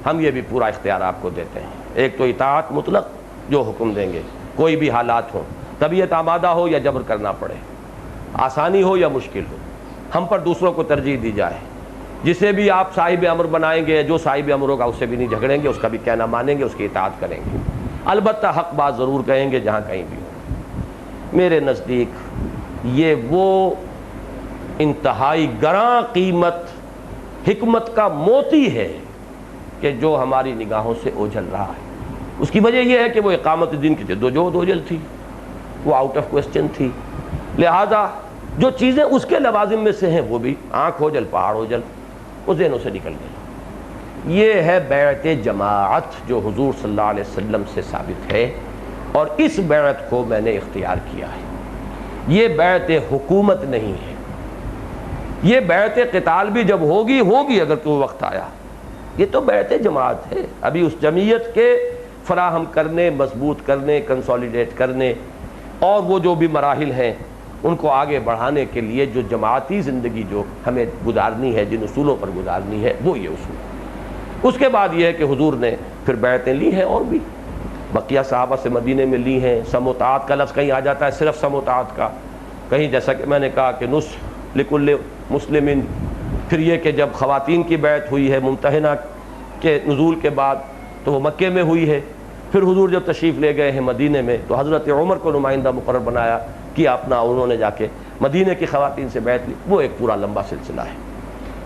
ہم یہ بھی پورا اختیار آپ کو دیتے ہیں. ایک تو اطاعت مطلق، جو حکم دیں گے کوئی بھی حالات ہوں، طبیعت آمادہ ہو یا جبر کرنا پڑے، آسانی ہو یا مشکل ہو، ہم پر دوسروں کو ترجیح دی جائے. جسے بھی آپ صاحب امر بنائیں گے، جو صاحب امر ہوگا اس سے بھی نہیں جھگڑیں گے، اس کا بھی کہنا مانیں گے، اس کی اطاعت کریں گے. البتہ حق بات ضرور کہیں گے جہاں کہیں بھی ہو. میرے نزدیک یہ وہ انتہائی گراں قیمت حکمت کا موتی ہے کہ جو ہماری نگاہوں سے اوجھل رہا ہے۔ اس کی وجہ یہ ہے کہ وہ اقامت دین کی جدوجہد اوجھل تھی، وہ آؤٹ آف کوسچن تھی، لہذا جو چیزیں اس کے لوازم میں سے ہیں وہ بھی آنکھ اوجھل پہاڑ اوجھل وہ ذہنوں سے نکل گئی۔ یہ ہے بیعت جماعت جو حضور صلی اللہ علیہ وسلم سے ثابت ہے، اور اس بیعت کو میں نے اختیار کیا ہے۔ یہ بیعت حکومت نہیں ہے، یہ بیعت قتال بھی جب ہوگی اگر کوئی وقت آیا، یہ تو بیعت جماعت ہے۔ ابھی اس جمعیت کے فراہم کرنے، مضبوط کرنے، کنسولیڈیٹ کرنے، اور وہ جو بھی مراحل ہیں ان کو آگے بڑھانے کے لیے جو جماعتی زندگی جو ہمیں گزارنی ہے، جن اصولوں پر گزارنی ہے، وہ یہ اصول۔ اس کے بعد یہ ہے کہ حضور نے پھر بیعتیں لی ہیں، اور بھی بقیہ صحابہ سے مدینے میں لی ہیں۔ سموتعات کا لفظ کہیں آ جاتا ہے صرف سموتعات کا، کہیں جیسا کہ میں نے کہا کہ نصح لکل مسلمین، پھر یہ کہ جب خواتین کی بیعت ہوئی ہے ممتحنہ کے نزول کے بعد تو وہ مکے میں ہوئی ہے، پھر حضور جب تشریف لے گئے ہیں مدینے میں تو حضرت عمر کو نمائندہ مقرر بنایا کیا اپنا، انہوں نے جا کے مدینے کی خواتین سے بیعت لی، وہ ایک پورا لمبا سلسلہ ہے۔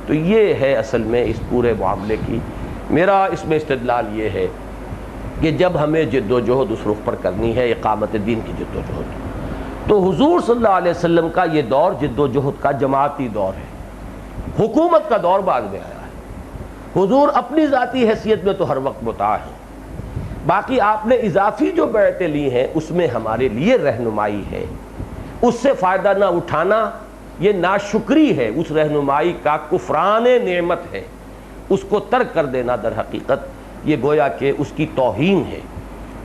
تو یہ ہے اصل میں اس پورے معاملے کی میرا اس میں استدلال یہ ہے کہ جب ہمیں جد و جہد اس رخ پر کرنی ہے اقامت دین کی جد و جہد، تو حضور صلی اللہ علیہ وسلم کا یہ دور جد و جہد کا جماعتی دور ہے، حکومت کا دور بعد میں آیا ہے۔ حضور اپنی ذاتی حیثیت میں تو ہر وقت مطاع ہے، باقی آپ نے اضافی جو بیعتیں لی ہیں اس میں ہمارے لیے رہنمائی ہے، اس سے فائدہ نہ اٹھانا یہ ناشکری ہے، اس رہنمائی کا کفران نعمت ہے، اس کو ترک کر دینا در حقیقت یہ گویا کہ اس کی توہین ہے۔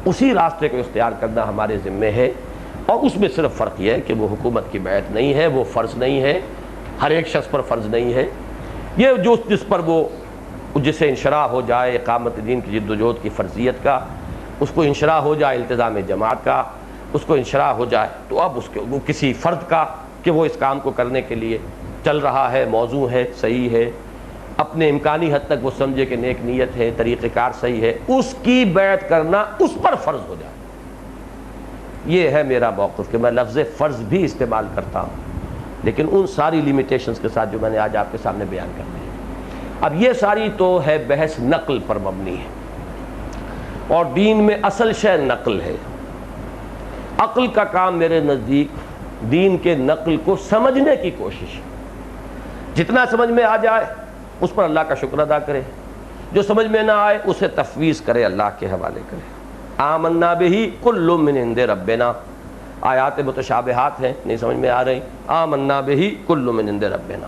اسی راستے کو اختیار کرنا ہمارے ذمے ہے، اور اس میں صرف فرق یہ ہے کہ وہ حکومت کی بیعت نہیں ہے، وہ فرض نہیں ہے، ہر ایک شخص پر فرض نہیں ہے، یہ جو جس پر وہ جسے انشراح ہو جائے اقامت دین کی جد و جہد کی فرضیت کا، اس کو انشراح ہو جائے التزام جماعت کا، اس کو انشراح ہو جائے تو اب اس کے وہ کسی فرد کا کہ وہ اس کام کو کرنے کے لیے چل رہا ہے، موضوع ہے، صحیح ہے، اپنے امکانی حد تک وہ سمجھے کہ نیک نیت ہے، طریقہ کار صحیح ہے، اس کی بیعت کرنا اس پر فرض ہو جائے۔ یہ ہے میرا موقف کہ میں لفظ فرض بھی استعمال کرتا ہوں، لیکن ان ساری لیمیٹیشنز کے ساتھ جو میں نے آج آپ کے سامنے بیان کر دی۔ اب یہ ساری تو ہے بحث نقل پر مبنی ہے، اور دین میں اصل شے نقل ہے۔ عقل کا کام میرے نزدیک دین کے نقل کو سمجھنے کی کوشش ہے، جتنا سمجھ میں آ جائے اس پر اللہ کا شکر ادا کرے، جو سمجھ میں نہ آئے اسے تفویض کرے، اللہ کے حوالے کرے۔ آمنا بہ کل من عند ربنا، آیات متشابہات ہیں نہیں سمجھ میں آ رہی، آمنا بہ کل من عند ربنا،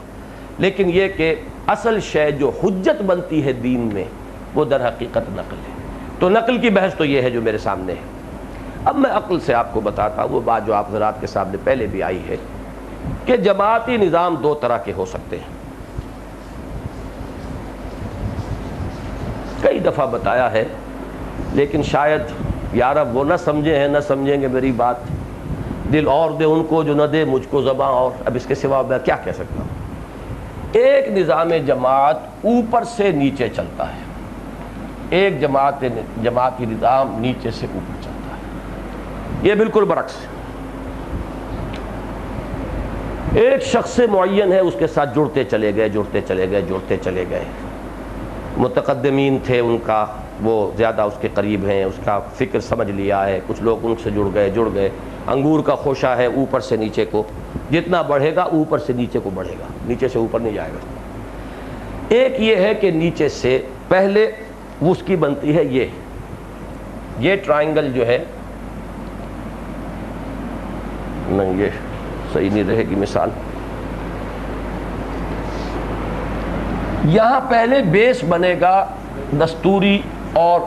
لیکن یہ کہ اصل شے جو حجت بنتی ہے دین میں وہ در حقیقت نقل ہے۔ تو نقل کی بحث تو یہ ہے جو میرے سامنے ہے۔ اب میں عقل سے آپ کو بتاتا ہوں وہ بات جو آپ حضرات کے سامنے پہلے بھی آئی ہے کہ جماعتی نظام دو طرح کے ہو سکتے ہیں، کئی دفعہ بتایا ہے، لیکن شاید یار اب وہ نہ سمجھے ہیں، نہ سمجھیں گے میری بات، دل اور دے ان کو جو نہ دے مجھ کو زباں اور، اب اس کے سوا میں کیا کہہ سکتا ہوں۔ ایک نظام جماعت اوپر سے نیچے چلتا ہے، ایک جماعتی نظام نیچے سے اوپر چلتا ہے، یہ بالکل برعکس ہے۔ ایک شخص معین ہے، اس کے ساتھ جڑتے چلے گئے، متقدمین تھے ان کا وہ زیادہ اس کے قریب ہیں، اس کا فکر سمجھ لیا ہے، کچھ لوگ ان سے جڑ گئے۔ انگور کا خوشہ ہے، اوپر سے نیچے کو جتنا بڑھے گا اوپر سے نیچے کو بڑھے گا، نیچے سے اوپر نہیں جائے گا۔ ایک یہ ہے کہ نیچے سے پہلے اس کی بنتی ہے یہ ٹرائنگل جو ہے، نہیں یہ صحیح نہیں رہے گی مثال، یہاں پہلے بیس بنے گا دستوری اور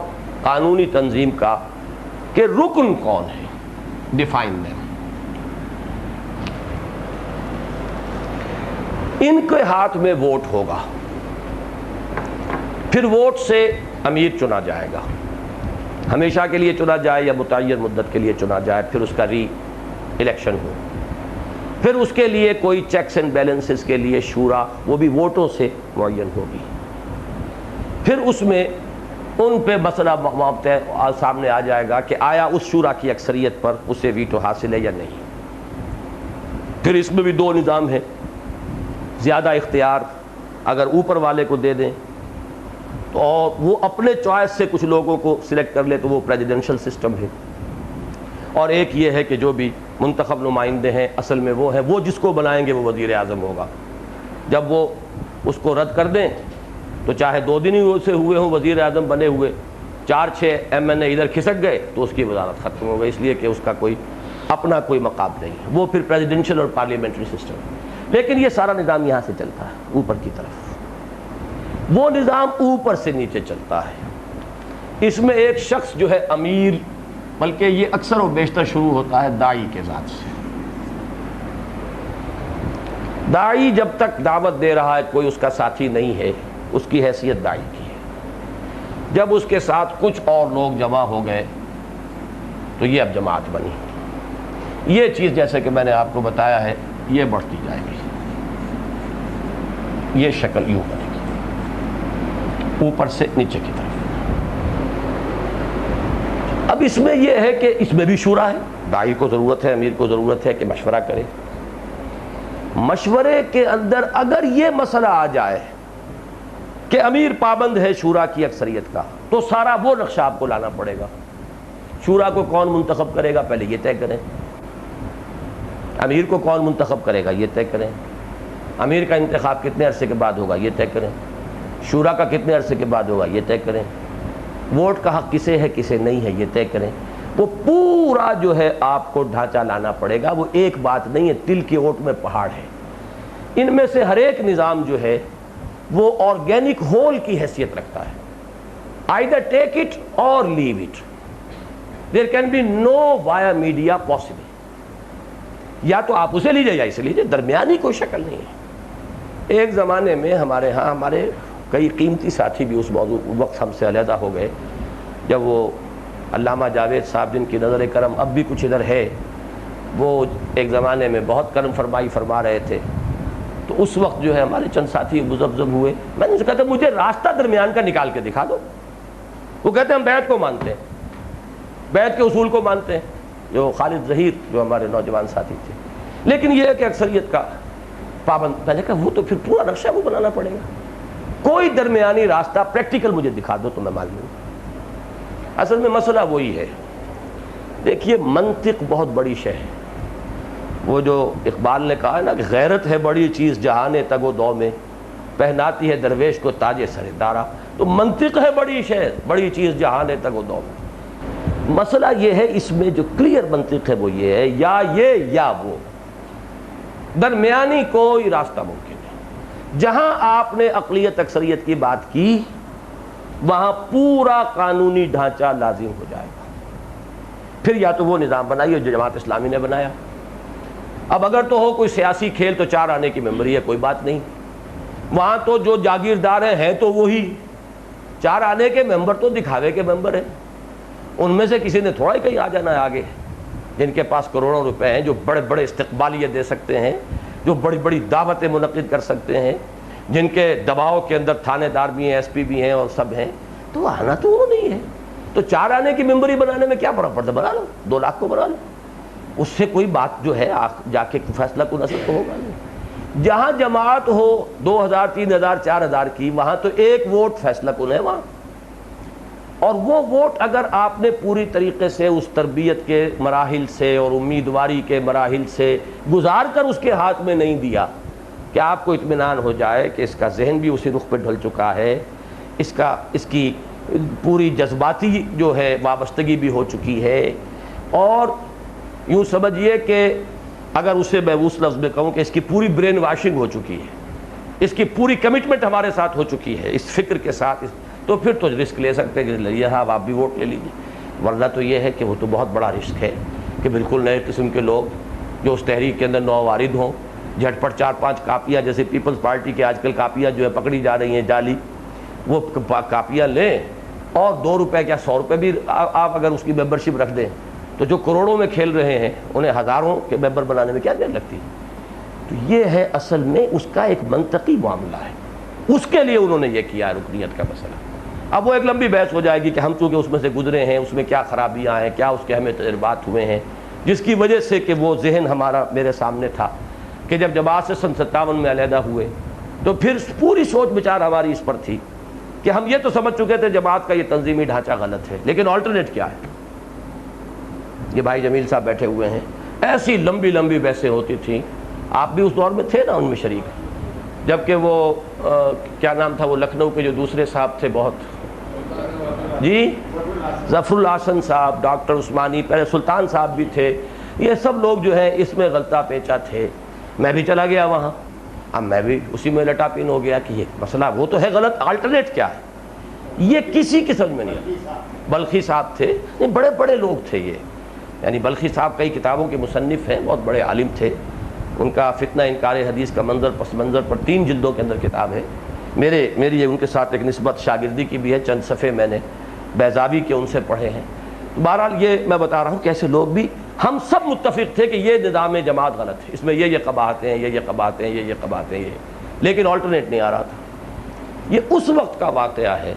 قانونی تنظیم کا کہ رکن کون ہے، ڈیفائن ہے۔ ان کے ہاتھ میں ووٹ ہوگا، پھر ووٹ سے امیر چنا جائے گا، ہمیشہ کے لیے چنا جائے یا متعین مدت کے لیے چنا جائے، پھر اس کا ری الیکشن ہو، پھر اس کے لیے کوئی چیکس اینڈ بیلنسز کے لیے شورا، وہ بھی ووٹوں سے معین ہوگی، پھر اس میں ان پہ مسئلہ سامنے آ جائے گا کہ آیا اس شورا کی اکثریت پر اسے ویٹو حاصل ہے یا نہیں۔ پھر اس میں بھی دو نظام ہیں، زیادہ اختیار اگر اوپر والے کو دے دیں اور وہ اپنے چوائس سے کچھ لوگوں کو سلیکٹ کر لے تو وہ پریزیڈنشل سسٹم ہے، اور ایک یہ ہے کہ جو بھی منتخب نمائندے ہیں اصل میں وہ ہیں، وہ جس کو بنائیں گے وہ وزیر اعظم ہوگا۔ جب وہ اس کو رد کر دیں تو چاہے 2 دن ہی سے ہوئے ہوں وزیر اعظم بنے ہوئے، 4-6 MNA ادھر کھسک گئے تو اس کی وزارت ختم ہو گئی، اس لیے کہ اس کا کوئی اپنا کوئی مقام نہیں ہے، وہ پھر پریزیڈنشل اور پارلیمنٹری سسٹم ہے۔ لیکن یہ سارا نظام یہاں سے چلتا ہے اوپر کی طرف، وہ نظام اوپر سے نیچے چلتا ہے۔ اس میں ایک شخص جو ہے امیر، بلکہ یہ اکثر و بیشتر شروع ہوتا ہے داعی کے ذات سے۔ داعی جب تک دعوت دے رہا ہے کوئی اس کا ساتھی نہیں ہے، اس کی حیثیت داعی کی ہے۔ جب اس کے ساتھ کچھ اور لوگ جمع ہو گئے تو یہ اب جماعت بنی۔ یہ چیز جیسے کہ میں نے آپ کو بتایا ہے یہ بڑھتی جائے گی، یہ شکل یوں بنے گی اوپر سے نیچے کی طرف۔ اب اس میں یہ ہے کہ اس میں بھی شورا ہے، داعی کو ضرورت ہے، امیر کو ضرورت ہے کہ مشورہ کرے۔ مشورے کے اندر اگر یہ مسئلہ آ جائے کہ امیر پابند ہے شورا کی اکثریت کا تو سارا وہ نقشہ آپ کو لانا پڑے گا۔ شورا کو کون منتخب کرے گا پہلے یہ طے کریں، امیر کو کون منتخب کرے گا یہ طے کریں، امیر کا انتخاب کتنے عرصے کے بعد ہوگا یہ طے کریں، شورا کا کتنے عرصے کے بعد ہوگا یہ طے کریں، ووٹ کا حق کسے ہے کسے نہیں ہے یہ طے کریں۔ وہ پورا جو ہے آپ کو ڈھانچہ لانا پڑے گا، وہ ایک بات نہیں ہے، تل کی اوٹ میں پہاڑ ہے۔ ان میں سے ہر ایک نظام جو ہے وہ آرگینک ہول کی حیثیت رکھتا ہے، either take it or leave it, there can be no via media possible۔ یا تو آپ اسے لیجئے یا اسے لیجئے، درمیانی کوئی شکل نہیں ہے۔ ایک زمانے میں ہمارے ہاں ہمارے کئی قیمتی ساتھی بھی اس موضوع وقت ہم سے علیحدہ ہو گئے، جب وہ علامہ جاوید صاحب جن کی نظر کرم اب بھی کچھ ادھر ہے، وہ ایک زمانے میں بہت کرم فرمائی فرما رہے تھے، تو اس وقت جو ہے ہمارے چند ساتھی مذبذب ہوئے۔ میں نے ان سے کہا تھا مجھے راستہ درمیان کا نکال کے دکھا دو۔ وہ کہتے ہیں ہم بیعت کو مانتے ہیں، بیعت کے اصول کو مانتے ہیں، جو خالد ظہیر جو ہمارے نوجوان ساتھی تھے، لیکن یہ ہے کہ اکثریت کا پابند۔ میں نے کہا وہ تو پھر پورا نقشہ وہ بنانا پڑے گا، کوئی درمیانی راستہ پریکٹیکل مجھے دکھا دو تو میں مان لوں۔ اصل میں مسئلہ وہی ہے، دیکھیے منطق بہت بڑی شے ہے۔ وہ جو اقبال نے کہا ہے نا کہ غیرت ہے بڑی چیز جہان تگ و دو میں، پہناتی ہے درویش کو تاج سر دارا۔ تو منطق ہے بڑی شے، بڑی چیز جہان تگ و دو میں۔ مسئلہ یہ ہے اس میں جو کلیئر منطق ہے وہ یہ ہے یا یہ یا وہ، درمیانی کوئی راستہ ممکن نہیں۔ جہاں آپ نے اقلیت اکثریت کی بات کی وہاں پورا قانونی ڈھانچہ لازم ہو جائے گا۔ پھر یا تو وہ نظام بنائیے جو جماعت اسلامی نے بنایا، اب اگر تو ہو کوئی سیاسی کھیل تو 4 آنے کی ممبری ہے، کوئی بات نہیں، وہاں تو جو جاگیردار ہیں تو وہی 4 آنے کے ممبر تو دکھاوے کے ممبر ہیں، ان میں سے کسی نے تھوڑا ہی کہیں آ جانا ہے آگے، جن کے پاس کروڑوں روپے ہیں، جو بڑے بڑے استقبالیہ دے سکتے ہیں، جو بڑی بڑی دعوتیں منعقد کر سکتے ہیں، جن کے دباؤ کے اندر تھانے دار بھی ہیں، SP بھی ہیں اور سب ہیں، تو آنا تو وہ نہیں ہے۔ تو 4 آنے کی ممبری بنانے میں کیا فرق پڑتا ہے، بنا لو، 2 لاکھ کو بنا لو، اس سے کوئی بات جو ہے جا کے فیصلہ کن اثر تو ہوگا نہیں۔ جہاں جماعت ہو 2000 3000 4000 کی، وہاں تو ایک ووٹ فیصلہ کن ہے وہاں، اور وہ ووٹ اگر آپ نے پوری طریقے سے اس تربیت کے مراحل سے اور امیدواری کے مراحل سے گزار کر اس کے ہاتھ میں نہیں دیا کہ آپ کو اطمینان ہو جائے کہ اس کا ذہن بھی اسی رخ پہ ڈھل چکا ہے، اس کی پوری جذباتی جو ہے وابستگی بھی ہو چکی ہے، اور یوں سمجھیے کہ اگر اسے میں اس لفظ میں کہوں کہ اس کی پوری برین واشنگ ہو چکی ہے، اس کی پوری کمٹمنٹ ہمارے ساتھ ہو چکی ہے اس فکر کے ساتھ، تو پھر تو رسک لے سکتے ہیں کہ لئیے صاحب آپ بھی ووٹ لے لیجیے، ورنہ تو یہ ہے کہ وہ تو بہت بڑا رسک ہے کہ بالکل نئے قسم کے لوگ جو اس تحریک کے اندر نووارد ہوں، جھٹ پٹ 4-5 کاپیاں، جیسے پیپلز پارٹی کے آج کل کاپیاں جو ہے پکڑی جا رہی ہیں جعلی، وہ کاپیاں لیں اور 2 روپے یا 100 روپے بھی آپ اگر اس کی ممبرشپ رکھ دیں تو جو کروڑوں میں کھیل رہے ہیں انہیں ہزاروں کے ممبر بنانے میں کیا دیر لگتی ہے۔ تو یہ ہے اصل میں اس کا ایک منطقی معاملہ ہے، اس کے لیے انہوں نے یہ کیا ہے رکنیت کا مسئلہ۔ اب وہ ایک لمبی بحث ہو جائے گی کہ ہم چونکہ اس میں سے گزرے ہیں، اس میں کیا خرابیاں ہیں، کیا اس کے ہمیں تجربات ہوئے ہیں، جس کی وجہ سے کہ وہ ذہن ہمارا میرے سامنے تھا کہ جب جماعت سے سن 57 میں علیحدہ ہوئے تو پھر پوری سوچ بچار ہماری اس پر تھی کہ ہم یہ تو سمجھ چکے تھے جماعت کا یہ تنظیمی ڈھانچہ غلط ہے، لیکن آلٹرنیٹ کیا ہے؟ یہ بھائی جمیل صاحب بیٹھے ہوئے ہیں، ایسی لمبی لمبی بحثیں ہوتی تھیں، آپ بھی اس دور میں تھے نا ان میں شریک، جبکہ وہ کیا نام تھا وہ لکھنؤ کے جو دوسرے صاحب تھے بہت، جی ظفر الحسن صاحب، ڈاکٹر عثمانی، پہلے سلطان صاحب بھی تھے، یہ سب لوگ جو ہے اس میں غلطہ پیچا تھے، میں بھی چلا گیا وہاں، اب میں بھی اسی میں لٹا پین ہو گیا کہ یہ مسئلہ وہ تو ہے غلط، آلٹرنیٹ کیا ہے؟ یہ کسی کی سمجھ میں نہیں آیا۔ بلخی صاحب تھے، یہ بڑے بڑے لوگ تھے، یہ یعنی بلخی صاحب کئی کتابوں کے مصنف ہیں، بہت بڑے عالم تھے، ان کا فتنہ انکار حدیث کا منظر پس منظر پر 3 جلدوں کے اندر کتاب ہے، میری یہ ان کے ساتھ ایک نسبت شاگردی کی بھی ہے، چند صفحے میں نے بیضاوی کے ان سے پڑھے ہیں۔ بہرحال یہ میں بتا رہا ہوں کہ ایسے لوگ بھی، ہم سب متفق تھے کہ یہ نظام جماعت غلط ہے، اس میں یہ قباحتیں ہیں، یہ قباحتیں ہیں، یہ قباحتیں ہیں، لیکن آلٹرنیٹ نہیں آ رہا تھا۔ یہ اس وقت کا واقعہ ہے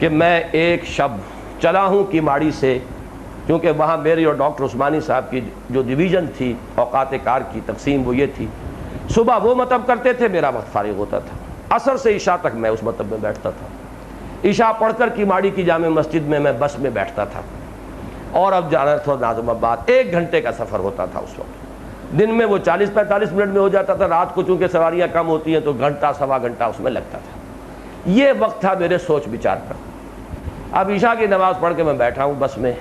کہ میں ایک شب چلا ہوں کیماڑی سے، کیونکہ وہاں میری اور ڈاکٹر عثمانی صاحب کی جو ڈویژن تھی اوقات کار کی تقسیم وہ یہ تھی، صبح وہ مطلب کرتے تھے، میرا وقت فارغ ہوتا تھا، عصر سے عشاء تک میں اس مطلب میں بیٹھتا تھا، عشاء پڑھ کر کیماڑی کی جامع مسجد میں بس میں بیٹھتا تھا، اور اب جانا تھا ناظم آباد، 1 گھنٹے کا سفر ہوتا تھا اس وقت، دن میں وہ 40-45 منٹ میں ہو جاتا تھا، رات کو چونکہ سواریاں کم ہوتی ہیں تو گھنٹہ سوا گھنٹہ اس میں لگتا تھا۔ یہ وقت تھا میرے سوچ بچار پر۔ اب عشاء کی نماز پڑھ کے میں بیٹھا ہوں بس میں،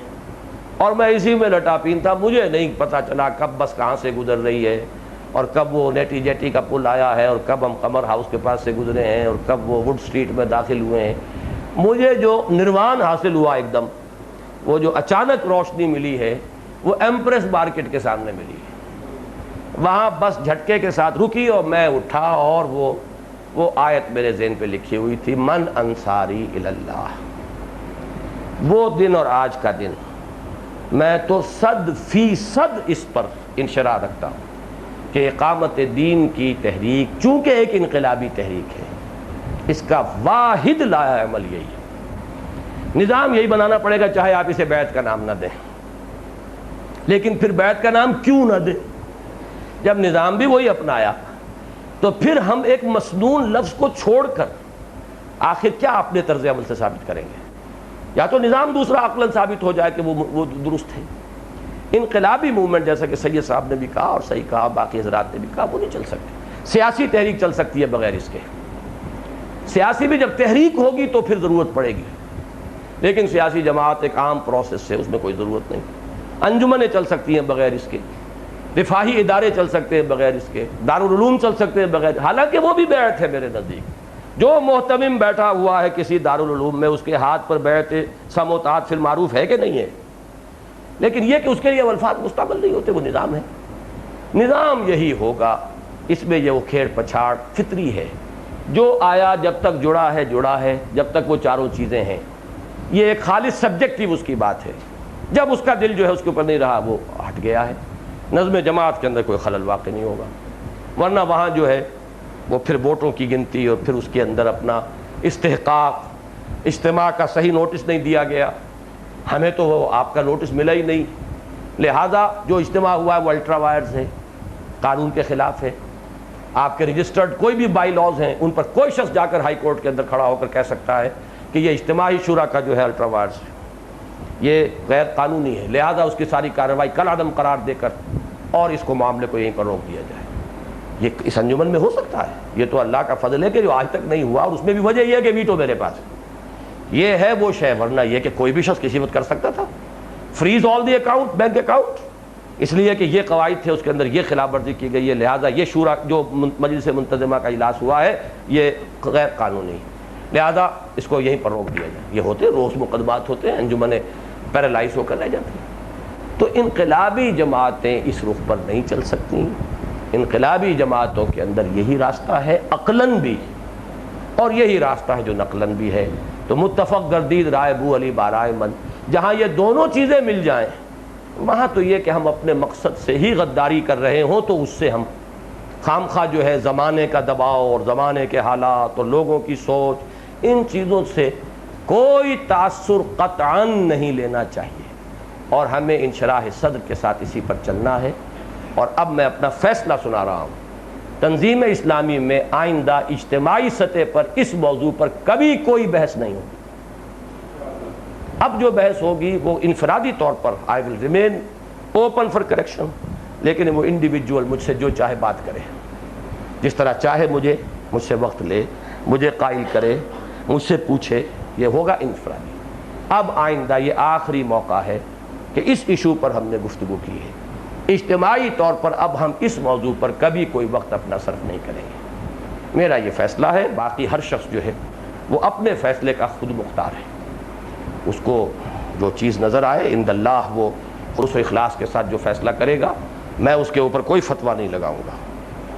اور میں اسی میں لٹاپین تھا، مجھے نہیں پتہ چلا کب بس کہاں سے گزر رہی ہے، اور کب وہ نیٹی جیٹی کا پل آیا ہے، اور کب ہم قمر ہاؤس کے پاس سے گزرے ہیں، اور کب وہ ووڈ سٹریٹ میں داخل ہوئے ہیں۔ مجھے جو نروان حاصل ہوا ایک دم، وہ جو اچانک روشنی ملی ہے وہ ایمپریس مارکیٹ کے سامنے ملی ہے، وہاں بس جھٹکے کے ساتھ رکی اور میں اٹھا، اور وہ آیت میرے ذہن پہ لکھی ہوئی تھی، من انصاری اللہ۔ وہ دن اور آج کا دن میں تو 100% اس پر انشراح رکھتا ہوں کہ اقامت دین کی تحریک چونکہ ایک انقلابی تحریک ہے، اس کا واحد لائحہ عمل یہی ہے، نظام یہی بنانا پڑے گا، چاہے آپ اسے بیعت کا نام نہ دیں، لیکن پھر بیعت کا نام کیوں نہ دیں؟ جب نظام بھی وہی اپنایا تو پھر ہم ایک مسنون لفظ کو چھوڑ کر آخر کیا اپنے طرز عمل سے ثابت کریں گے؟ یا تو نظام دوسرا عقلاً ثابت ہو جائے کہ وہ درست ہے۔ انقلابی موومنٹ جیسا کہ سید صاحب نے بھی کہا اور صحیح کہا، باقی حضرات نے بھی کہا، وہ نہیں چل سکتے۔ سیاسی تحریک چل سکتی ہے بغیر اس کے، سیاسی بھی جب تحریک ہوگی تو پھر ضرورت پڑے گی، لیکن سیاسی جماعت ایک عام پروسیس ہے، اس میں کوئی ضرورت نہیں۔ انجمنیں چل سکتی ہیں بغیر اس کے، رفاہی ادارے چل سکتے ہیں بغیر اس کے، دارالعلوم چل سکتے ہیں بغیر، حالانکہ وہ بھی بیعت ہے میرے نزدیک۔ جو محتمم بیٹھا ہوا ہے کسی دارالعلوم میں، اس کے ہاتھ پر بیعت سم و طاعت فی المعروف ہے کہ نہیں ہے؟ لیکن یہ کہ اس کے لیے الفاظ مستعمل نہیں ہوتے، وہ نظام ہے، نظام یہی ہوگا، اس میں یہ وہ کھیڑ پچھاڑ فطری ہے، جو آیا جب تک جڑا ہے، جب تک وہ چاروں چیزیں ہیں، یہ ایک خالص سبجیکٹیو اس کی بات ہے، جب اس کا دل جو ہے اس کے اوپر نہیں رہا وہ ہٹ گیا ہے، نظم جماعت کے اندر کوئی خلل واقع نہیں ہوگا، ورنہ وہاں جو ہے وہ پھر ووٹوں کی گنتی اور پھر اس کے اندر اپنا استحقاق، اجتماع کا صحیح نوٹس نہیں دیا گیا، ہمیں تو وہ آپ کا نوٹس ملا ہی نہیں، لہذا جو اجتماع ہوا ہے وہ الٹرا وائرز ہے، قانون کے خلاف ہے، آپ کے رجسٹرڈ کوئی بھی بائی لاز ہیں ان پر کوئی شخص جا کر ہائی کورٹ کے اندر کھڑا ہو کر کہہ سکتا ہے کہ یہ اجتماعی شورا کا جو ہے الٹرا وائرز ہے، یہ غیر قانونی ہے، لہذا اس کی ساری کارروائی کالعدم قرار دے کر اور اس کو معاملے کو یہیں پر روک دیا جائے۔ یہ اس انجمن میں ہو سکتا ہے، یہ تو اللہ کا فضل ہے کہ جو آج تک نہیں ہوا، اور اس میں بھی وجہ یہ ہے کہ ویٹو میرے پاس یہ ہے وہ شے، ورنہ یہ کہ کوئی بھی شخص کسی وقت کر سکتا تھا، freeze all the account, bank account, اس لیے کہ یہ قواعد تھے، اس کے اندر یہ خلاف ورزی کی گئی ہے، لہذا یہ شورا جو مجلس منتظمہ کا اجلاس ہوا ہے یہ غیر قانونی ہے، لہذا اس کو یہیں پر روک دیا جائے۔ یہ ہوتے روز مقدمات ہوتے ہیں، انجمنیں پیرالائز ہو کر رہ جاتی ہیں۔ تو انقلابی جماعتیں اس رخ پر نہیں چل سکتی، انقلابی جماعتوں کے اندر یہی راستہ ہے عقلاً بھی، اور یہی راستہ ہے جو نقلاً بھی ہے۔ تو متفق گردید رائے بو علی بارائے من، جہاں یہ دونوں چیزیں مل جائیں وہاں تو یہ کہ ہم اپنے مقصد سے ہی غداری کر رہے ہوں تو اس سے ہم خامخواہ جو ہے زمانے کا دباؤ اور زمانے کے حالات اور لوگوں کی سوچ، ان چیزوں سے کوئی تاثر قطعاً نہیں لینا چاہیے، اور ہمیں انشراح صدر کے ساتھ اسی پر چلنا ہے۔ اور اب میں اپنا فیصلہ سنا رہا ہوں تنظیم اسلامی میں آئندہ اجتماعی سطح پر اس موضوع پر کبھی کوئی بحث نہیں ہوگی۔ اب جو بحث ہوگی وہ انفرادی طور پر I will remain open for correction، لیکن وہ انڈیویجول مجھ سے جو چاہے بات کرے، جس طرح چاہے مجھ سے وقت لے، مجھے قائل کرے، مجھ سے پوچھے، یہ ہوگا انفرادی۔ اب آئندہ یہ آخری موقع ہے کہ اس ایشو پر ہم نے گفتگو کی ہے، اجتماعی طور پر اب ہم اس موضوع پر کبھی کوئی وقت اپنا صرف نہیں کریں گے۔ میرا یہ فیصلہ ہے، باقی ہر شخص جو ہے وہ اپنے فیصلے کا خود مختار ہے، اس کو جو چیز نظر آئے عند اللہ وہ خلوص و اخلاص کے ساتھ جو فیصلہ کرے گا، میں اس کے اوپر کوئی فتویٰ نہیں لگاؤں گا۔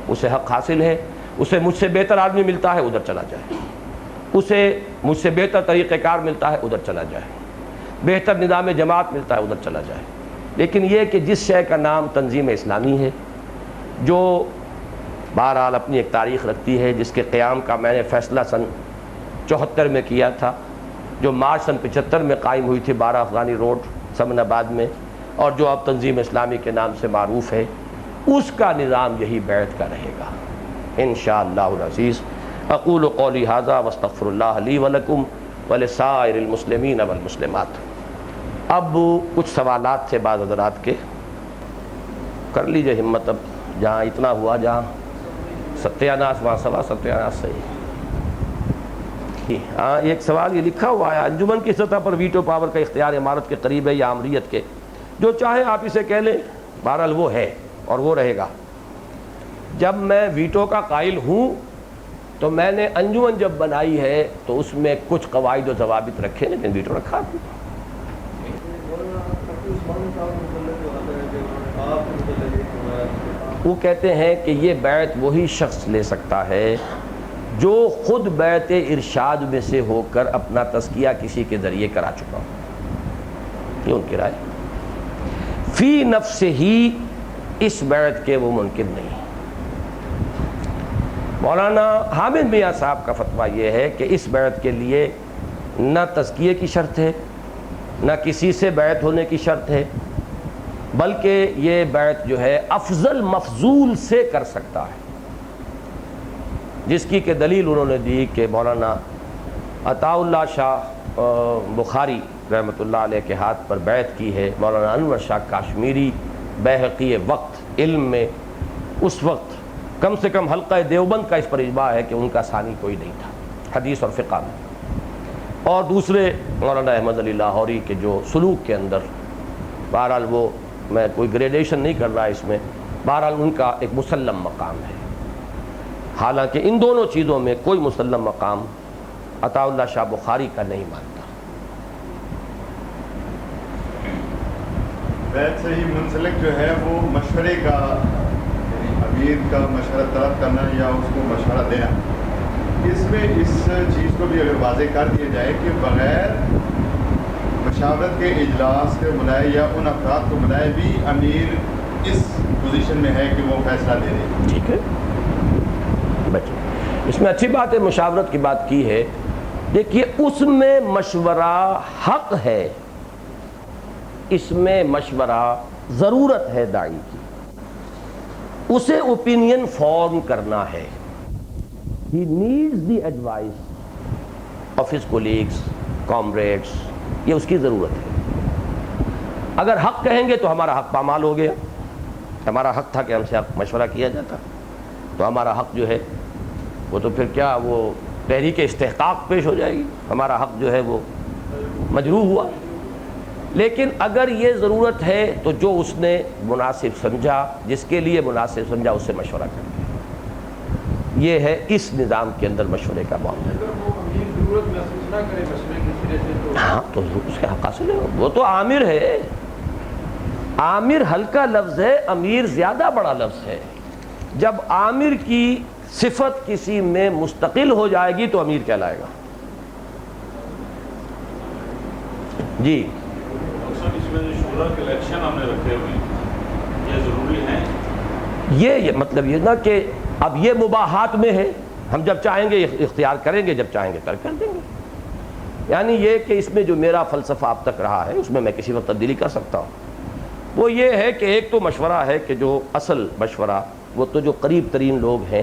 اسے حق حاصل ہے، اسے مجھ سے بہتر آدمی ملتا ہے ادھر چلا جائے، اسے مجھ سے بہتر طریقہ کار ملتا ہے ادھر چلا جائے، بہتر نظام جماعت ملتا ہے ادھر چلا جائے، لیکن یہ کہ جس شے کا نام تنظیم اسلامی ہے، جو بہرحال اپنی ایک تاریخ رکھتی ہے، جس کے قیام کا میں نے فیصلہ سن 74 میں کیا تھا، جو مارچ سن 75 میں قائم ہوئی تھی 12 افغانی روڈ سمن آباد میں، اور جو اب تنظیم اسلامی کے نام سے معروف ہے، اس کا نظام یہی بیعت کا رہے گا انشاءاللہ العزیز۔ اقول قولی ھذا واستغفر اللہ لی ولکم ولسائر المسلمین والمسلمات۔ اب کچھ سوالات تھے بعض حضرات کے، کر لیجئے ہمت، اب جہاں اتنا ہوا، جہاں ستیہ ناس وہاں سوا ستیہ ناس صحیح۔ ہاں ایک سوال یہ لکھا ہوا ہے، انجمن کی سطح پر ویٹو پاور کا اختیار امارت کے قریب ہے یا آمریت کے؟ جو چاہے آپ اسے کہہ لیں، بہرحال وہ ہے اور وہ رہے گا۔ جب میں ویٹو کا قائل ہوں تو میں نے انجمن جب بنائی ہے تو اس میں کچھ قواعد و ضوابط رکھے، لیکن ویٹو رکھا۔ وہ کہتے ہیں کہ یہ بیعت وہی شخص لے سکتا ہے جو خود بیعت ارشاد میں سے ہو کر اپنا تزکیہ کسی کے ذریعے کرا چکا ہو۔ یہ ان کی رائے، فی نفس ہی اس بیعت کے وہ منکر نہیں۔ مولانا حامد میاں صاحب کا فتویٰ یہ ہے کہ اس بیعت کے لیے نہ تزکیے کی شرط ہے، نہ کسی سے بیعت ہونے کی شرط ہے، بلکہ یہ بیعت جو ہے افضل مفضول سے کر سکتا ہے، جس کی کہ دلیل انہوں نے دی کہ مولانا عطاء اللہ شاہ بخاری رحمۃ اللہ علیہ کے ہاتھ پر بیعت کی ہے مولانا انور شاہ کاشمیری بیہقی وقت علم میں، اس وقت کم سے کم حلقہ دیوبند کا اس پر اجماع ہے کہ ان کا ثانی کوئی نہیں تھا حدیث اور فقہ میں، اور دوسرے مولانا احمد علی لاہوری کے جو سلوک کے اندر، بہرحال وہ میں کوئی گریڈیشن نہیں کر رہا اس میں، بہرحال ان کا ایک مسلم مقام ہے، حالانکہ ان دونوں چیزوں میں کوئی مسلم مقام عطاء اللہ شاہ بخاری کا نہیں مانتا۔ بیعت سے ہی منسلک جو ہے وہ مشورے کا، امیر کا مشورہ طلب کرنا یا اس کو مشورہ دینا، اس میں اس چیز کو بھی اگر واضح کر دیا جائے کہ بغیر مشاورت کے اجلاس کے بلائے یا ان افراد کو بلائے بھی امیر اس پوزیشن میں ہے کہ وہ فیصلہ دے دے۔ ٹھیک ہے، اس میں اچھی بات ہے، مشاورت کی بات کی ہے۔ دیکھیے اس میں مشورہ حق ہے، اس میں مشورہ ضرورت ہے داعی کی، اسے اوپینین فارم کرنا ہے۔ He needs the advice of his colleagues, comrades، یہ اس کی ضرورت ہے۔ اگر حق کہیں گے تو ہمارا حق پامال ہو گیا، ہمارا حق تھا کہ ہم سے مشورہ کیا جاتا، تو ہمارا حق جو ہے وہ تو پھر کیا، وہ تحریک استحقاق پیش ہو جائے گی، ہمارا حق جو ہے وہ مجروح ہوا۔ لیکن اگر یہ ضرورت ہے تو جو اس نے مناسب سمجھا، جس کے لیے مناسب سمجھا، اس سے مشورہ کریں۔ یہ ہے اس نظام کے اندر مشورے کا معاملہ۔ ہاں تو اس کے حق حاصل ہے، وہ تو عامر ہے۔ عامر ہلکا لفظ ہے، امیر زیادہ بڑا لفظ ہے۔ جب عامر کی صفت کسی میں مستقل ہو جائے گی تو امیر کہلائے گا۔ جی اس میں جو شورا کے الیکشن ہم نے رکھے ہوئے یہ ضروری ہیں؟ یہ مطلب یہ نا کہ اب یہ مباحات میں ہے، ہم جب چاہیں گے اختیار کریں گے، جب چاہیں گے ترک کر دیں گے۔ یعنی یہ کہ اس میں جو میرا فلسفہ اب تک رہا ہے اس میں میں کسی وقت تبدیلی کر سکتا ہوں۔ وہ یہ ہے کہ ایک تو مشورہ ہے کہ جو اصل مشورہ وہ تو جو قریب ترین لوگ ہیں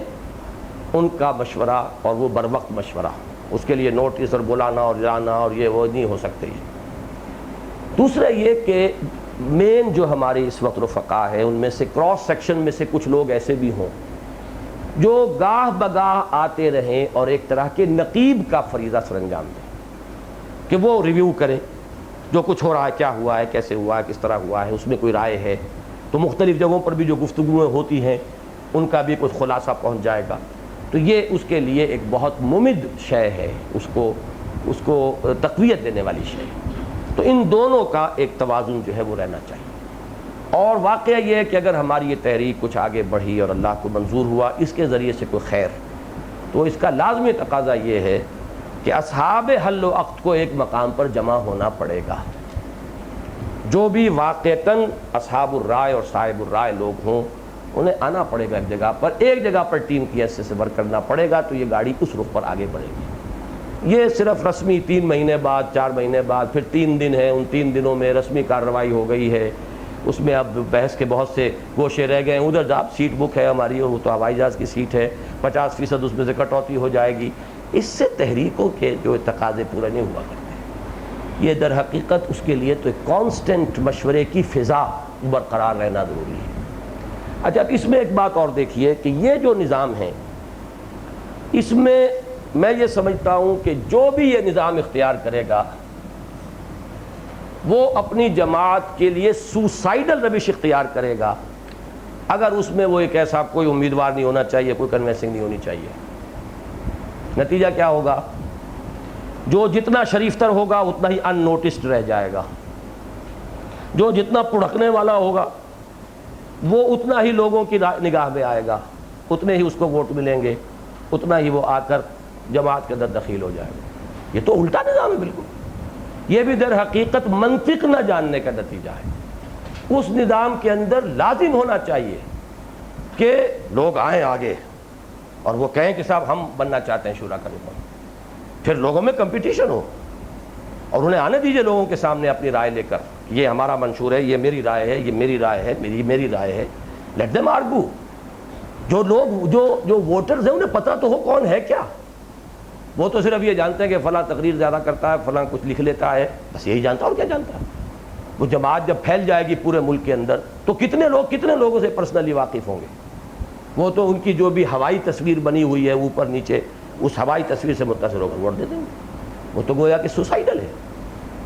ان کا مشورہ اور وہ بر وقت مشورہ، اس کے لیے نوٹس اور بلانا اور جانا اور یہ وہ نہیں ہو سکتے۔ دوسرا یہ کہ مین جو ہماری اس وقت رفقا ہے ان میں سے کراس سیکشن میں سے کچھ لوگ ایسے بھی ہوں جو گاہ بگاہ آتے رہیں اور ایک طرح کے نقیب کا فریضہ سر انجام دیں کہ وہ ریویو کریں جو کچھ ہو رہا ہے، کیا ہوا ہے، کیسے ہوا ہے، کس طرح ہوا ہے، اس میں کوئی رائے ہے تو مختلف جگہوں پر بھی جو گفتگویں ہوتی ہیں ان کا بھی کچھ خلاصہ پہنچ جائے گا۔ تو یہ اس کے لیے ایک بہت ممد شے ہے، اس کو تقویت دینے والی شے۔ تو ان دونوں کا ایک توازن جو ہے وہ رہنا چاہیے۔ اور واقعہ یہ ہے کہ اگر ہماری یہ تحریک کچھ آگے بڑھی اور اللہ کو منظور ہوا اس کے ذریعے سے کوئی خیر، تو اس کا لازمی تقاضا یہ ہے کہ اصحاب حل و عقد کو ایک مقام پر جمع ہونا پڑے گا۔ جو بھی واقعتاً اصحاب الرائے اور صاحب الرائے لوگ ہوں انہیں آنا پڑے گا ایک جگہ پر ٹیم کی حیثیت سے ورک کرنا پڑے گا، تو یہ گاڑی اس رخ پر آگے بڑھے گی۔ یہ صرف رسمی 3 مہینے بعد 4 مہینے بعد پھر 3 دن ہے، ان 3 دنوں میں رسمی کارروائی ہو گئی ہے، اس میں اب بحث کے بہت سے گوشے رہ گئے ہیں، ادھر جاب سیٹ بک ہے ہماری اور وہ تو ہوائی جہاز کی سیٹ ہے، 50% اس میں سے کٹوتی ہو جائے گی۔ اس سے تحریکوں کے جو تقاضے پورے نہیں ہوا کرتے۔ یہ در حقیقت اس کے لیے تو ایک کانسٹنٹ مشورے کی فضا برقرار رہنا ضروری ہے۔ اچھا، اب اس میں ایک بات اور دیکھیے کہ یہ جو نظام ہے اس میں میں یہ سمجھتا ہوں کہ جو بھی یہ نظام اختیار کرے گا وہ اپنی جماعت کے لیے سوسائڈل روش اختیار کرے گا اگر اس میں وہ ایک ایسا کوئی امیدوار نہیں ہونا چاہیے، کوئی کنوینسنگ نہیں ہونی چاہیے۔ نتیجہ کیا ہوگا؟ جو جتنا شریف تر ہوگا اتنا ہی ان نوٹسڈ رہ جائے گا، جو جتنا پڑھکنے والا ہوگا وہ اتنا ہی لوگوں کی نگاہ میں آئے گا، اتنے ہی اس کو ووٹ ملیں گے، اتنا ہی وہ آ کر جماعت کے اندر دخیل ہو جائے گا۔ یہ تو الٹا نظام ہے بالکل۔ یہ بھی در حقیقت منطق نہ جاننے کا نتیجہ ہے۔ اس نظام کے اندر لازم ہونا چاہیے کہ لوگ آئیں آگے اور وہ کہیں کہ صاحب ہم بننا چاہتے ہیں شورا کا رکن، پھر لوگوں میں کمپٹیشن ہو اور انہیں آنے دیجئے لوگوں کے سامنے اپنی رائے لے کر، یہ ہمارا منشور ہے، یہ میری رائے ہے، یہ میری رائے ہے، میری رائے ہے۔ Let them argue. جو لوگ جو ووٹرز ہیں انہیں پتہ تو ہو کون ہے کیا، وہ تو صرف یہ جانتے ہیں کہ فلاں تقریر زیادہ کرتا ہے، فلاں کچھ لکھ لیتا ہے، بس یہی جانتا، اور کیا جانتا ہے۔ وہ جماعت جب پھیل جائے گی پورے ملک کے اندر تو کتنے لوگوں سے پرسنلی واقف ہوں گے؟ وہ تو ان کی جو بھی ہوائی تصویر بنی ہوئی ہے اوپر نیچے، اس ہوائی تصویر سے متاثر ہو کر ووٹ دے دیں گے۔ وہ تو گویا کہ سوسائڈل ہے۔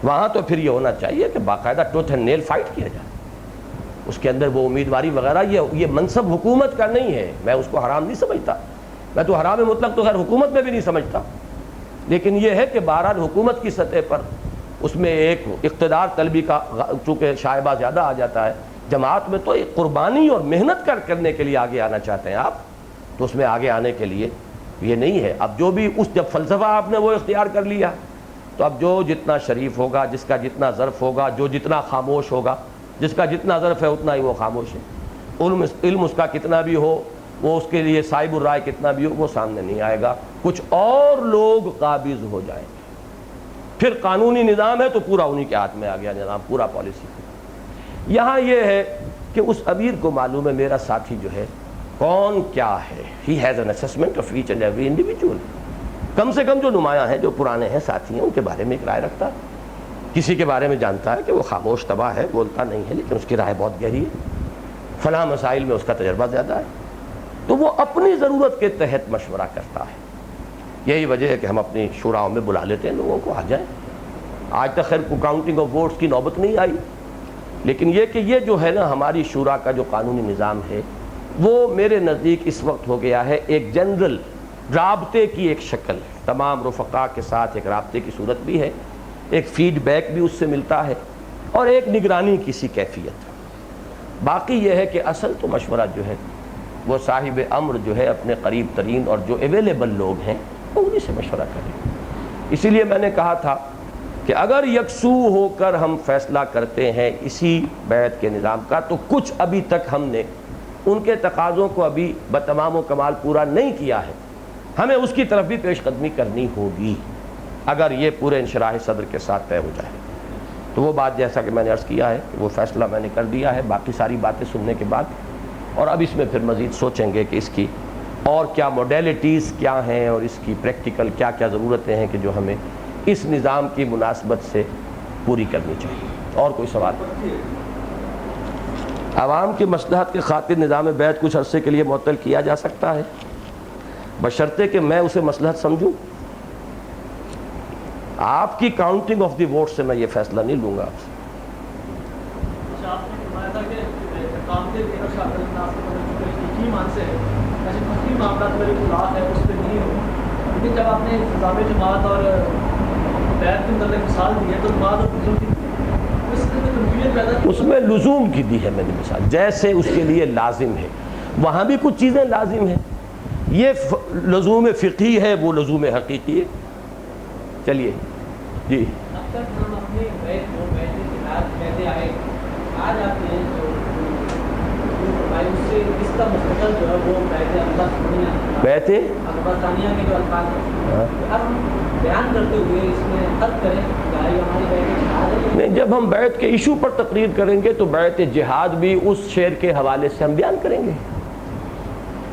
وہاں تو پھر یہ ہونا چاہیے کہ باقاعدہ ٹوتھ اینڈ نیل فائٹ کیا جائے، اس کے اندر وہ امیدواری وغیرہ، یہ منصب حکومت کا نہیں ہے، میں اس کو حرام نہیں سمجھتا، میں تو حرام مطلق تو خیر حکومت میں بھی نہیں سمجھتا، لیکن یہ ہے کہ بہرحال حکومت کی سطح پر اس میں ایک اقتدار طلبی کا چونکہ شائبہ زیادہ آ جاتا ہے۔ جماعت میں تو ایک قربانی اور محنت کرنے کے لیے آگے آنا چاہتے ہیں آپ، تو اس میں آگے آنے کے لیے یہ نہیں ہے۔ اب جو بھی جب فلسفہ آپ نے وہ اختیار کر لیا تو اب جو جتنا شریف ہوگا، جس کا جتنا ظرف ہوگا، جو جتنا خاموش ہوگا، جس کا جتنا ظرف ہے اتنا ہی وہ خاموش ہے، علم اس کا کتنا بھی ہو، وہ اس کے لیے صاحب الرائے کتنا بھی ہو، وہ سامنے نہیں آئے گا، کچھ اور لوگ قابض ہو جائیں گے۔ پھر قانونی نظام ہے تو پورا انہی کے ہاتھ میں آ گیا نظام، پورا پالیسی۔ یہاں یہ ہے کہ اس امیر کو معلوم ہے میرا ساتھی جو ہے کون کیا ہے، he has an assessment of each and every individual. کم سے کم جو نمایاں ہیں، جو پرانے ہیں، ساتھی ہیں، ان کے بارے میں ایک رائے رکھتا ہے۔ کسی کے بارے میں جانتا ہے کہ وہ خاموش تباہ ہے، بولتا نہیں ہے، لیکن اس کی رائے بہت گہری ہے، فلاں مسائل میں اس کا تجربہ زیادہ ہے، تو وہ اپنی ضرورت کے تحت مشورہ کرتا ہے۔ یہی وجہ ہے کہ ہم اپنی شوراؤں میں بلا لیتے ہیں لوگوں کو، آ جائیں۔ آج تک خیر کاؤنٹنگ آف ووٹس کی نوبت نہیں آئی، لیکن یہ کہ یہ جو ہے نا ہماری شورا کا جو قانونی نظام ہے وہ میرے نزدیک اس وقت ہو گیا ہے ایک جنرل رابطے کی ایک شکل، تمام رفقا کے ساتھ ایک رابطے کی صورت بھی ہے، ایک فیڈ بیک بھی اس سے ملتا ہے، اور ایک نگرانی کی سی کیفیت۔ باقی یہ ہے کہ اصل تو مشورہ جو ہے وہ صاحب امر جو ہے اپنے قریب ترین اور جو اویلیبل لوگ ہیں وہ انہی سے مشورہ کریں۔ اسی لیے میں نے کہا تھا کہ اگر یکسو ہو کر ہم فیصلہ کرتے ہیں اسی بیعت کے نظام کا تو کچھ ابھی تک ہم نے ان کے تقاضوں کو ابھی بتمام و کمال پورا نہیں کیا ہے، ہمیں اس کی طرف بھی پیش قدمی کرنی ہوگی اگر یہ پورے انشراح صدر کے ساتھ طے ہو جائے۔ تو وہ بات جیسا کہ میں نے عرض کیا ہے کہ وہ فیصلہ میں نے کر دیا ہے، باقی ساری باتیں سننے کے بعد اور اب اس میں پھر مزید سوچیں گے کہ اس کی اور کیا موڈیلٹیز کیا ہیں اور اس کی پریکٹیکل کیا کیا ضرورتیں ہیں کہ جو ہمیں اس نظام کی مناسبت سے پوری کرنی چاہیے. اور کوئی سوال؟ عوام کی مصلحت کی خاطر نظام بیعت کچھ عرصے کے لیے معطل کیا جا سکتا ہے بشرطے کہ میں اسے مصلحت سمجھوں. آپ کی کاؤنٹنگ آف دی ووٹ سے میں یہ فیصلہ نہیں لوں گا آپ سے. جب آپ نے نظام جماعت اور بیعت کے متعلق مثال دی ہے تو بعد اس میں لزوم کی دی ہے میں نے مثال، جیسے اس کے لیے لازم ہے وہاں بھی کچھ چیزیں لازم ہیں. یہ لزوم فقہی ہے، وہ لزوم حقیقی ہے. چلیے جی. بیعت نہیں، جب ہم بیعت کے ایشو پر تقریر کریں گے تو بیعت جہاد بھی اس شعر کے حوالے سے ہم بیان کریں گے.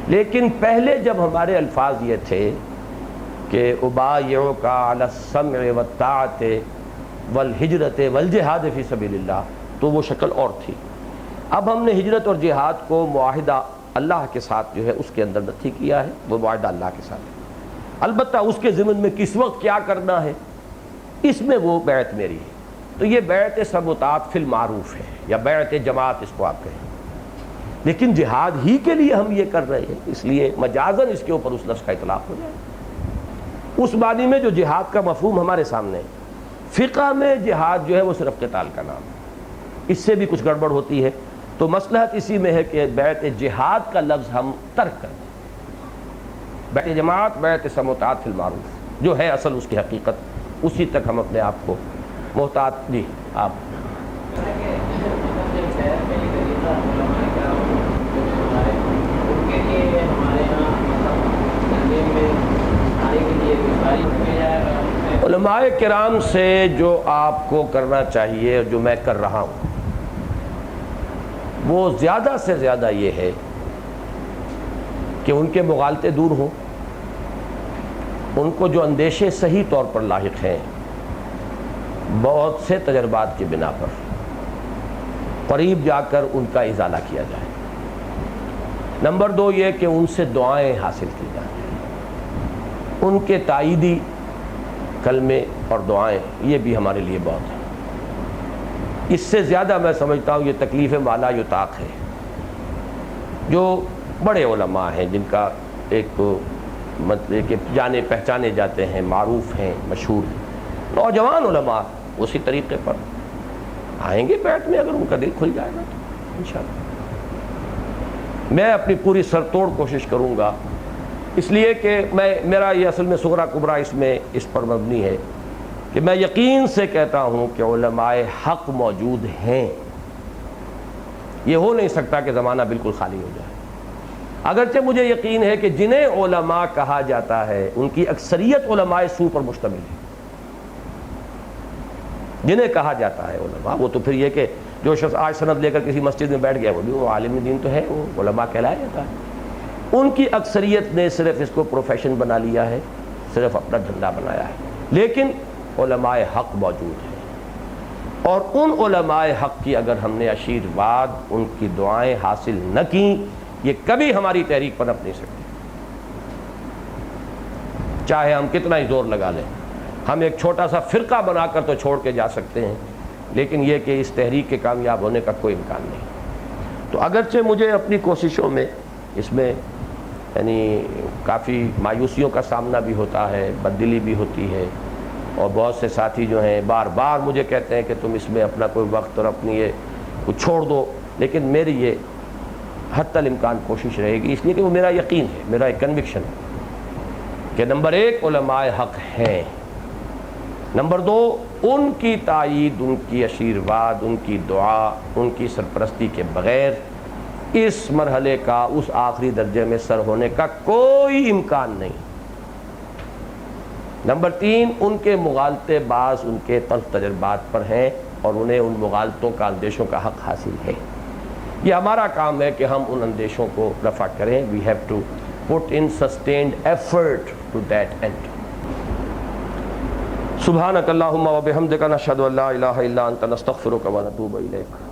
لیکن پہلے جب ہمارے الفاظ یہ تھے کہ ابایعک علی السمع والطاعۃ والہجرۃ والجہاد فی سبیل اللہ، تو وہ شکل اور تھی. اب ہم نے ہجرت اور جہاد کو معاہدہ اللہ کے ساتھ جو ہے اس کے اندر نتھی کیا ہے، وہ معاہدہ اللہ کے ساتھ ہے. البتہ اس کے ضمن میں کس وقت کیا کرنا ہے اس میں وہ بیعت میری ہے. تو یہ بیعت سموطاعت فی المعروف ہے یا بیعت جماعت اس کو آپ کہیں. لیکن جہاد ہی کے لیے ہم یہ کر رہے ہیں، اس لیے مجازاً اس کے اوپر اس لفظ کا اطلاق ہو جائے. اس معنی میں جو جہاد کا مفہوم ہمارے سامنے ہے، فقہ میں جہاد جو ہے وہ صرف قتال کا نام ہے، اس سے بھی کچھ گڑبڑ ہوتی ہے. تو مصلحت اسی میں ہے کہ بیعت جہاد کا لفظ ہم ترک کر دیں. بیعت جماعت، بیعت سموطاعت فی المعروف جو ہے اصل اس کی حقیقت، اسی تک ہم اپنے آپ کو محتاط. جی آپ علماء کرام سے جو آپ کو کرنا چاہیے، جو میں کر رہا ہوں، وہ زیادہ سے زیادہ یہ ہے کہ ان کے مغالطے دور ہوں، ان کو جو اندیشے صحیح طور پر لاحق ہیں بہت سے تجربات کی بنا پر قریب جا کر ان کا ازالہ کیا جائے. نمبر 2 یہ کہ ان سے دعائیں حاصل کی جائیں، ان کے تائیدی کلمے اور دعائیں، یہ بھی ہمارے لیے بہت ہے. اس سے زیادہ میں سمجھتا ہوں یہ تکلیف مالا یطاق ہے. جو بڑے علماء ہیں جن کا ایک مطلب کہ جانے پہچانے جاتے ہیں، معروف ہیں، مشہور ہیں، نوجوان علماء اسی طریقے پر آئیں گے بیعت میں اگر ان کا دل کھل جائے گا تو انشاءاللہ. میں اپنی پوری سرتوڑ کوشش کروں گا، اس لیے کہ میرا یہ اصل میں صغرا کبرا اس پر مبنی ہے کہ میں یقین سے کہتا ہوں کہ علماء حق موجود ہیں. یہ ہو نہیں سکتا کہ زمانہ بالکل خالی ہو جائے. اگرچہ مجھے یقین ہے کہ جنہیں علماء کہا جاتا ہے ان کی اکثریت علماء سو پر مشتمل ہے. جنہیں کہا جاتا ہے علماء، وہ تو پھر یہ کہ جو شخص آج سند لے کر کسی مسجد میں بیٹھ گیا وہ بھی وہ عالم دین تو ہے، وہ علماء کہلایا جاتا ہے. ان کی اکثریت نے صرف اس کو پروفیشن بنا لیا ہے، صرف اپنا دھندا بنایا ہے. لیکن علماء حق موجود ہیں، اور ان علماء حق کی اگر ہم نے آشیرواد، ان کی دعائیں حاصل نہ کی، یہ کبھی ہماری تحریک پنپ نہیں سکتی. چاہے ہم کتنا ہی زور لگا لیں، ہم ایک چھوٹا سا فرقہ بنا کر تو چھوڑ کے جا سکتے ہیں، لیکن یہ کہ اس تحریک کے کامیاب ہونے کا کوئی امکان نہیں. تو اگرچہ مجھے اپنی کوششوں میں اس میں یعنی کافی مایوسیوں کا سامنا بھی ہوتا ہے، بددلی بھی ہوتی ہے، اور بہت سے ساتھی جو ہیں بار بار مجھے کہتے ہیں کہ تم اس میں اپنا کوئی وقت اور اپنی یہ کچھ چھوڑ دو، لیکن میری یہ حتی الامکان کوشش رہے گی، اس لیے کہ وہ میرا یقین ہے، میرا ایک کنوکشن ہے کہ نمبر 1 علماء حق ہیں، نمبر 2 ان کی تائید، ان کی آشیرواد، ان کی دعا، ان کی سرپرستی کے بغیر اس مرحلے کا، اس آخری درجے میں سر ہونے کا کوئی امکان نہیں. نمبر 3 ان کے مغالطے بعض ان کے تلخ تجربات پر ہیں اور انہیں ان مغالطوں کا، اندیشوں کا حق حاصل ہے. یہ ہمارا کام ہے کہ ہم ان اندیشوں کو رفع کریں. We have to put in sustained effort to that end. سبحانک اللہم و بحمدک نشہد ان لا الہ الا انت نستغفرک و نتوب الیک.